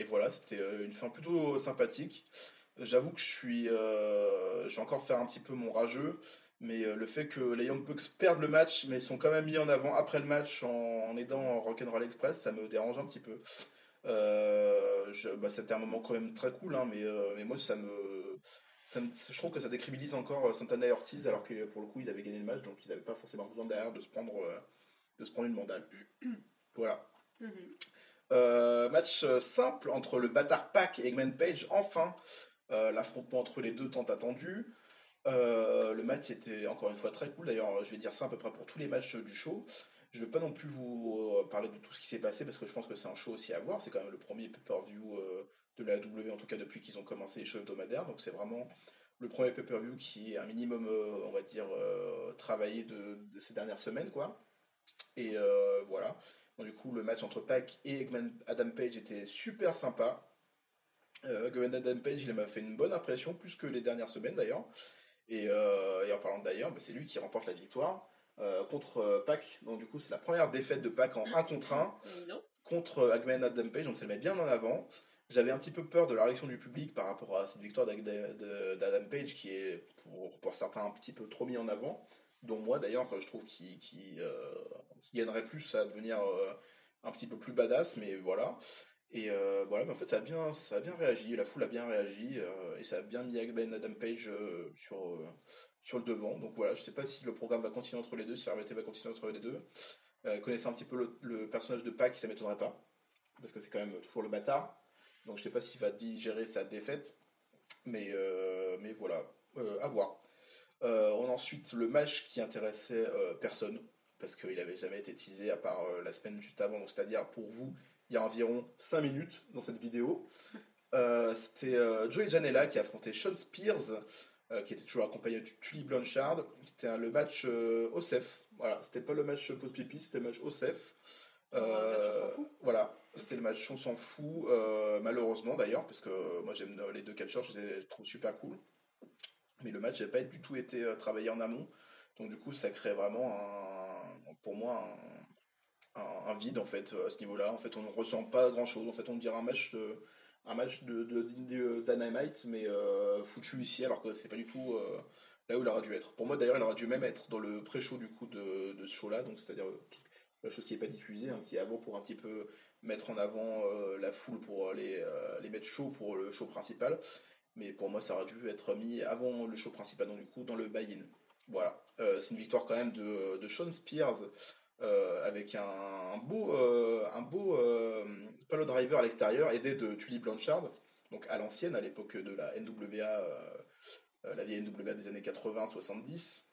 voilà, c'était une fin plutôt sympathique. J'avoue que je vais encore faire un petit peu mon rageux. Mais le fait que les Young Bucks perdent le match, mais sont quand même mis en avant après le match en aidant Rock'n'Roll Express, ça me dérange un petit peu. C'était un moment quand même très cool, hein, mais moi ça je trouve que ça décrédibilise encore Santana et Ortiz, alors que pour le coup, ils avaient gagné le match, donc ils n'avaient pas forcément besoin derrière de se prendre une mandale. Voilà. Match simple entre le bâtard Pac et Eggman Page, enfin. L'affrontement entre les deux tant attendu. Le match était encore une fois très cool. D'ailleurs, je vais dire ça à peu près pour tous les matchs du show. Je ne vais pas non plus vous parler de tout ce qui s'est passé parce que je pense que c'est un show aussi à voir. C'est quand même le premier pay-per-view de la AEW, en tout cas depuis qu'ils ont commencé les shows hebdomadaires. Donc c'est vraiment le premier pay-per-view qui est un minimum, on va dire, travaillé de ces dernières semaines, quoi. Et voilà. Donc, du coup, le match entre Pac et Eggman Adam Page était super sympa. Eggman Adam Page, il m'a fait une bonne impression, plus que les dernières semaines d'ailleurs. Et en parlant d'ailleurs, c'est lui qui remporte la victoire contre Pac. Donc du coup, c'est la première défaite de Pac en 1 contre 1 contre Eggman Adam Page. Donc ça le met bien en avant. J'avais un petit peu peur de la réaction du public par rapport à cette victoire d'Adam Page qui est pour certains un petit peu trop mis en avant. Dont moi d'ailleurs, je trouve qu'il gagnerait plus à devenir un petit peu plus badass, mais voilà. Et voilà, mais en fait ça a bien réagi, la foule a bien réagi et ça a bien mis Ben Adam Page sur le devant. Donc voilà, je sais pas si le programme va continuer entre les deux, si la RVT va continuer entre les deux. Connaissant un petit peu le personnage de Pac, ça m'étonnerait pas, parce que c'est quand même toujours le bâtard. Donc je sais pas s'il va digérer sa défaite, mais voilà, à voir. On a ensuite le match qui intéressait personne, parce qu'il n'avait jamais été teasé à part la semaine juste avant, donc c'est-à-dire pour vous, il y a environ 5 minutes dans cette vidéo. C'était Joey Janela qui affrontait Shawn Spears, qui était toujours accompagné de Tully Blanchard. C'était le match OSEF. Voilà, c'était pas le match post-pipi, c'était le match OSEF. Match on s'en fout. Voilà, c'était le match on s'en fout, malheureusement d'ailleurs, parce que moi j'aime les deux catcheurs, je les trouve super cool. Mais le match n'a pas du tout été travaillé en amont. Donc du coup, ça crée vraiment, pour moi, un vide en fait à ce niveau-là. En fait, on ne ressent pas grand-chose. En fait, on dirait un match de Dynamite, mais foutu ici, alors que c'est pas du tout là où il aurait dû être. Pour moi, d'ailleurs, il aurait dû même être dans le pré-show du coup de ce show-là, donc c'est-à-dire la chose qui n'est pas diffusée, qui est avant pour un petit peu mettre en avant la foule pour les mettre chaud pour le show principal. Mais pour moi, ça aurait dû être mis avant le show principal, donc du coup, dans le buy-in. Voilà. C'est une victoire quand même de Shawn Spears avec un beau palo driver à l'extérieur, aidé de Tully Blanchard, donc à l'ancienne, à l'époque de la NWA, la vieille NWA des années 80-70.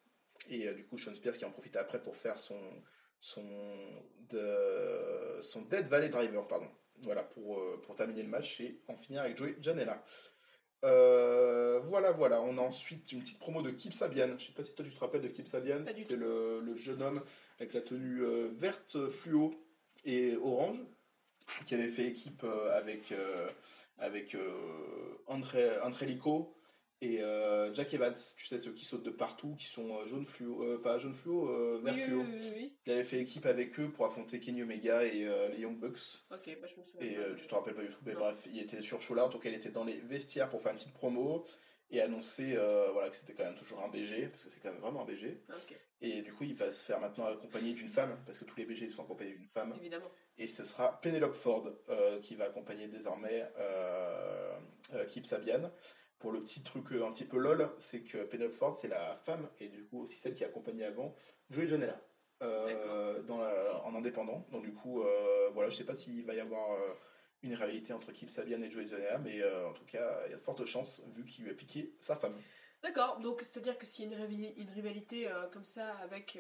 Et du coup, Shawn Spears qui en profite après pour faire son Dead Valley Driver, pardon. Voilà, pour terminer le match et en finir avec Joey Janela. Voilà. On a ensuite une petite promo de Kip Sabian. Je sais pas si toi tu te rappelles de Kip Sabian. C'était le jeune homme avec la tenue verte fluo et orange qui avait fait équipe avec André Lico et Jack Evans. Tu sais, ceux qui sautent de partout, qui sont jaune fluo, pas jaune fluo, vert fluo. Oui. Il avait fait équipe avec eux pour affronter Kenny Omega et les Young Bucks. Ok, je me souviens. Et tu te rappelles pas du tout, mais bref, il était sur show là, en tout cas il était dans les vestiaires pour faire une petite promo et annoncer que c'était quand même toujours un BG, parce que c'est quand même vraiment un BG. Okay. Et du coup il va se faire maintenant accompagner d'une femme, parce que tous les BG sont accompagnés d'une femme. Évidemment. Et ce sera Penelope Ford qui va accompagner désormais Kip Sabian. Pour le petit truc un petit peu lol, c'est que Penelope Ford c'est la femme, et du coup aussi celle qui a accompagné avant Joey Janela. En indépendant. Donc du coup, voilà, je sais pas s'il va y avoir une rivalité entre Kip Sabian et Joey Janela, mais en tout cas, il y a de fortes chances vu qu'il lui a piqué sa femme. D'accord, donc c'est-à-dire que s'il y a une rivalité comme ça avec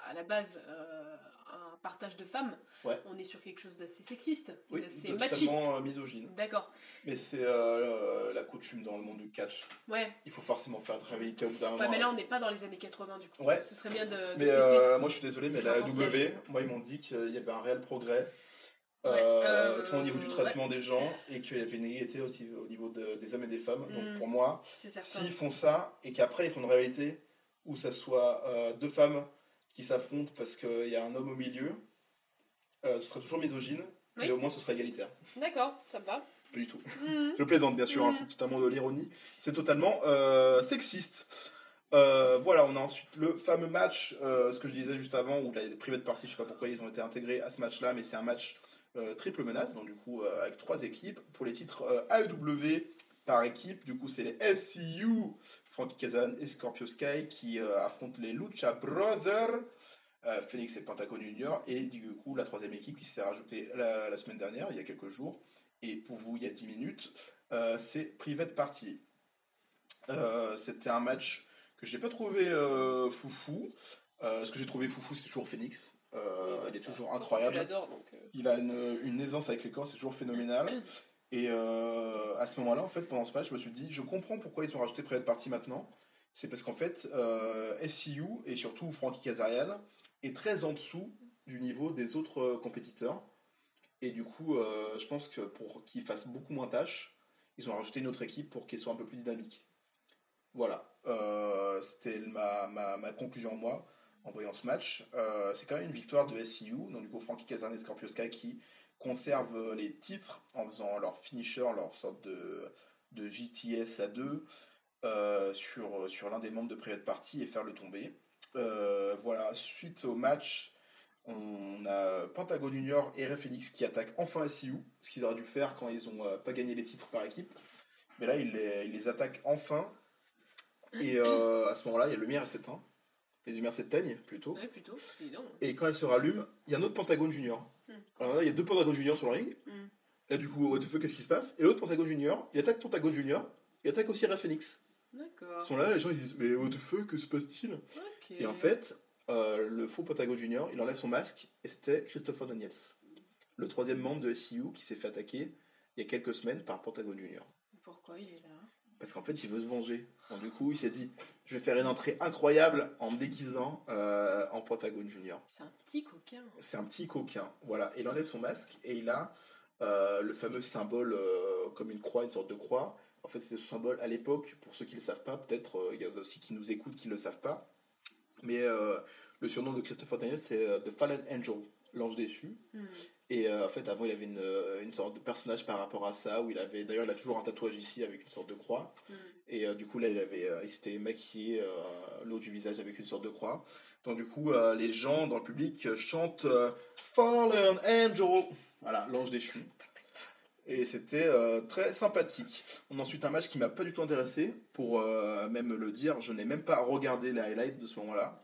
à la base un partage de femmes, ouais. On est sur quelque chose d'assez sexiste, oui, d'assez machiste. Totalement misogyne. D'accord. Mais c'est la coutume dans le monde du catch. Ouais. Il faut forcément faire de rivalité au bout d'un moment. Ouais, mais là on n'est pas dans les années 80 du coup. Ouais. Ce serait bien de mais cesser. Moi je suis désolé, mais la AEW, moi ils m'ont dit qu'il y avait un réel progrès. Au niveau du traitement des gens et qu'il y avait une égalité au niveau des hommes et des femmes. Donc pour moi, s'ils font ça et qu'après ils font une réalité où ça soit deux femmes qui s'affrontent parce qu'il y a un homme au milieu, ce sera toujours misogyne, mais au moins ce sera égalitaire. D'accord, ça me va. Pas du tout. Je plaisante bien sûr, c'est totalement de l'ironie. C'est totalement sexiste. Voilà, on a ensuite le fameux match, ce que je disais juste avant, où les private parties, je sais pas pourquoi ils ont été intégrés à ce match-là, mais c'est un match triple menace, donc du coup avec 3 équipes pour les titres AEW par équipe. Du coup, c'est les SCU, Frankie Kazarian et Scorpio Sky, qui affrontent les Lucha Brothers, Phoenix et Pentagon Junior. Et du coup, la troisième équipe qui s'est rajoutée la semaine dernière, il y a quelques jours, et pour vous, il y a 10 minutes, c'est Private Party. C'était un match que je n'ai pas trouvé foufou. Ce que j'ai trouvé foufou, c'est toujours Phoenix. Il est toujours incroyable. Il a une aisance avec les corps, c'est toujours phénoménal. Et à ce moment-là, en fait, pendant ce match, je me suis dit, je comprends pourquoi ils ont rajouté Private Party maintenant. C'est parce qu'en fait, SCU et surtout Frankie Kazarian est très en dessous du niveau des autres compétiteurs. Et du coup, je pense que pour qu'ils fassent beaucoup moins tâches, ils ont rajouté une autre équipe pour qu'ils soient un peu plus dynamiques. Voilà, c'était ma conclusion moi en voyant ce match. C'est quand même une victoire de SCU, donc du coup Frankie Kazarian et Scorpio Sky qui conservent les titres en faisant leur finisher, leur sorte de JTS à deux sur l'un des membres de Private Party et faire le tomber. Voilà, suite au match, on a Pentagon Junior et Rey Fenix qui attaquent enfin SCU, ce qu'ils auraient dû faire quand ils n'ont pas gagné les titres par équipe. Mais là, ils les attaquent enfin. Et à ce moment-là, il y a le lumière s'éteint. Les lumières s'éteignent plutôt. Ouais, plutôt, évident. Et quand elles se rallument, il y a un autre Pentagone Junior. Alors là, il y a deux Pentagone Junior sur le ring. Là, du coup, what the fuck, qu'est-ce qui se passe? Et l'autre Pentagone Junior, il attaque Pentagone Junior, il attaque aussi Rey Fenix. D'accord. À ce moment-là, les gens ils disent, mais what the fuck, que se passe-t-il? Et en fait, le faux Pentagone Junior, il enlève son masque, et c'était Christopher Daniels, le troisième membre de SCU qui s'est fait attaquer il y a quelques semaines par Pentagone Junior. Pourquoi il est là? Parce qu'en fait, il veut se venger. Donc, du coup, il s'est dit, je vais faire une entrée incroyable en me déguisant en Pentagone Junior. C'est un petit coquin. C'est un petit coquin, voilà. Il enlève son masque et il a le fameux symbole comme une croix, une sorte de croix. En fait, c'était ce symbole à l'époque, pour ceux qui ne le savent pas, peut-être il y a aussi qui nous écoutent qui ne le savent pas. Mais le surnom de Christopher Daniels, c'est The Fallen Angel, l'ange déchu. Et en fait, avant, il avait une sorte de personnage par rapport à ça, où d'ailleurs, il a toujours un tatouage ici avec une sorte de croix. Et du coup, là, il s'était maquillé le haut du visage avec une sorte de croix. Donc, du coup, les gens dans le public chantent Fallen Angel. Voilà, l'ange déchu. Et c'était très sympathique. On a ensuite un match qui m'a pas du tout intéressé, pour même le dire, je n'ai même pas regardé les highlights de ce moment-là.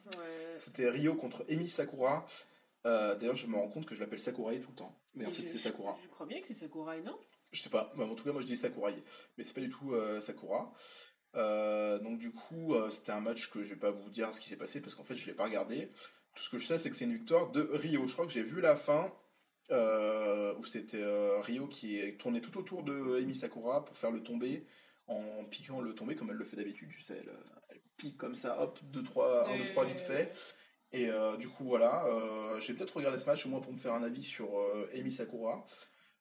C'était Ryo contre Emi Sakura. D'ailleurs, je me rends compte que je l'appelle Sakurai tout le temps. Mais en fait, c'est Sakura. Je crois bien que c'est Sakurai, non? Je sais pas. En tout cas, moi, je dis Sakurai. Mais c'est pas du tout Sakura. Donc, du coup, c'était un match que je vais pas vous dire ce qui s'est passé parce qu'en fait, je l'ai pas regardé. Tout ce que je sais, c'est que c'est une victoire de Ryo. Je crois que j'ai vu la fin où c'était Ryo qui est tourné tout autour de Emi Sakura pour faire le tomber en piquant le tomber comme elle le fait d'habitude. Tu sais, elle pique comme ça, hop, 1, 2, 3 vite fait. Et du coup, voilà, je vais peut-être regarder ce match au moins pour me faire un avis sur Emi Sakura,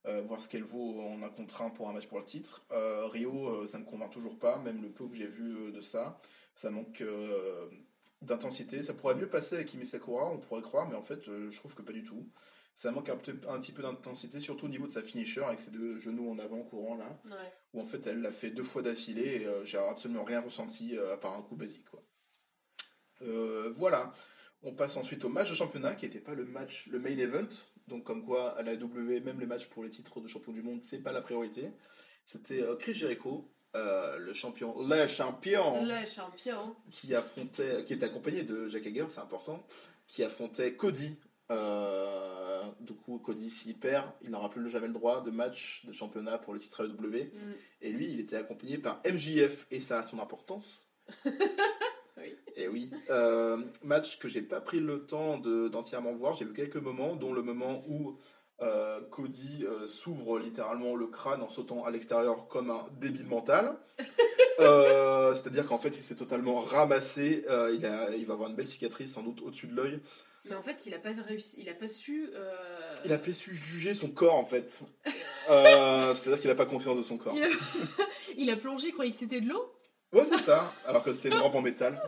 voir ce qu'elle vaut en un contre 1 pour un match pour le titre. Ryo, ça ne me convainc toujours pas, même le peu que j'ai vu de ça manque d'intensité. Ça pourrait mieux passer avec Emi Sakura, on pourrait croire, mais en fait, je trouve que pas du tout. Ça manque un petit peu d'intensité, surtout au niveau de sa finisher, avec ses deux genoux en avant courant là, où en fait elle l'a fait 2 fois d'affilée et j'ai absolument rien ressenti à part un coup basique, quoi. Voilà. On passe ensuite au match de championnat qui n'était pas le main event. Donc comme quoi à la W, même les matchs pour les titres de champion du monde, c'est pas la priorité. C'était Chris Jericho, le champion, qui était accompagné de Jack Hager, c'est important, qui affrontait Cody. Du coup, Cody s'il perd, il n'aura plus jamais le droit de match de championnat pour le titre AEW. Et lui, il était accompagné par MJF et ça a son importance. Et oui, match que j'ai pas pris le temps d'entièrement voir, j'ai vu quelques moments, dont le moment où Cody s'ouvre littéralement le crâne en sautant à l'extérieur comme un débile mental. C'est-à-dire qu'en fait il s'est totalement ramassé, il va avoir une belle cicatrice sans doute au-dessus de l'œil. Mais en fait il a pas réussi, il a pas su... Il a pas su juger son corps en fait. C'est-à-dire qu'il a pas confiance de son corps. Il a plongé, il croyait que c'était de l'eau. Ouais, c'est ça, alors que c'était une rampe en métal.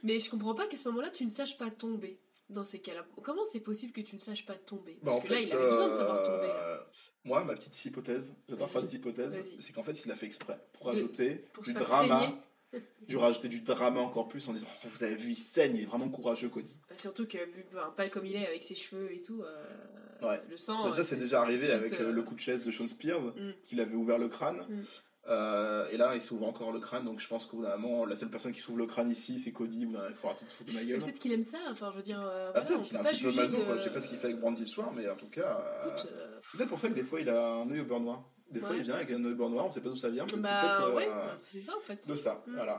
Mais je comprends pas qu'à ce moment-là, tu ne saches pas tomber dans ces cas-là. Comment c'est possible que tu ne saches pas tomber? Parce que là, il avait besoin de savoir tomber. Là. Moi, ma petite hypothèse, j'adore faire des hypothèses, c'est qu'en fait, il l'a fait exprès pour rajouter pour du drama. Rajouter du drama encore plus en disant oh, vous avez vu, il saigne, il est vraiment courageux, Cody. Surtout que, vu pâle comme il est, avec ses cheveux et tout, le sang... Déjà, c'est déjà arrivé avec le coup de chaise de Sean Spears, qu'il avait ouvert le crâne. Et là, il s'ouvre encore le crâne, donc je pense qu'au bout d'un moment, la seule personne qui s'ouvre le crâne ici, c'est Cody. Il faut arrêter de foutre de ma gueule. Peut-être qu'il aime ça, enfin, je veux dire. Peut-être qu'il est un petit peu maso, quoi. Je sais pas ce qu'il fait avec Brandy le soir, mais en tout cas. C'est peut-être pour ça que des fois, il a un œil au beurre noir. Des fois, il vient avec un œil au beurre noir, on sait pas d'où ça vient, mais c'est peut-être. C'est ça en fait. De ça, voilà.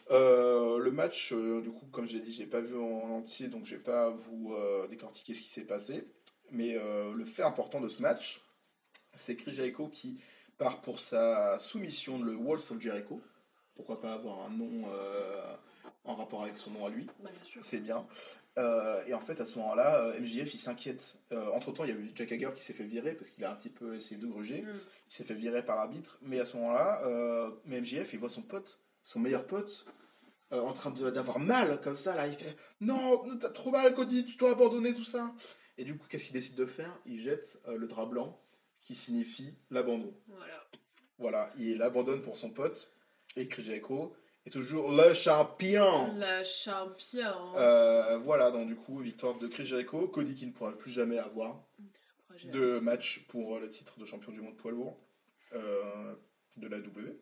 Le match, du coup, comme je l'ai dit, je l'ai pas vu en entier, donc je vais pas vous décortiquer ce qui s'est passé. Mais le fait important de ce match, c'est Chris Jericho qui part pour sa soumission, le Walls of Jericho. Pourquoi pas avoir un nom en rapport avec son nom à lui. Bien sûr. C'est bien. Et en fait, à ce moment-là, MJF, il s'inquiète. Entre-temps, il y a eu Jack Hager qui s'est fait virer parce qu'il a un petit peu essayé de gruger. Il s'est fait virer par l'arbitre. Mais à ce moment-là, MJF, il voit son pote, son meilleur pote, en train d'avoir mal comme ça. Là, il fait « Non, t'as trop mal, Cody, tu dois abandonner tout ça. » Et du coup, qu'est-ce qu'il décide de faire? Il jette le drap blanc qui signifie l'abandon. Voilà, il abandonne pour son pote. Et Chris Jericho est toujours le champion. Le champion. Voilà, donc du coup, victoire de Chris Jericho. Cody qui ne pourra plus jamais avoir de match pour le titre de champion du monde poids lourd de la W.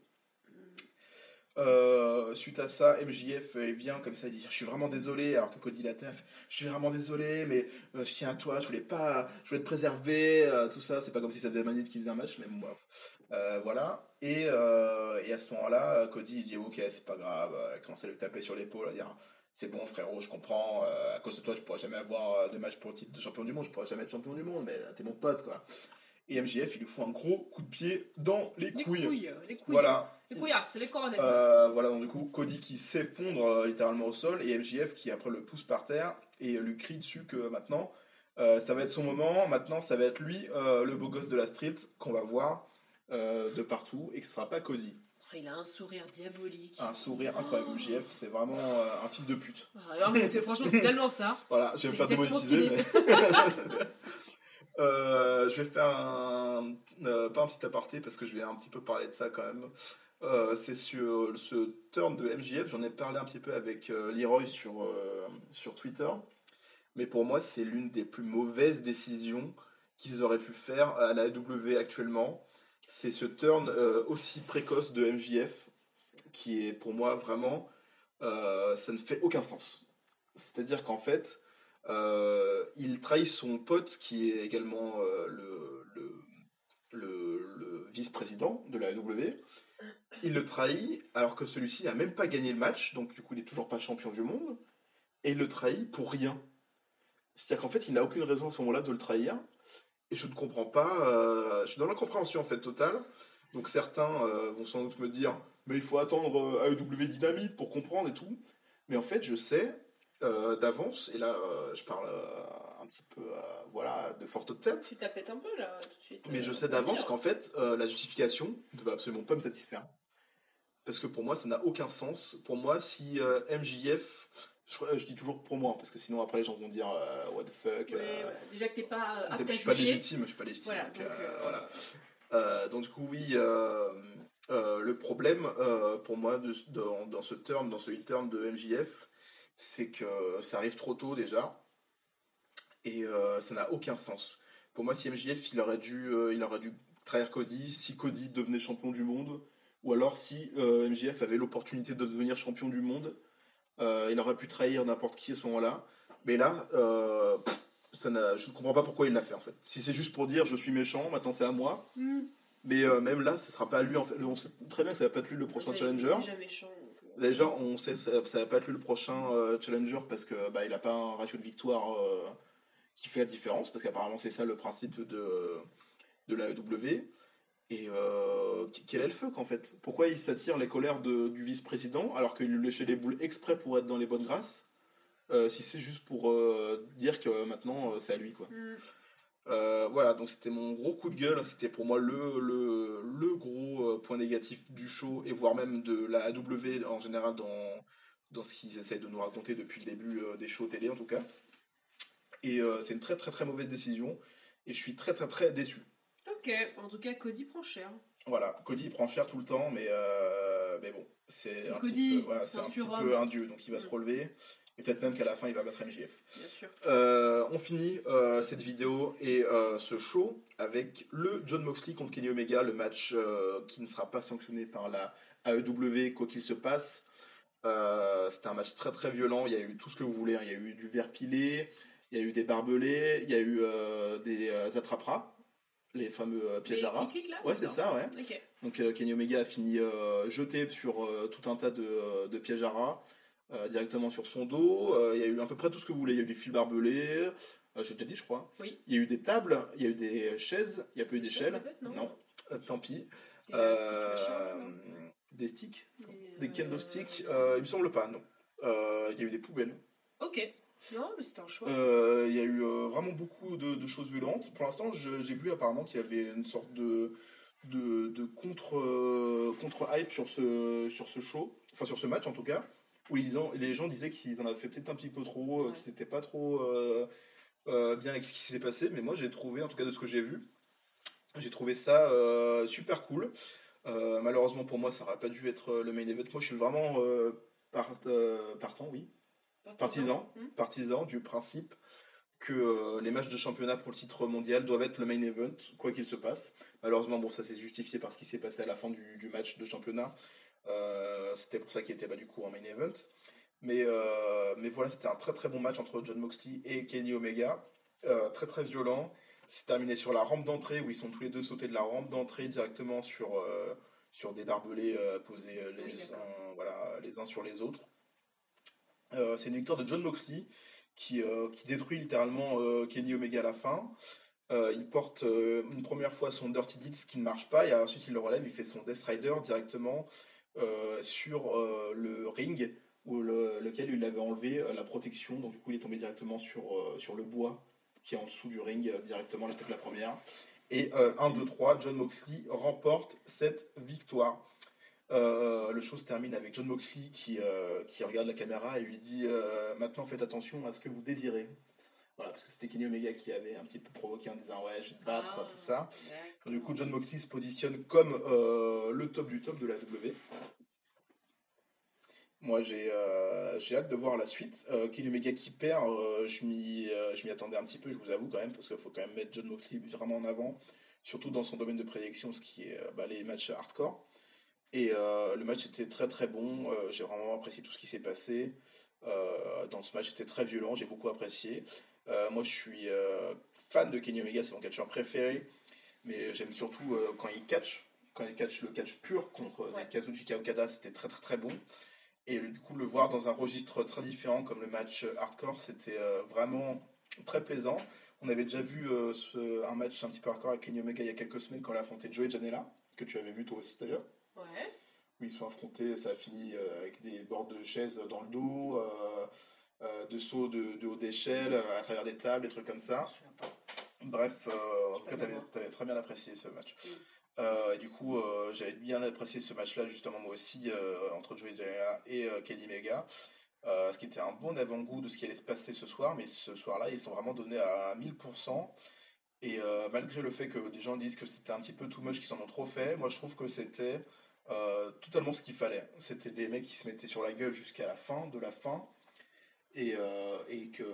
Suite à ça, MJF vient comme ça, il dit « Je suis vraiment désolé », alors que Cody l'a fait « Je suis vraiment désolé, mais je tiens à toi, je voulais te préserver, tout ça. » C'est pas comme si ça faisait 20 minutes qu'il faisait un match, mais bon, voilà. Et à ce moment-là, Cody il dit « Ok, c'est pas grave », il commence à lui taper sur l'épaule, à dire « C'est bon frérot, je comprends, à cause de toi je pourrais jamais avoir de match pour le titre de champion du monde, je pourrais jamais être champion du monde, mais t'es mon pote quoi. » Et MJF, il lui fout un gros coup de pied dans les couilles. Les couilles. Voilà. Les couillasses, les coronets. Voilà, donc du coup, Cody qui s'effondre littéralement au sol et MJF qui après le pousse par terre et lui crie dessus que maintenant, ça va être son moment. Maintenant, ça va être lui, le beau gosse de la street, qu'on va voir de partout et que ce sera pas Cody. Il a un sourire diabolique. Un sourire incroyable. MJF, c'est vraiment un fils de pute. Non, mais franchement, c'est tellement ça. Voilà, je vais me faire démonétiser. Mais... je vais faire pas un petit aparté parce que je vais un petit peu parler de ça quand même. C'est sur ce turn de MJF, j'en ai parlé un petit peu avec Leroy sur Twitter, mais pour moi c'est l'une des plus mauvaises décisions qu'ils auraient pu faire à la AEW actuellement. C'est ce turn aussi précoce de MJF qui est pour moi vraiment, ça ne fait aucun sens. C'est-à-dire qu'en fait, il trahit son pote qui est également le vice-président de la AEW. Il le trahit alors que celui-ci n'a même pas gagné le match, donc du coup il n'est toujours pas champion du monde, et il le trahit pour rien. C'est-à-dire qu'en fait il n'a aucune raison à ce moment-là de le trahir, et je ne comprends pas, je suis dans l'incompréhension en fait totale. Donc certains vont sans doute me dire mais il faut attendre AEW Dynamite pour comprendre et tout, mais en fait je sais d'avance, et là je parle un petit peu voilà, de forte tête. Tu tapètes un peu là tout de suite. Mais je sais d'avance qu'en fait la justification ne va absolument pas me satisfaire. Parce que pour moi ça n'a aucun sens. Pour moi si MJF, je dis toujours pour moi, parce que sinon après les gens vont dire what the fuck. Voilà. Déjà que t'es pas apte à juger. Je suis pas légitime. Voilà, donc, voilà. Donc du coup oui, le problème pour moi dans ce turn, dans ce heel turn de MJF, c'est que ça arrive trop tôt déjà et ça n'a aucun sens. Pour moi, si MJF il aurait dû trahir Cody si Cody devenait champion du monde, ou alors si MJF avait l'opportunité de devenir champion du monde, il aurait pu trahir n'importe qui à ce moment-là. Mais là, je ne comprends pas pourquoi il l'a fait en fait. Si c'est juste pour dire je suis méchant, maintenant c'est à moi. Mais même là, ce sera pas lui en fait. On sait très bien que ça va pas être lui le prochain challenger. Déjà, on sait que ça va pas être lui le prochain challenger parce que il a pas un ratio de victoire qui fait la différence, parce qu'apparemment c'est ça le principe de la AEW. Et quel est le fuck en fait? Pourquoi il s'attire les colères du vice-président alors qu'il lui léchait les boules exprès pour être dans les bonnes grâces, si c'est juste pour dire que maintenant c'est à lui quoi. Voilà, donc c'était mon gros coup de gueule, c'était pour moi le gros point négatif du show, et voire même de la AEW en général dans ce qu'ils essayent de nous raconter depuis le début des shows télé en tout cas. Et c'est une très très très mauvaise décision, et je suis très très très déçu. Ok, en tout cas Cody prend cher. Voilà, Cody il prend cher tout le temps, mais bon, c'est un petit peu un dieu, donc il va se relever. Et peut-être même qu'à la fin, il va battre MJF. Bien sûr. On finit cette vidéo et ce show avec le Jon Moxley contre Kenny Omega, le match qui ne sera pas sanctionné par la AEW, quoi qu'il se passe. C'était un match très très violent, il y a eu tout ce que vous voulez, hein. Il y a eu du verre pilé, il y a eu des barbelés, il y a eu des attraperas, les fameux pièges à rats. Ouais, c'est ça, ouais. Okay. Donc Kenny Omega a fini jeté sur tout un tas de pièges à rats. Directement sur son dos, il y a eu à peu près tout ce que vous voulez. Il y a eu des fils barbelés, j'ai déjà dit, je crois. Oui. Il y a eu des tables, il y a eu des chaises, il n'y a pas eu d'échelles. Non, tant pis. Des sticks, des kendo sticks, il me semble pas, non. Il y a eu des poubelles. Ok. Non, mais c'était un choix. Il y a eu vraiment beaucoup de choses violentes. Pour l'instant, j'ai vu apparemment qu'il y avait une sorte de contre-hype sur ce show, enfin sur ce match en tout cas. Où les gens disaient qu'ils en avaient fait peut-être un petit peu trop, qu'ils n'étaient pas trop bien avec ce qui s'est passé, mais moi j'ai trouvé, en tout cas de ce que j'ai vu, j'ai trouvé ça super cool. Malheureusement pour moi ça n'aurait pas dû être le main event. Moi je suis vraiment partisan du principe que les matchs de championnat pour le titre mondial doivent être le main event, quoi qu'il se passe. Malheureusement bon ça s'est justifié par ce qui s'est passé à la fin du match de championnat. C'était pour ça qu'il était du coup en main event. Mais voilà, c'était un très très bon match entre Jon Moxley et Kenny Omega. Très très violent. C'est terminé sur la rampe d'entrée où ils sont tous les deux sautés de la rampe d'entrée directement sur des barbelés posés les uns sur les autres. C'est une victoire de Jon Moxley qui détruit littéralement Kenny Omega à la fin. Il porte une première fois son Dirty Deeds qui ne marche pas et ensuite il le relève, il fait son Death Rider directement sur le ring lequel il avait enlevé la protection, donc du coup il est tombé directement sur le bois qui est en dessous du ring, directement l'attaque la première. Et 1, 2, 3, Jon Moxley remporte cette victoire. Le show se termine avec Jon Moxley qui regarde la caméra et lui dit maintenant faites attention à ce que vous désirez. Voilà, parce que c'était Kenny Omega qui avait un petit peu provoqué en disant ouais je vais te battre, tout ça. Donc, du coup Jon Moxley se positionne comme le top du top de la W. Moi j'ai hâte de voir la suite. Kenny Omega qui perd, je m'y attendais un petit peu, je vous avoue quand même, parce qu'il faut quand même mettre Jon Moxley vraiment en avant, surtout dans son domaine de prédilection, ce qui est les matchs hardcore. Et le match était très très bon, j'ai vraiment apprécié tout ce qui s'est passé. Dans ce match, c'était très violent, j'ai beaucoup apprécié. Moi je suis fan de Kenny Omega, c'est mon catcheur préféré, mais j'aime surtout quand il catch le catch pur contre Kazuchika Okada, c'était très très très bon. Et du coup, le voir dans un registre très différent comme le match hardcore, c'était vraiment très plaisant. On avait déjà vu un match un petit peu hardcore avec Kenny Omega il y a quelques semaines quand il a affronté Joey Janela, que tu avais vu toi aussi d'ailleurs. Ouais. Où ils se sont affrontés, ça a fini avec des bords de chaises dans le dos, de sauts de haut d'échelle, à travers des tables, des trucs comme ça. Bref, en tout cas, t'avais très bien apprécié ce match. Et du coup, j'avais bien apprécié ce match-là, justement, moi aussi, entre Joey Janela et Kenny Omega. Ce qui était un bon avant-goût de ce qui allait se passer ce soir, mais ce soir-là, ils sont vraiment donnés à 1000%. Et malgré le fait que des gens disent que c'était un petit peu too much, qu'ils en ont trop fait, moi je trouve que c'était totalement ce qu'il fallait. C'était des mecs qui se mettaient sur la gueule jusqu'à la fin de la fin. Et que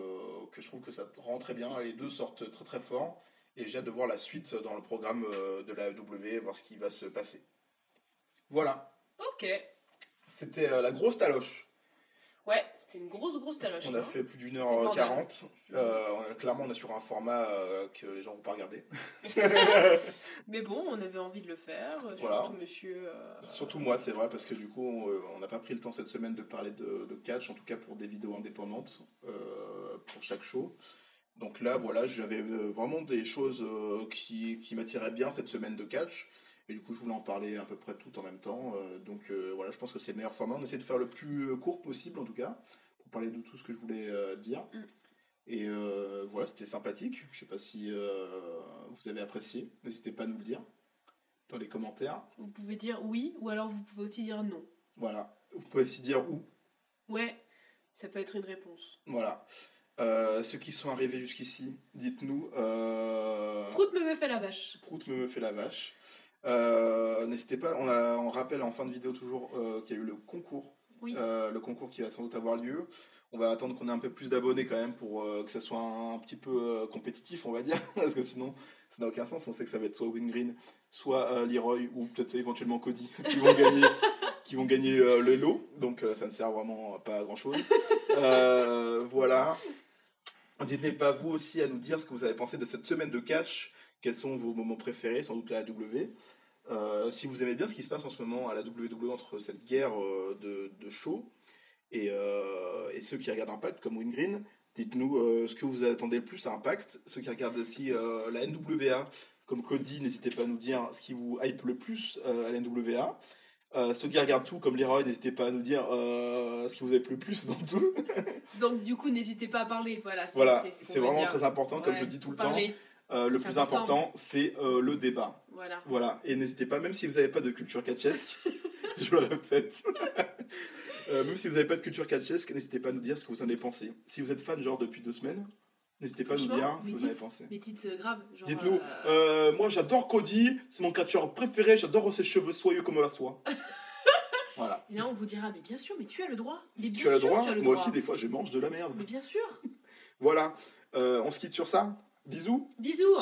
je trouve que ça rend très bien. Les deux sortent très très fort. Et j'ai hâte de voir la suite dans le programme de la AEW, voir ce qui va se passer. Voilà. Ok. C'était la grosse taloche. Ouais, c'était une grosse taloche. On a fait plus d'1h40. Clairement, on est sur un format que les gens ne vont pas regarder. Mais bon, on avait envie de le faire, voilà. Surtout monsieur... Surtout moi, c'est vrai, parce que du coup, on n'a pas pris le temps cette semaine de parler de catch, en tout cas pour des vidéos indépendantes, pour chaque show. Donc là, voilà, j'avais vraiment des choses qui m'attiraient bien cette semaine de catch. Et du coup, je voulais en parler à peu près tout en même temps. Donc voilà, je pense que c'est le meilleur format. On essaie de faire le plus court possible, en tout cas, pour parler de tout ce que je voulais dire. Et voilà, c'était sympathique. Je sais pas si vous avez apprécié. N'hésitez pas à nous le dire dans les commentaires. Vous pouvez dire oui, ou alors vous pouvez aussi dire non. Voilà. Vous pouvez aussi dire où. Ouais, ça peut être une réponse. Voilà. Ceux qui sont arrivés jusqu'ici, dites-nous. Prout me fait la vache. Prout me fait la vache. N'hésitez pas, on rappelle en fin de vidéo toujours qu'il y a eu le concours. Oui. Le concours qui va sans doute avoir lieu. On va attendre qu'on ait un peu plus d'abonnés quand même pour que ça soit un petit peu compétitif, on va dire. Parce que sinon, ça n'a aucun sens. On sait que ça va être soit Wingreen, soit Leroy, ou peut-être éventuellement Cody, qui vont gagner le lot. Donc ça ne sert vraiment pas à grand-chose. Voilà. N'hésitez pas vous aussi à nous dire ce que vous avez pensé de cette semaine de catch. Quels sont vos moments préférés, sans doute la AEW. Si vous aimez bien ce qui se passe en ce moment à la WWE entre cette guerre de show et ceux qui regardent Impact comme Wingreen, dites-nous ce que vous attendez le plus à Impact. Ceux qui regardent aussi la NWA comme Cody, n'hésitez pas à nous dire ce qui vous hype le plus à la NWA. Ceux qui regardent tout comme Leroy, n'hésitez pas à nous dire ce qui vous hype le plus dans tout. Donc du coup, n'hésitez pas à parler. C'est vraiment très important, comme je dis tout le temps. Le plus important, c'est le débat. Voilà. Et n'hésitez pas, même si vous n'avez pas de culture catchesque, je le répète, même si vous n'avez pas de culture catchesque, n'hésitez pas à nous dire ce que vous en avez pensé. Si vous êtes fan genre depuis 2 semaines, n'hésitez pas à nous dire ce que vous en avez pensé. Mais dites grave. Genre, dites-nous, moi j'adore Cody, c'est mon catcheur préféré, j'adore ses cheveux soyeux comme la soie. Voilà. Et là on vous dira, mais bien sûr, mais tu as le droit. Mais tu as le droit. Moi aussi des fois je mange de la merde. Mais bien sûr. Voilà, on se quitte sur ça. Bisous. Bisous.